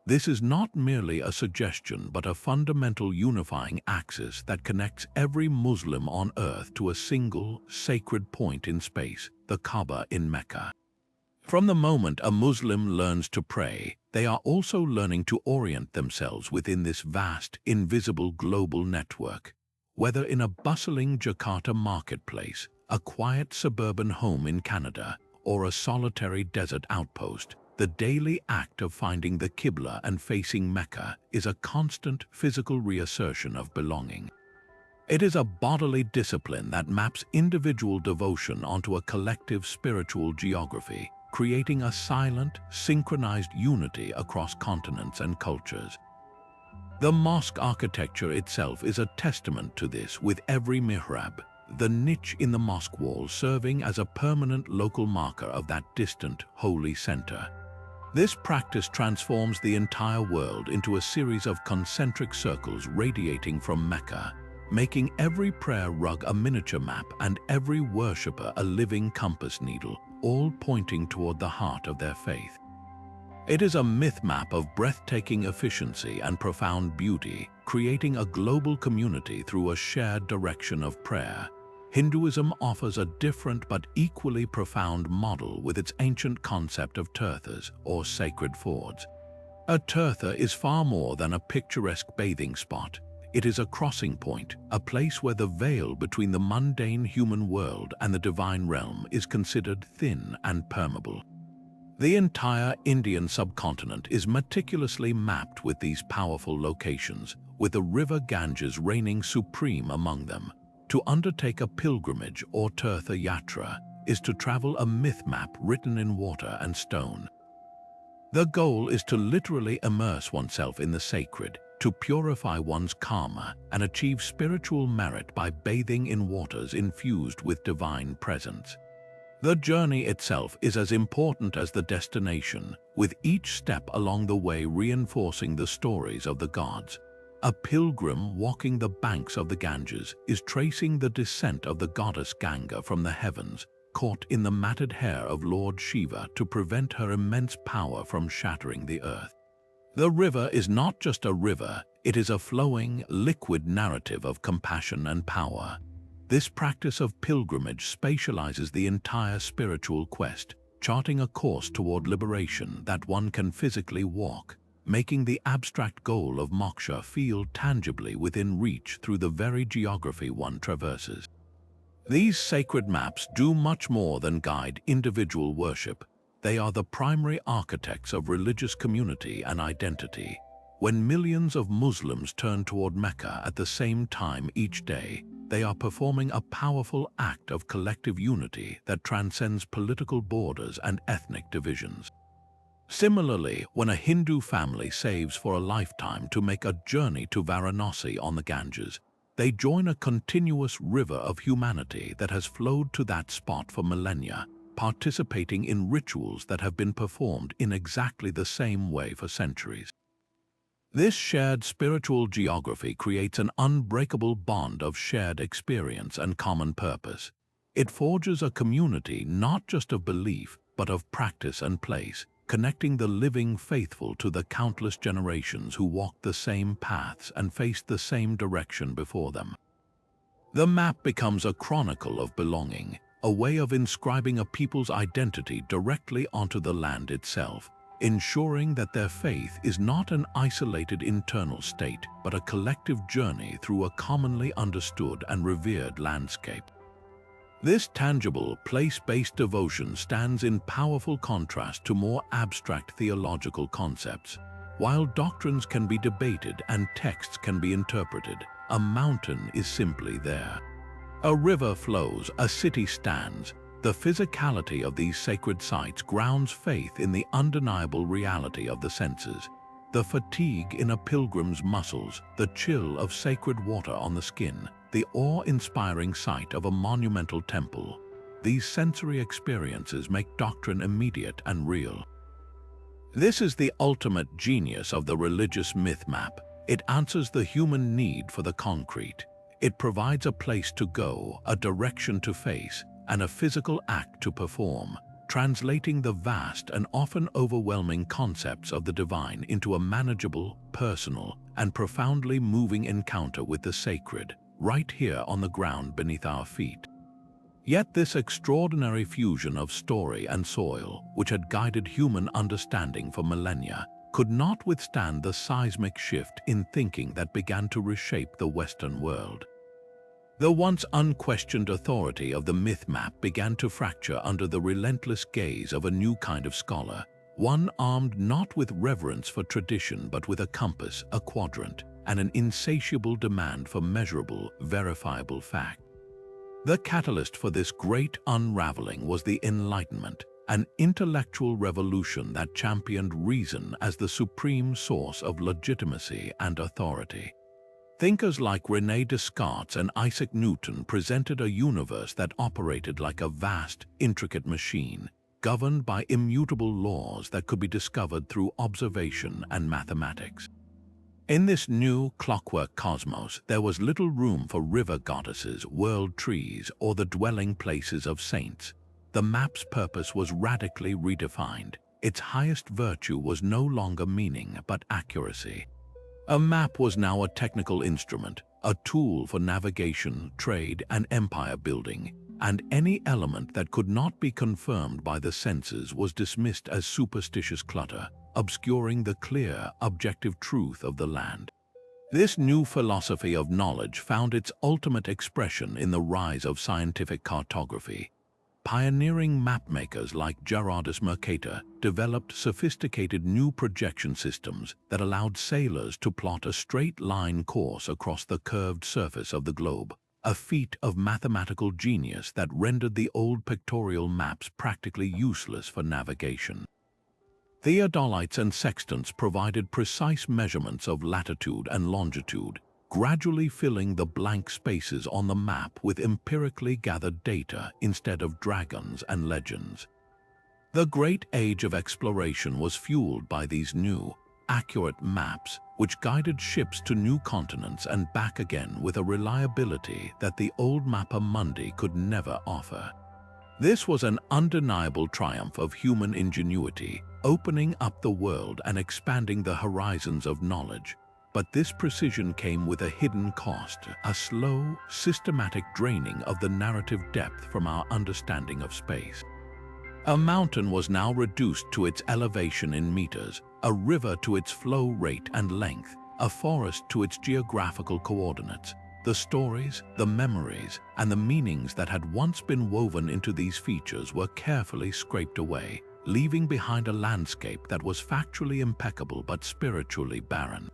Speaker 1: This is not merely a suggestion but a fundamental unifying axis that connects every Muslim on earth to a single, sacred point in space, the Kaaba in Mecca. From the moment a Muslim learns to pray, they are also learning to orient themselves within this vast, invisible global network. Whether in a bustling Jakarta marketplace, a quiet suburban home in Canada, or a solitary desert outpost, the daily act of finding the Qibla and facing Mecca is a constant physical reassertion of belonging. It is a bodily discipline that maps individual devotion onto a collective spiritual geography, creating a silent, synchronized unity across continents and cultures. The mosque architecture itself is a testament to this, with every mihrab, the niche in the mosque wall, serving as a permanent local marker of that distant, holy center. This practice transforms the entire world into a series of concentric circles radiating from Mecca, making every prayer rug a miniature map and every worshipper a living compass needle, all pointing toward the heart of their faith. It is a myth map of breathtaking efficiency and profound beauty, creating a global community through a shared direction of prayer. Hinduism offers a different but equally profound model with its ancient concept of tirthas, or sacred fords. A tirtha is far more than a picturesque bathing spot. It is a crossing point, a place where the veil between the mundane human world and the divine realm is considered thin and permeable. The entire Indian subcontinent is meticulously mapped with these powerful locations, with the river Ganges reigning supreme among them. To undertake a pilgrimage or tirtha yatra is to travel a myth map written in water and stone. The goal is to literally immerse oneself in the sacred, to purify one's karma and achieve spiritual merit by bathing in waters infused with divine presence. The journey itself is as important as the destination, with each step along the way reinforcing the stories of the gods. A pilgrim walking the banks of the Ganges is tracing the descent of the goddess Ganga from the heavens, caught in the matted hair of Lord Shiva to prevent her immense power from shattering the earth. The river is not just a river, it is a flowing, liquid narrative of compassion and power. This practice of pilgrimage spatializes the entire spiritual quest, charting a course toward liberation that one can physically walk, making the abstract goal of moksha feel tangibly within reach through the very geography one traverses. These sacred maps do much more than guide individual worship. They are the primary architects of religious community and identity. When millions of Muslims turn toward Mecca at the same time each day, they are performing a powerful act of collective unity that transcends political borders and ethnic divisions. Similarly, when a Hindu family saves for a lifetime to make a journey to Varanasi on the Ganges, they join a continuous river of humanity that has flowed to that spot for millennia, participating in rituals that have been performed in exactly the same way for centuries. This shared spiritual geography creates an unbreakable bond of shared experience and common purpose. It forges a community not just of belief, but of practice and place, connecting the living faithful to the countless generations who walked the same paths and faced the same direction before them. The map becomes a chronicle of belonging, a way of inscribing a people's identity directly onto the land itself, ensuring that their faith is not an isolated internal state, but a collective journey through a commonly understood and revered landscape. This tangible, place-based devotion stands in powerful contrast to more abstract theological concepts. While doctrines can be debated and texts can be interpreted, a mountain is simply there. A river flows, a city stands. The physicality of these sacred sites grounds faith in the undeniable reality of the senses. The fatigue in a pilgrim's muscles, the chill of sacred water on the skin, the awe-inspiring sight of a monumental temple. These sensory experiences make doctrine immediate and real. This is the ultimate genius of the religious myth map. It answers the human need for the concrete. It provides a place to go, a direction to face, and a physical act to perform, translating the vast and often overwhelming concepts of the divine into a manageable, personal, and profoundly moving encounter with the sacred, right here on the ground beneath our feet. Yet this extraordinary fusion of story and soil, which had guided human understanding for millennia, could not withstand the seismic shift in thinking that began to reshape the Western world. The once unquestioned authority of the myth map began to fracture under the relentless gaze of a new kind of scholar, one armed not with reverence for tradition but with a compass, a quadrant, and an insatiable demand for measurable, verifiable fact. The catalyst for this great unraveling was the Enlightenment, an intellectual revolution that championed reason as the supreme source of legitimacy and authority. Thinkers like René Descartes and Isaac Newton presented a universe that operated like a vast, intricate machine, governed by immutable laws that could be discovered through observation and mathematics. In this new clockwork cosmos, there was little room for river goddesses, world trees, or the dwelling places of saints. The map's purpose was radically redefined. Its highest virtue was no longer meaning but accuracy. A map was now a technical instrument, a tool for navigation, trade, and empire building, and any element that could not be confirmed by the senses was dismissed as superstitious clutter, obscuring the clear, objective truth of the land. This new philosophy of knowledge found its ultimate expression in the rise of scientific cartography. Pioneering mapmakers like Gerardus Mercator developed sophisticated new projection systems that allowed sailors to plot a straight-line course across the curved surface of the globe, a feat of mathematical genius that rendered the old pictorial maps practically useless for navigation. Theodolites and sextants provided precise measurements of latitude and longitude, gradually filling the blank spaces on the map with empirically gathered data instead of dragons and legends. The great age of exploration was fueled by these new, accurate maps, which guided ships to new continents and back again with a reliability that the old Mapamundi could never offer. This was an undeniable triumph of human ingenuity, opening up the world and expanding the horizons of knowledge. But this precision came with a hidden cost, a slow, systematic draining of the narrative depth from our understanding of space. A mountain was now reduced to its elevation in meters, a river to its flow rate and length, a forest to its geographical coordinates. The stories, the memories, and the meanings that had once been woven into these features were carefully scraped away, leaving behind a landscape that was factually impeccable but spiritually barren.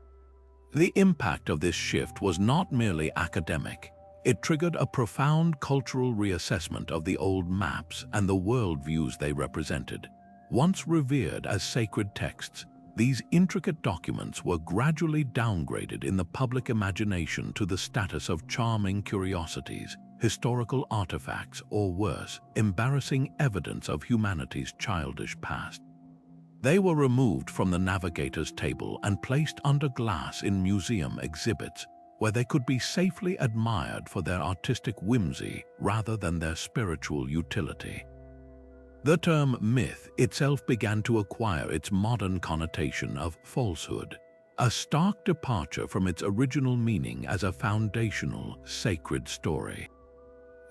Speaker 1: The impact of this shift was not merely academic. It triggered a profound cultural reassessment of the old maps and the worldviews they represented. Once revered as sacred texts, these intricate documents were gradually downgraded in the public imagination to the status of charming curiosities, historical artifacts, or worse, embarrassing evidence of humanity's childish past. They were removed from the navigator's table and placed under glass in museum exhibits, where they could be safely admired for their artistic whimsy rather than their spiritual utility. The term myth itself began to acquire its modern connotation of falsehood, a stark departure from its original meaning as a foundational, sacred story.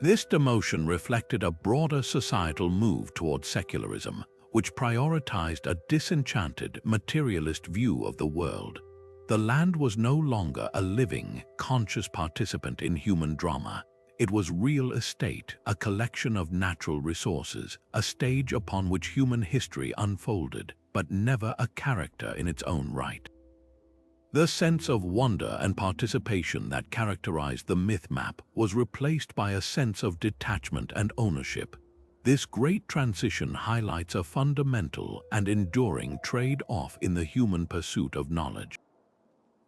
Speaker 1: This demotion reflected a broader societal move toward secularism, which prioritized a disenchanted, materialist view of the world. The land was no longer a living, conscious participant in human drama. It was real estate, a collection of natural resources, a stage upon which human history unfolded, but never a character in its own right. The sense of wonder and participation that characterized the myth map was replaced by a sense of detachment and ownership. This great transition highlights a fundamental and enduring trade-off in the human pursuit of knowledge.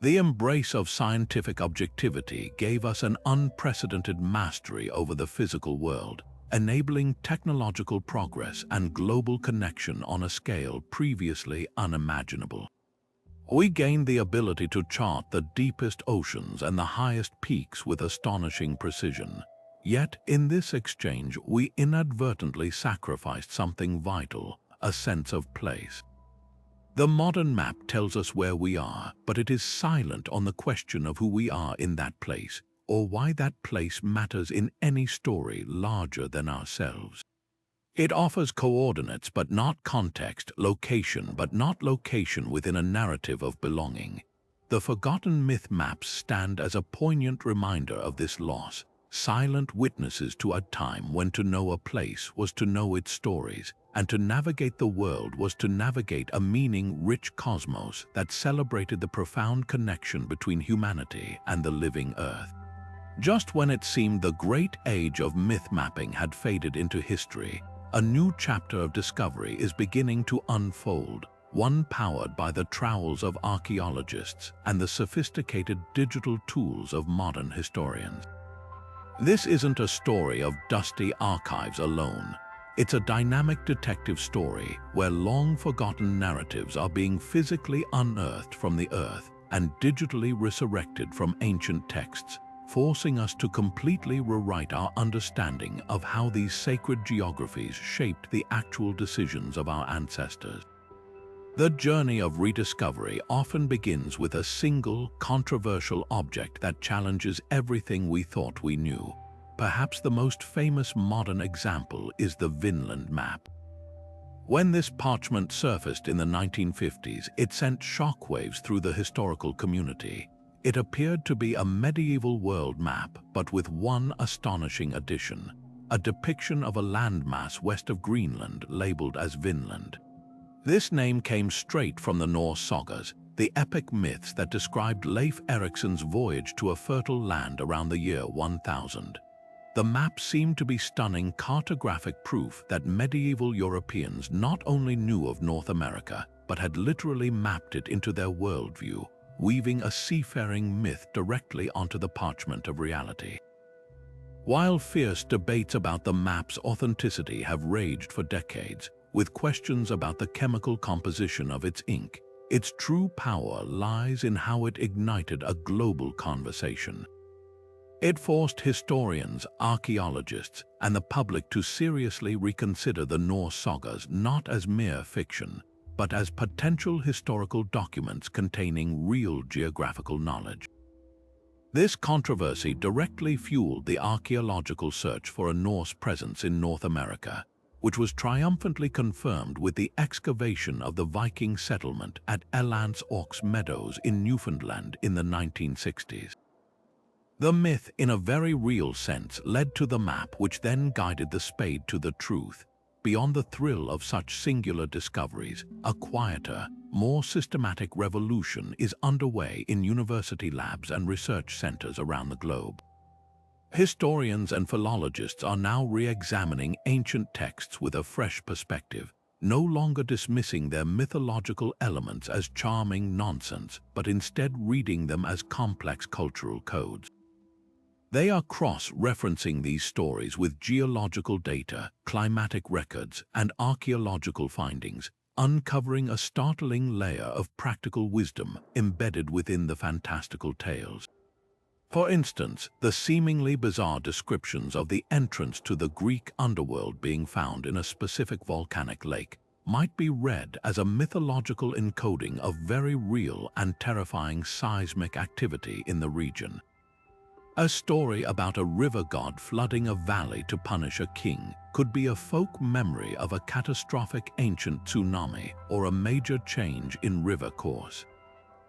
Speaker 1: The embrace of scientific objectivity gave us an unprecedented mastery over the physical world, enabling technological progress and global connection on a scale previously unimaginable. We gained the ability to chart the deepest oceans and the highest peaks with astonishing precision. Yet, in this exchange, we inadvertently sacrificed something vital, a sense of place. The modern map tells us where we are, but it is silent on the question of who we are in that place, or why that place matters in any story larger than ourselves. It offers coordinates but not context, location but not location within a narrative of belonging. The forgotten myth maps stand as a poignant reminder of this loss, silent witnesses to a time when to know a place was to know its stories, and to navigate the world was to navigate a meaning-rich cosmos that celebrated the profound connection between humanity and the living Earth. Just when it seemed the great age of myth mapping had faded into history, a new chapter of discovery is beginning to unfold, one powered by the trowels of archaeologists and the sophisticated digital tools of modern historians. This isn't a story of dusty archives alone. It's a dynamic detective story where long-forgotten narratives are being physically unearthed from the earth and digitally resurrected from ancient texts, forcing us to completely rewrite our understanding of how these sacred geographies shaped the actual decisions of our ancestors. The journey of rediscovery often begins with a single, controversial object that challenges everything we thought we knew. Perhaps the most famous modern example is the Vinland map. When this parchment surfaced in the 1950s, it sent shockwaves through the historical community. It appeared to be a medieval world map, but with one astonishing addition: a depiction of a landmass west of Greenland labeled as Vinland. This name came straight from the Norse sagas, the epic myths that described Leif Erikson's voyage to a fertile land around the year 1000. The map seemed to be stunning cartographic proof that medieval Europeans not only knew of North America, but had literally mapped it into their worldview, weaving a seafaring myth directly onto the parchment of reality. While fierce debates about the map's authenticity have raged for decades, with questions about the chemical composition of its ink, its true power lies in how it ignited a global conversation. It forced historians, archaeologists, and the public to seriously reconsider the Norse sagas not as mere fiction, but as potential historical documents containing real geographical knowledge. This controversy directly fueled the archaeological search for a Norse presence in North America, which was triumphantly confirmed with the excavation of the Viking settlement at Elance Orks Meadows in Newfoundland in the 1960s. The myth, in a very real sense, led to the map which then guided the spade to the truth. Beyond the thrill of such singular discoveries, a quieter, more systematic revolution is underway in university labs and research centers around the globe. Historians and philologists are now re-examining ancient texts with a fresh perspective, no longer dismissing their mythological elements as charming nonsense, but instead reading them as complex cultural codes. They are cross-referencing these stories with geological data, climatic records, and archaeological findings, uncovering a startling layer of practical wisdom embedded within the fantastical tales. For instance, the seemingly bizarre descriptions of the entrance to the Greek underworld being found in a specific volcanic lake might be read as a mythological encoding of very real and terrifying seismic activity in the region. A story about a river god flooding a valley to punish a king could be a folk memory of a catastrophic ancient tsunami or a major change in river course.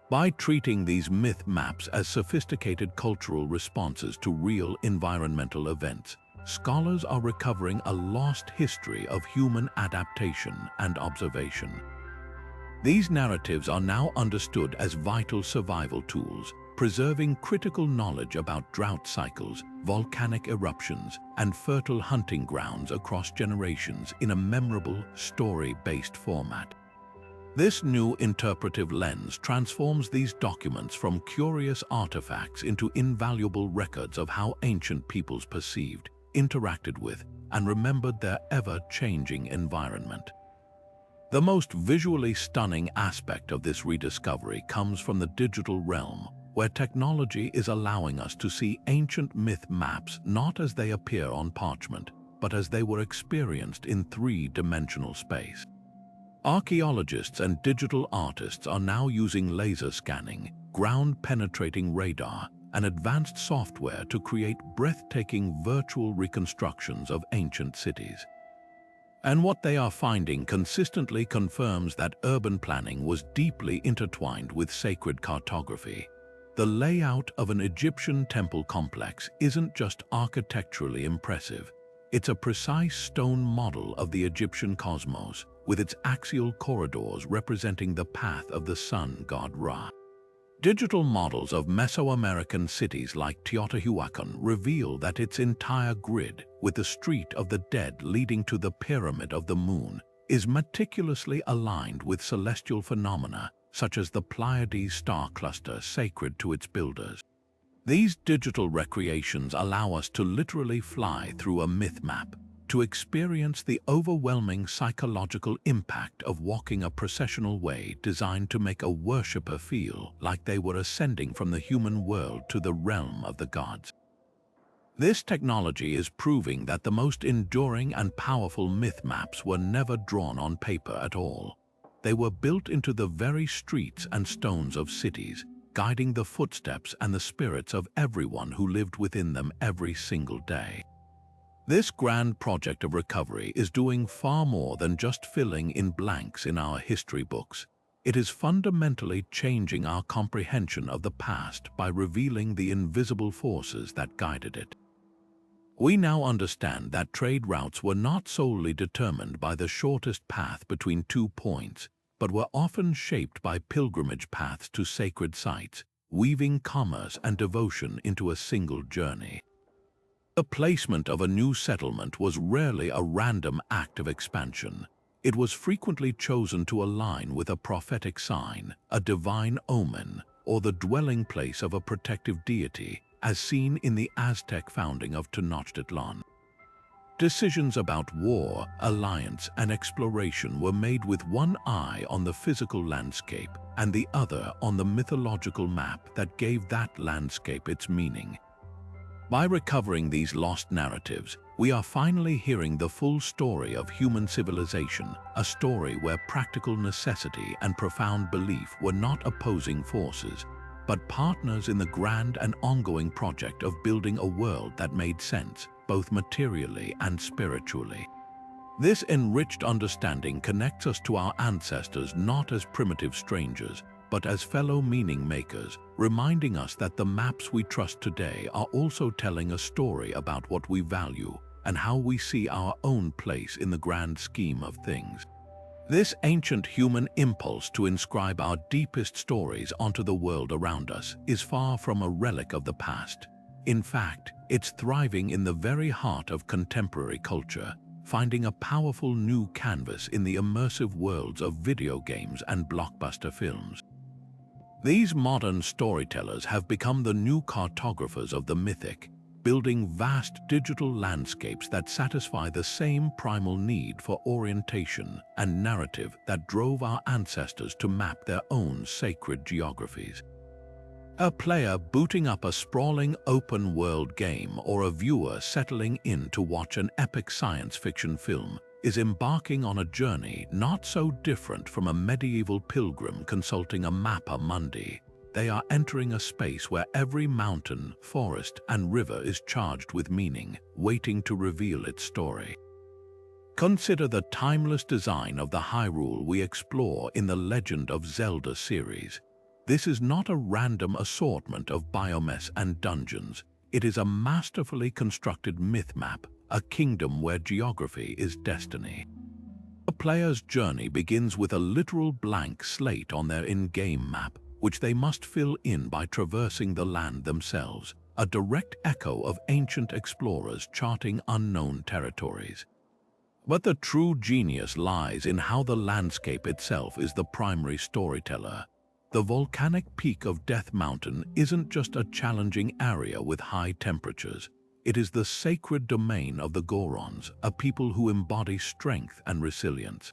Speaker 1: By treating these myth maps as sophisticated cultural responses to real environmental events, scholars are recovering a lost history of human adaptation and observation. These narratives are now understood as vital survival tools, preserving critical knowledge about drought cycles, volcanic eruptions, and fertile hunting grounds across generations in a memorable, story-based format. This new interpretive lens transforms these documents from curious artifacts into invaluable records of how ancient peoples perceived, interacted with, and remembered their ever-changing environment. The most visually stunning aspect of this rediscovery comes from the digital realm, where technology is allowing us to see ancient myth maps not as they appear on parchment, but as they were experienced in three-dimensional space. Archaeologists and digital artists are now using laser scanning, ground-penetrating radar, and advanced software to create breathtaking virtual reconstructions of ancient cities. And what they are finding consistently confirms that urban planning was deeply intertwined with sacred cartography. The layout of an Egyptian temple complex isn't just architecturally impressive, It's a precise stone model of the Egyptian cosmos, with its axial corridors representing the path of the sun god Ra. Digital models of Mesoamerican cities like Teotihuacan reveal that its entire grid, with the Street of the Dead leading to the Pyramid of the Moon, is meticulously aligned with celestial phenomena such as the Pleiades star cluster sacred to its builders. These digital recreations allow us to literally fly through a myth map, to experience the overwhelming psychological impact of walking a processional way designed to make a worshipper feel like they were ascending from the human world to the realm of the gods. This technology is proving that the most enduring and powerful myth maps were never drawn on paper at all. They were built into the very streets and stones of cities, guiding the footsteps and the spirits of everyone who lived within them every single day. This grand project of recovery is doing far more than just filling in blanks in our history books. It is fundamentally changing our comprehension of the past by revealing the invisible forces that guided it. We now understand that trade routes were not solely determined by the shortest path between 2 points, but were often shaped by pilgrimage paths to sacred sites, weaving commerce and devotion into a single journey. The placement of a new settlement was rarely a random act of expansion. It was frequently chosen to align with a prophetic sign, a divine omen, or the dwelling place of a protective deity, as seen in the Aztec founding of Tenochtitlan. Decisions about war, alliance, and exploration were made with one eye on the physical landscape and the other on the mythological map that gave that landscape its meaning. By recovering these lost narratives, we are finally hearing the full story of human civilization, a story where practical necessity and profound belief were not opposing forces, but partners in the grand and ongoing project of building a world that made sense, both materially and spiritually. This enriched understanding connects us to our ancestors not as primitive strangers, but as fellow meaning makers, reminding us that the maps we trust today are also telling a story about what we value and how we see our own place in the grand scheme of things. This ancient human impulse to inscribe our deepest stories onto the world around us is far from a relic of the past. In fact, it's thriving in the very heart of contemporary culture, finding a powerful new canvas in the immersive worlds of video games and blockbuster films. These modern storytellers have become the new cartographers of the mythic, building vast digital landscapes that satisfy the same primal need for orientation and narrative that drove our ancestors to map their own sacred geographies. A player booting up a sprawling open-world game or a viewer settling in to watch an epic science fiction film is embarking on a journey not so different from a medieval pilgrim consulting a Mapamundi. They are entering a space where every mountain, forest, and river is charged with meaning, waiting to reveal its story. Consider the timeless design of the Hyrule we explore in the Legend of Zelda series. This is not a random assortment of biomes and dungeons. It is a masterfully constructed myth map, a kingdom where geography is destiny. The player's journey begins with a literal blank slate on their in-game map, which they must fill in by traversing the land themselves, a direct echo of ancient explorers charting unknown territories. But the true genius lies in how the landscape itself is the primary storyteller. The volcanic peak of Death Mountain isn't just a challenging area with high temperatures. It is the sacred domain of the Gorons, a people who embody strength and resilience.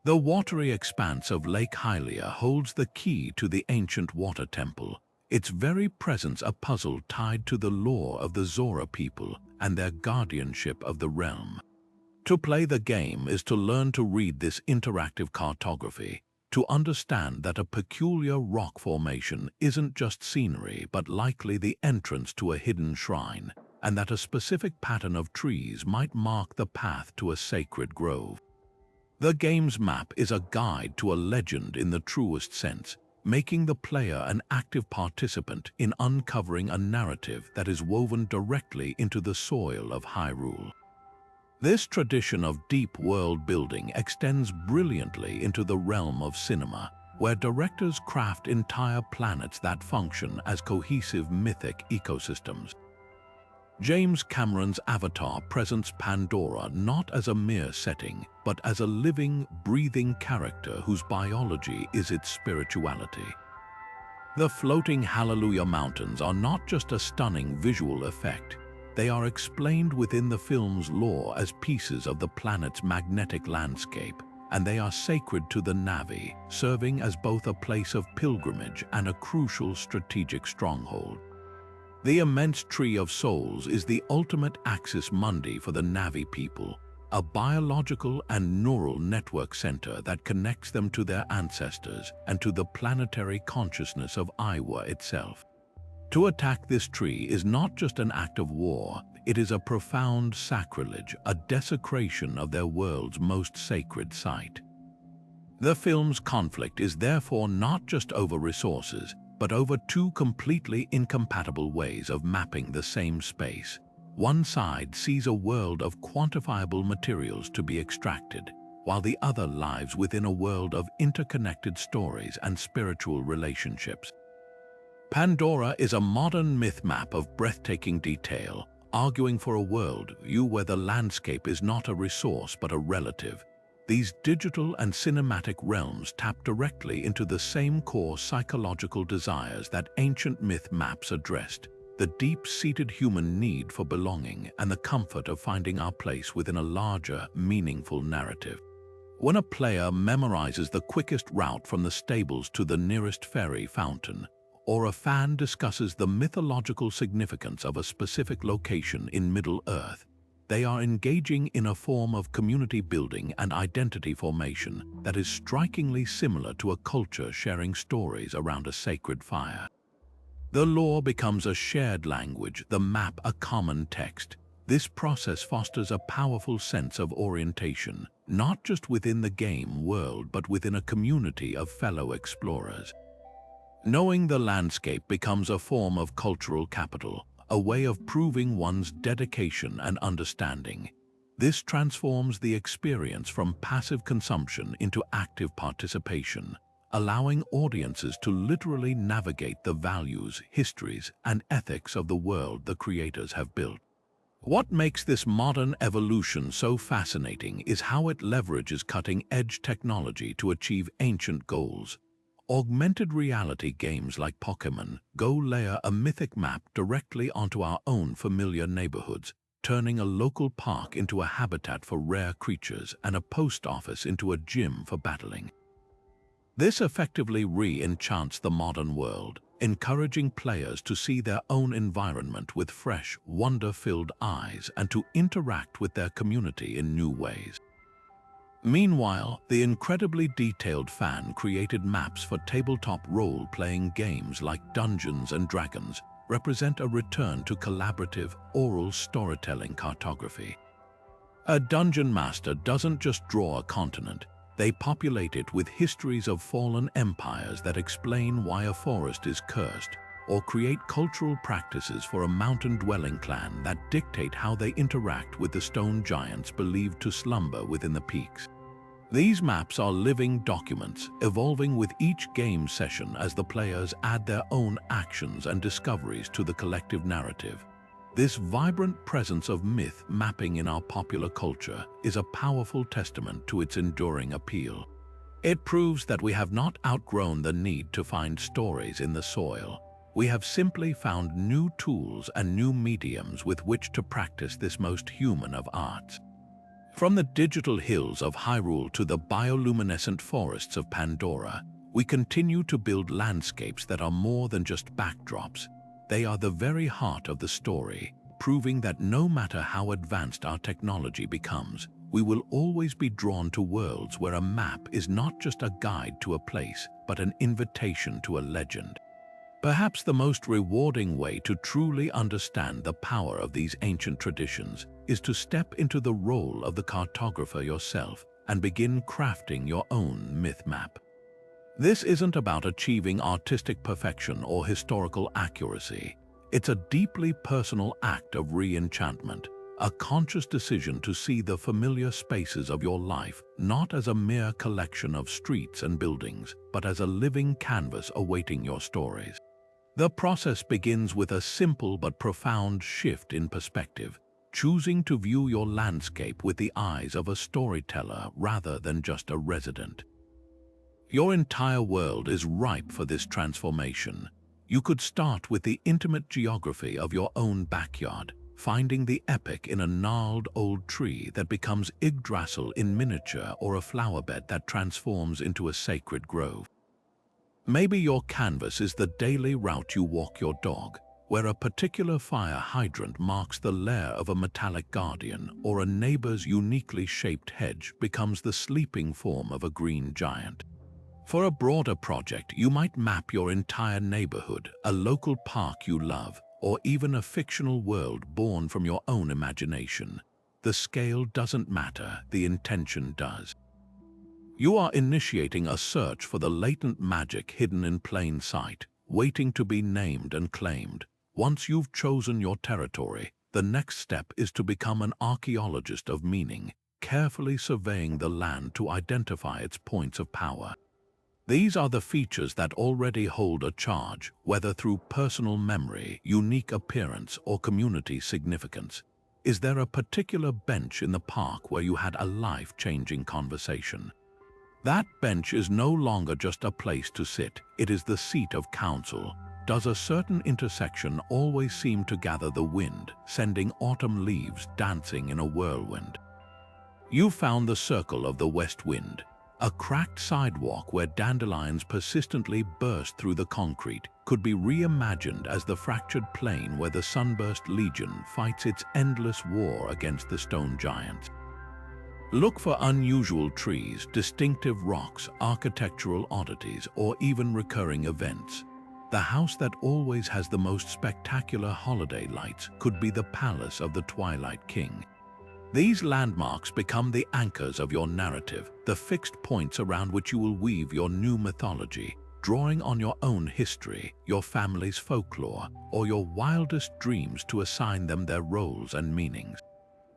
Speaker 1: The watery expanse of Lake Hylia holds the key to the ancient water temple, its very presence a puzzle tied to the lore of the Zora people and their guardianship of the realm. To play the game is to learn to read this interactive cartography, to understand that a peculiar rock formation isn't just scenery but likely the entrance to a hidden shrine, and that a specific pattern of trees might mark the path to a sacred grove. The game's map is a guide to a legend in the truest sense, making the player an active participant in uncovering a narrative that is woven directly into the soil of Hyrule. This tradition of deep world building extends brilliantly into the realm of cinema, where directors craft entire planets that function as cohesive mythic ecosystems. James Cameron's Avatar presents Pandora not as a mere setting, but as a living, breathing character whose biology is its spirituality. The floating Hallelujah Mountains are not just a stunning visual effect. They are explained within the film's lore as pieces of the planet's magnetic landscape, and they are sacred to the Na'vi, serving as both a place of pilgrimage and a crucial strategic stronghold. The immense Tree of Souls is the ultimate axis mundi for the Na'vi people, a biological and neural network center that connects them to their ancestors and to the planetary consciousness of Iowa itself. To attack this tree is not just an act of war, it is a profound sacrilege, a desecration of their world's most sacred site. The film's conflict is therefore not just over resources, but over two completely incompatible ways of mapping the same space. One side sees a world of quantifiable materials to be extracted, while the other lives within a world of interconnected stories and spiritual relationships. Pandora is a modern myth map of breathtaking detail, arguing for a world view where the landscape is not a resource but a relative. These digital and cinematic realms tap directly into the same core psychological desires that ancient myth maps addressed: the deep-seated human need for belonging and the comfort of finding our place within a larger, meaningful narrative. When a player memorizes the quickest route from the stables to the nearest fairy fountain, or a fan discusses the mythological significance of a specific location in Middle-earth, they are engaging in a form of community building and identity formation that is strikingly similar to a culture sharing stories around a sacred fire. The lore becomes a shared language, the map a common text. This process fosters a powerful sense of orientation, not just within the game world but within a community of fellow explorers. Knowing the landscape becomes a form of cultural capital, a way of proving one's dedication and understanding. This transforms the experience from passive consumption into active participation, allowing audiences to literally navigate the values, histories, and ethics of the world the creators have built. What makes this modern evolution so fascinating is how it leverages cutting-edge technology to achieve ancient goals. Augmented reality games like Pokémon Go layer a mythic map directly onto our own familiar neighborhoods, turning a local park into a habitat for rare creatures and a post office into a gym for battling. This effectively re-enchants the modern world, encouraging players to see their own environment with fresh, wonder-filled eyes and to interact with their community in new ways. Meanwhile, the incredibly detailed fan-created maps for tabletop role-playing games like Dungeons & Dragons represent a return to collaborative, oral storytelling cartography. A dungeon master doesn't just draw a continent, they populate it with histories of fallen empires that explain why a forest is cursed, or create cultural practices for a mountain-dwelling clan that dictate how they interact with the stone giants believed to slumber within the peaks. These maps are living documents, evolving with each game session as the players add their own actions and discoveries to the collective narrative. This vibrant presence of myth mapping in our popular culture is a powerful testament to its enduring appeal. It proves that we have not outgrown the need to find stories in the soil. We have simply found new tools and new mediums with which to practice this most human of arts. From the digital hills of Hyrule to the bioluminescent forests of Pandora, we continue to build landscapes that are more than just backdrops. They are the very heart of the story, proving that no matter how advanced our technology becomes, we will always be drawn to worlds where a map is not just a guide to a place, but an invitation to a legend. Perhaps the most rewarding way to truly understand the power of these ancient traditions is to step into the role of the cartographer yourself and begin crafting your own myth map. This isn't about achieving artistic perfection or historical accuracy. It's a deeply personal act of re-enchantment, a conscious decision to see the familiar spaces of your life not as a mere collection of streets and buildings, but as a living canvas awaiting your stories. The process begins with a simple but profound shift in perspective, choosing to view your landscape with the eyes of a storyteller rather than just a resident. Your entire world is ripe for this transformation. You could start with the intimate geography of your own backyard, finding the epic in a gnarled old tree that becomes Yggdrasil in miniature, or a flowerbed that transforms into a sacred grove. Maybe your canvas is the daily route you walk your dog, where a particular fire hydrant marks the lair of a metallic guardian, or a neighbor's uniquely shaped hedge becomes the sleeping form of a green giant. For a broader project, you might map your entire neighborhood, a local park you love, or even a fictional world born from your own imagination. The scale doesn't matter, the intention does. You are initiating a search for the latent magic hidden in plain sight, waiting to be named and claimed. Once you've chosen your territory, the next step is to become an archaeologist of meaning, carefully surveying the land to identify its points of power. These are the features that already hold a charge, whether through personal memory, unique appearance, or community significance. Is there a particular bench in the park where you had a life-changing conversation? That bench is no longer just a place to sit, it is the seat of counsel. Does a certain intersection always seem to gather the wind, sending autumn leaves dancing in a whirlwind? You found the circle of the west wind. A cracked sidewalk where dandelions persistently burst through the concrete could be reimagined as the fractured plain where the sunburst legion fights its endless war against the stone giants. Look for unusual trees, distinctive rocks, architectural oddities, or even recurring events. The house that always has the most spectacular holiday lights could be the palace of the Twilight King. These landmarks become the anchors of your narrative, the fixed points around which you will weave your new mythology, drawing on your own history, your family's folklore, or your wildest dreams to assign them their roles and meanings.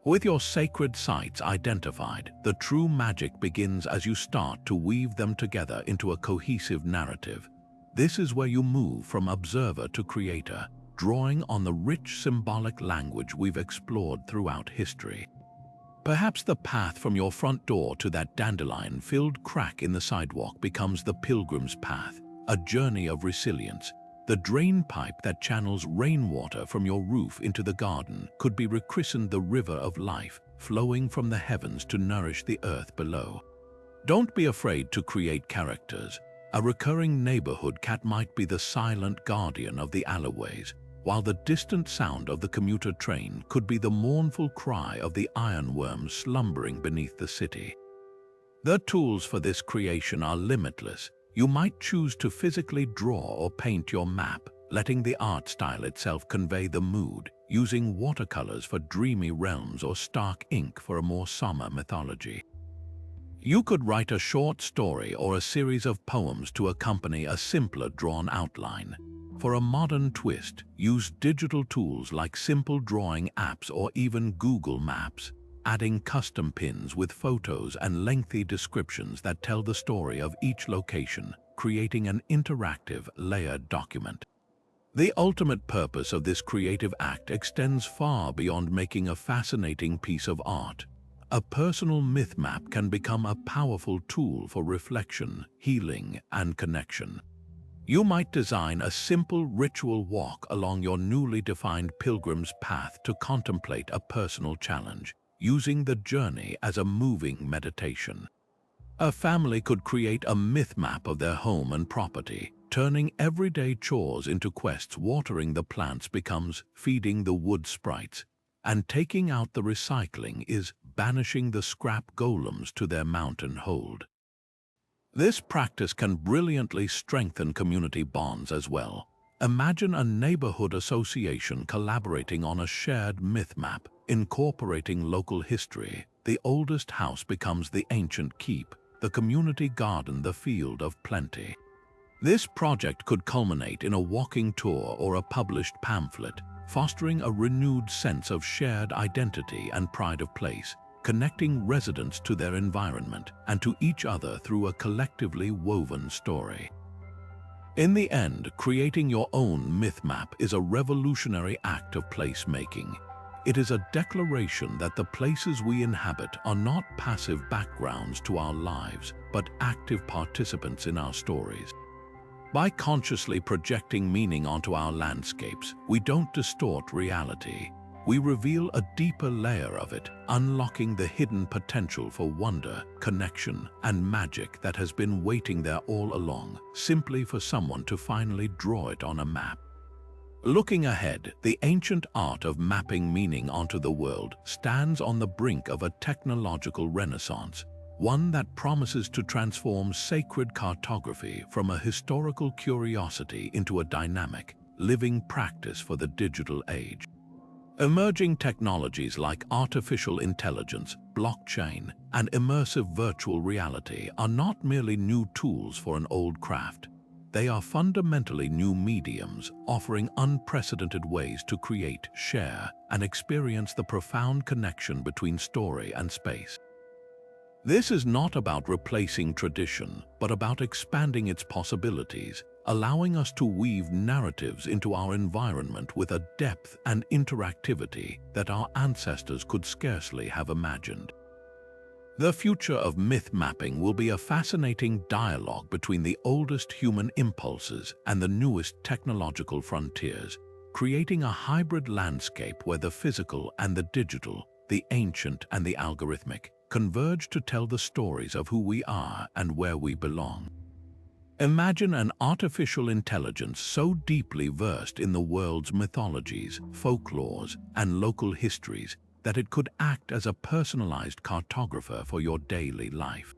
Speaker 1: With your sacred sites identified, the true magic begins as you start to weave them together into a cohesive narrative. This is where you move from observer to creator, drawing on the rich symbolic language we've explored throughout history. Perhaps the path from your front door to that dandelion-filled crack in the sidewalk becomes the pilgrim's path, a journey of resilience. The drain pipe that channels rainwater from your roof into the garden could be rechristened the river of life, flowing from the heavens to nourish the earth below. Don't be afraid to create characters. A recurring neighborhood cat might be the silent guardian of the alleyways, while the distant sound of the commuter train could be the mournful cry of the ironworm slumbering beneath the city. The tools for this creation are limitless. You might choose to physically draw or paint your map, letting the art style itself convey the mood, using watercolors for dreamy realms or stark ink for a more somber mythology. You could write a short story or a series of poems to accompany a simpler drawn outline. For a modern twist, use digital tools like simple drawing apps or even Google Maps, adding custom pins with photos and lengthy descriptions that tell the story of each location, creating an interactive, layered document. The ultimate purpose of this creative act extends far beyond making a fascinating piece of art. A personal myth map can become a powerful tool for reflection, healing, and connection. You might design a simple ritual walk along your newly defined pilgrim's path to contemplate a personal challenge, using the journey as a moving meditation. A family could create a myth map of their home and property, turning everyday chores into quests. Watering the plants becomes feeding the wood sprites, and taking out the recycling is banishing the scrap golems to their mountain hold. This practice can brilliantly strengthen community bonds as well. Imagine a neighborhood association collaborating on a shared myth map, incorporating local history. The oldest house becomes the ancient keep, the community garden the field of plenty. This project could culminate in a walking tour or a published pamphlet, fostering a renewed sense of shared identity and pride of place, connecting residents to their environment and to each other through a collectively woven story. In the end, creating your own myth map is a revolutionary act of placemaking. It is a declaration that the places we inhabit are not passive backgrounds to our lives, but active participants in our stories. By consciously projecting meaning onto our landscapes, we don't distort reality. We reveal a deeper layer of it, unlocking the hidden potential for wonder, connection, and magic that has been waiting there all along, simply for someone to finally draw it on a map. Looking ahead, the ancient art of mapping meaning onto the world stands on the brink of a technological renaissance, one that promises to transform sacred cartography from a historical curiosity into a dynamic, living practice for the digital age. Emerging technologies like artificial intelligence, blockchain, and immersive virtual reality are not merely new tools for an old craft. They are fundamentally new mediums, offering unprecedented ways to create, share, and experience the profound connection between story and space. This is not about replacing tradition, but about expanding its possibilities, allowing us to weave narratives into our environment with a depth and interactivity that our ancestors could scarcely have imagined. The future of myth mapping will be a fascinating dialogue between the oldest human impulses and the newest technological frontiers, creating a hybrid landscape where the physical and the digital, the ancient and the algorithmic, converge to tell the stories of who we are and where we belong. Imagine an artificial intelligence so deeply versed in the world's mythologies, folklores, and local histories that it could act as a personalized cartographer for your daily life.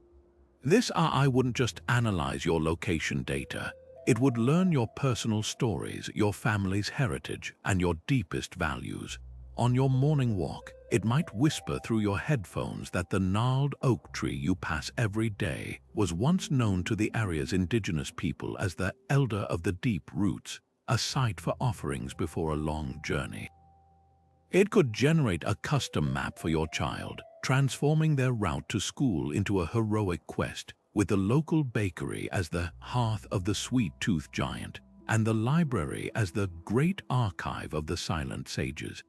Speaker 1: This AI wouldn't just analyze your location data, it would learn your personal stories, your family's heritage, and your deepest values. On your morning walk, it might whisper through your headphones that the gnarled oak tree you pass every day was once known to the area's indigenous people as the Elder of the Deep Roots, a site for offerings before a long journey. It could generate a custom map for your child, transforming their route to school into a heroic quest, with the local bakery as the hearth of the sweet-toothed giant, and the library as the great archive of the silent sages.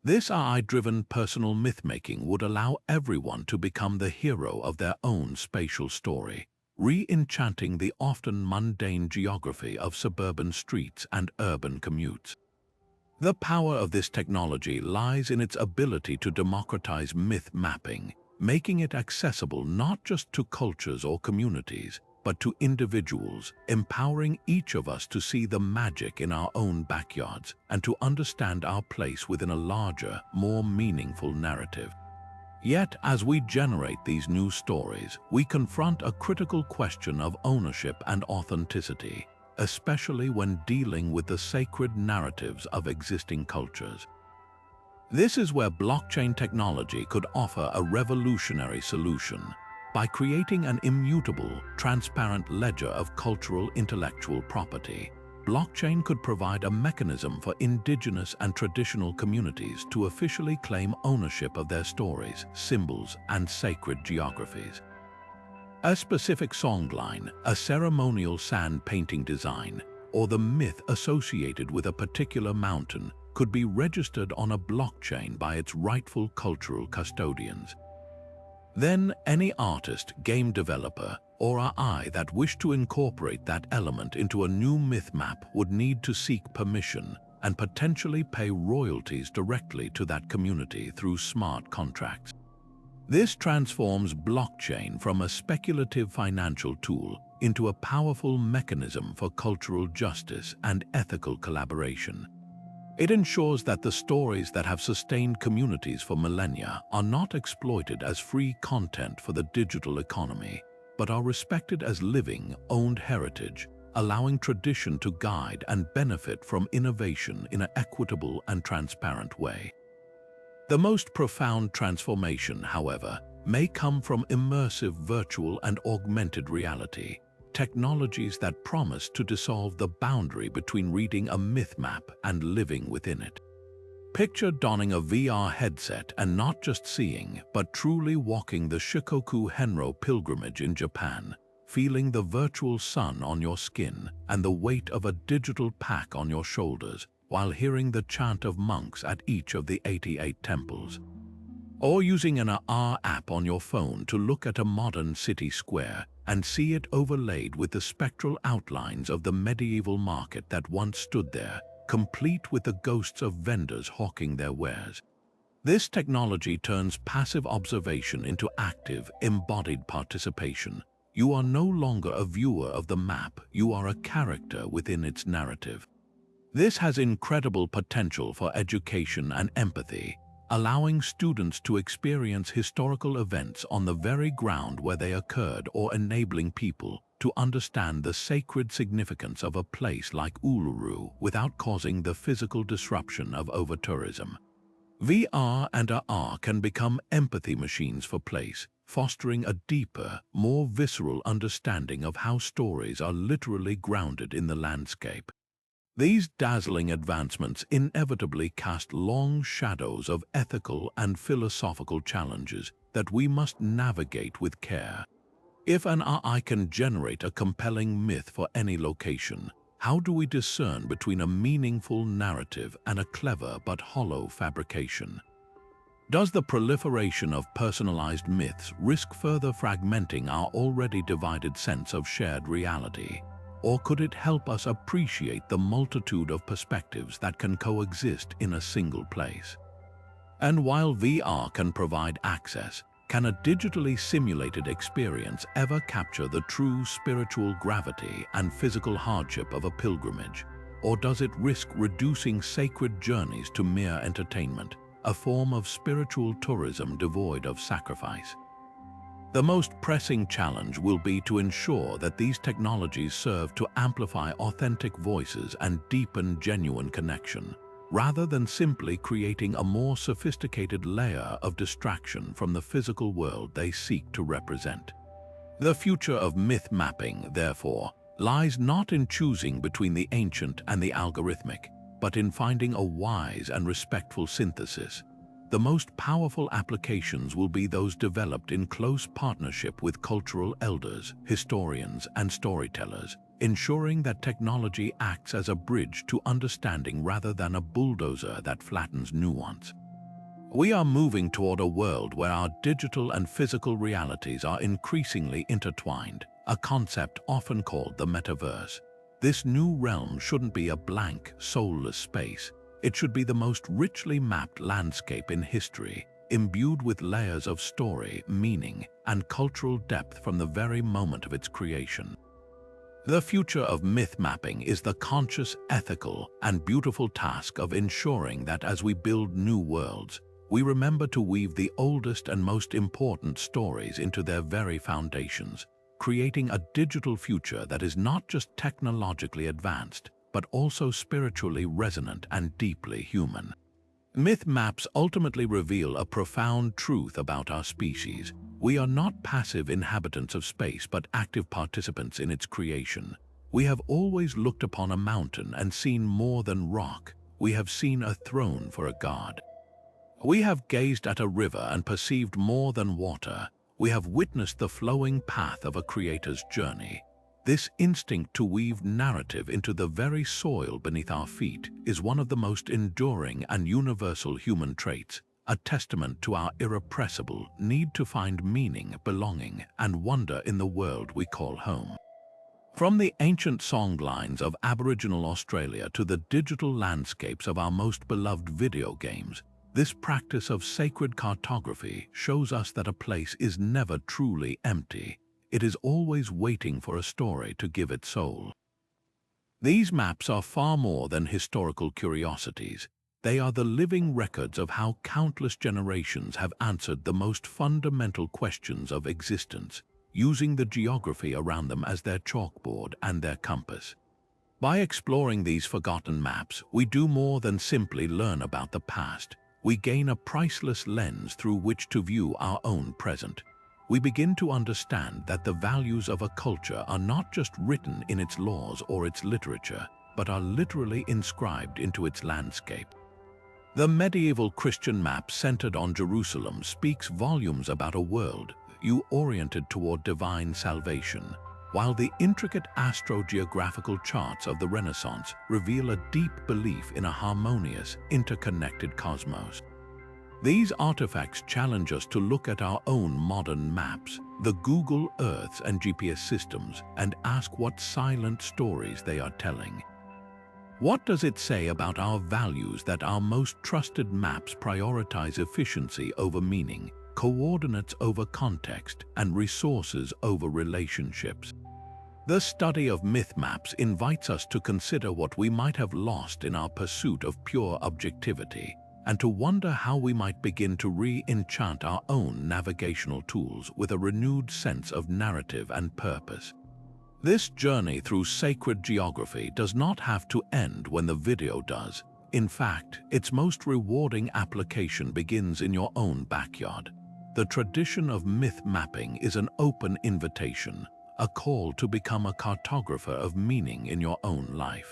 Speaker 1: This AI-driven personal myth-making would allow everyone to become the hero of their own spatial story, re-enchanting the often mundane geography of suburban streets and urban commutes. The power of this technology lies in its ability to democratize myth mapping, making it accessible not just to cultures or communities, but to individuals, empowering each of us to see the magic in our own backyards and to understand our place within a larger, more meaningful narrative. Yet, as we generate these new stories, we confront a critical question of ownership and authenticity, especially when dealing with the sacred narratives of existing cultures. This is where blockchain technology could offer a revolutionary solution. By creating an immutable, transparent ledger of cultural intellectual property, blockchain could provide a mechanism for indigenous and traditional communities to officially claim ownership of their stories, symbols, and sacred geographies. A specific songline, a ceremonial sand painting design, or the myth associated with a particular mountain could be registered on a blockchain by its rightful cultural custodians. Then any artist, game developer, or AI that wished to incorporate that element into a new myth map would need to seek permission and potentially pay royalties directly to that community through smart contracts. This transforms blockchain from a speculative financial tool into a powerful mechanism for cultural justice and ethical collaboration. It ensures that the stories that have sustained communities for millennia are not exploited as free content for the digital economy, but are respected as living, owned heritage, allowing tradition to guide and benefit from innovation in an equitable and transparent way. The most profound transformation, however, may come from immersive virtual and augmented reality, technologies that promise to dissolve the boundary between reading a myth map and living within it. Picture donning a VR headset and not just seeing, but truly walking the Shikoku Henro pilgrimage in Japan, feeling the virtual sun on your skin and the weight of a digital pack on your shoulders, while hearing the chant of monks at each of the 88 temples. Or using an AR app on your phone to look at a modern city square and see it overlaid with the spectral outlines of the medieval market that once stood there, complete with the ghosts of vendors hawking their wares. This technology turns passive observation into active, embodied participation. You are no longer a viewer of the map, you are a character within its narrative. This has incredible potential for education and empathy, allowing students to experience historical events on the very ground where they occurred, or enabling people to understand the sacred significance of a place like Uluru without causing the physical disruption of over-tourism. VR and AR can become empathy machines for place, fostering a deeper, more visceral understanding of how stories are literally grounded in the landscape. These dazzling advancements inevitably cast long shadows of ethical and philosophical challenges that we must navigate with care. If an AI can generate a compelling myth for any location, how do we discern between a meaningful narrative and a clever but hollow fabrication? Does the proliferation of personalized myths risk further fragmenting our already divided sense of shared reality? Or could it help us appreciate the multitude of perspectives that can coexist in a single place? And while VR can provide access, can a digitally simulated experience ever capture the true spiritual gravity and physical hardship of a pilgrimage? Or does it risk reducing sacred journeys to mere entertainment, a form of spiritual tourism devoid of sacrifice? The most pressing challenge will be to ensure that these technologies serve to amplify authentic voices and deepen genuine connection, rather than simply creating a more sophisticated layer of distraction from the physical world they seek to represent. The future of myth mapping, therefore, lies not in choosing between the ancient and the algorithmic, but in finding a wise and respectful synthesis. The most powerful applications will be those developed in close partnership with cultural elders, historians, and storytellers, ensuring that technology acts as a bridge to understanding rather than a bulldozer that flattens nuance. We are moving toward a world where our digital and physical realities are increasingly intertwined, a concept often called the metaverse. This new realm shouldn't be a blank, soulless space. It should be the most richly mapped landscape in history, imbued with layers of story, meaning, and cultural depth from the very moment of its creation. The future of myth mapping is the conscious, ethical, and beautiful task of ensuring that as we build new worlds, we remember to weave the oldest and most important stories into their very foundations, creating a digital future that is not just technologically advanced, but also spiritually resonant and deeply human. Myth maps ultimately reveal a profound truth about our species. We are not passive inhabitants of space, but active participants in its creation. We have always looked upon a mountain and seen more than rock. We have seen a throne for a god. We have gazed at a river and perceived more than water. We have witnessed the flowing path of a creator's journey. This instinct to weave narrative into the very soil beneath our feet is one of the most enduring and universal human traits, a testament to our irrepressible need to find meaning, belonging, and wonder in the world we call home. From the ancient songlines of Aboriginal Australia to the digital landscapes of our most beloved video games, this practice of sacred cartography shows us that a place is never truly empty. It is always waiting for a story to give it soul. These maps are far more than historical curiosities. They are the living records of how countless generations have answered the most fundamental questions of existence, using the geography around them as their chalkboard and their compass. By exploring these forgotten maps, we do more than simply learn about the past. We gain a priceless lens through which to view our own present. We begin to understand that the values of a culture are not just written in its laws or its literature, but are literally inscribed into its landscape. The medieval Christian map centered on Jerusalem speaks volumes about a world you oriented toward divine salvation, while the intricate astro-geographical charts of the Renaissance reveal a deep belief in a harmonious, interconnected cosmos. These artifacts challenge us to look at our own modern maps, the Google Earths and GPS systems, and ask what silent stories they are telling. What does it say about our values that our most trusted maps prioritize efficiency over meaning, coordinates over context, and resources over relationships? The study of myth maps invites us to consider what we might have lost in our pursuit of pure objectivity, and to wonder how we might begin to re-enchant our own navigational tools with a renewed sense of narrative and purpose. This journey through sacred geography does not have to end when the video does. In fact, its most rewarding application begins in your own backyard. The tradition of myth mapping is an open invitation, a call to become a cartographer of meaning in your own life.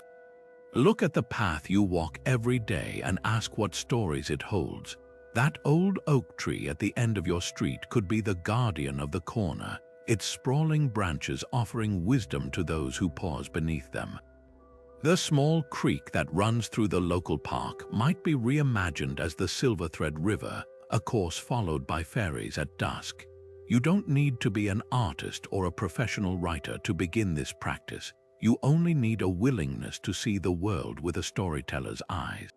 Speaker 1: Look at the path you walk every day and ask what stories it holds. That old oak tree at the end of your street could be the guardian of the corner, its sprawling branches offering wisdom to those who pause beneath them. The small creek that runs through the local park might be reimagined as the Silver Thread River, a course followed by ferries at dusk. You don't need to be an artist or a professional writer to begin this practice. You only need a willingness to see the world with a storyteller's eyes.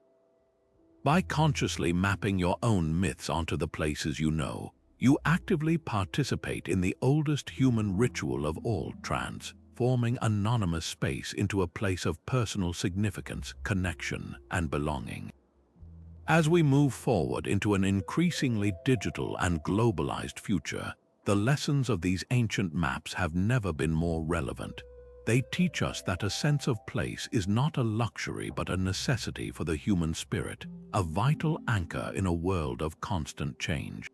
Speaker 1: By consciously mapping your own myths onto the places you know, you actively participate in the oldest human ritual of all, transforming anonymous space into a place of personal significance, connection, and belonging. As we move forward into an increasingly digital and globalized future, the lessons of these ancient maps have never been more relevant. They teach us that a sense of place is not a luxury but a necessity for the human spirit, a vital anchor in a world of constant change.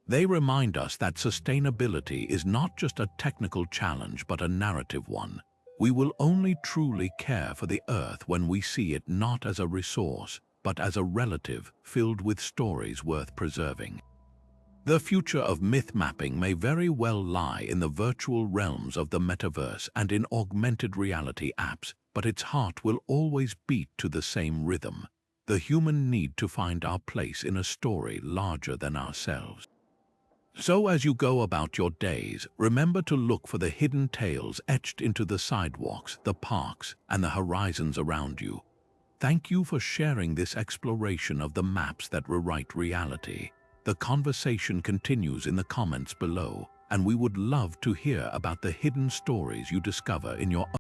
Speaker 1: They remind us that sustainability is not just a technical challenge but a narrative one. We will only truly care for the earth when we see it not as a resource, but as a relative filled with stories worth preserving. The future of myth mapping may very well lie in the virtual realms of the metaverse and in augmented reality apps, but its heart will always beat to the same rhythm, the human need to find our place in a story larger than ourselves. So as you go about your days, remember to look for the hidden tales etched into the sidewalks, the parks, and the horizons around you. Thank you for sharing this exploration of the maps that rewrite reality. The conversation continues in the comments below, and we would love to hear about the hidden stories you discover in your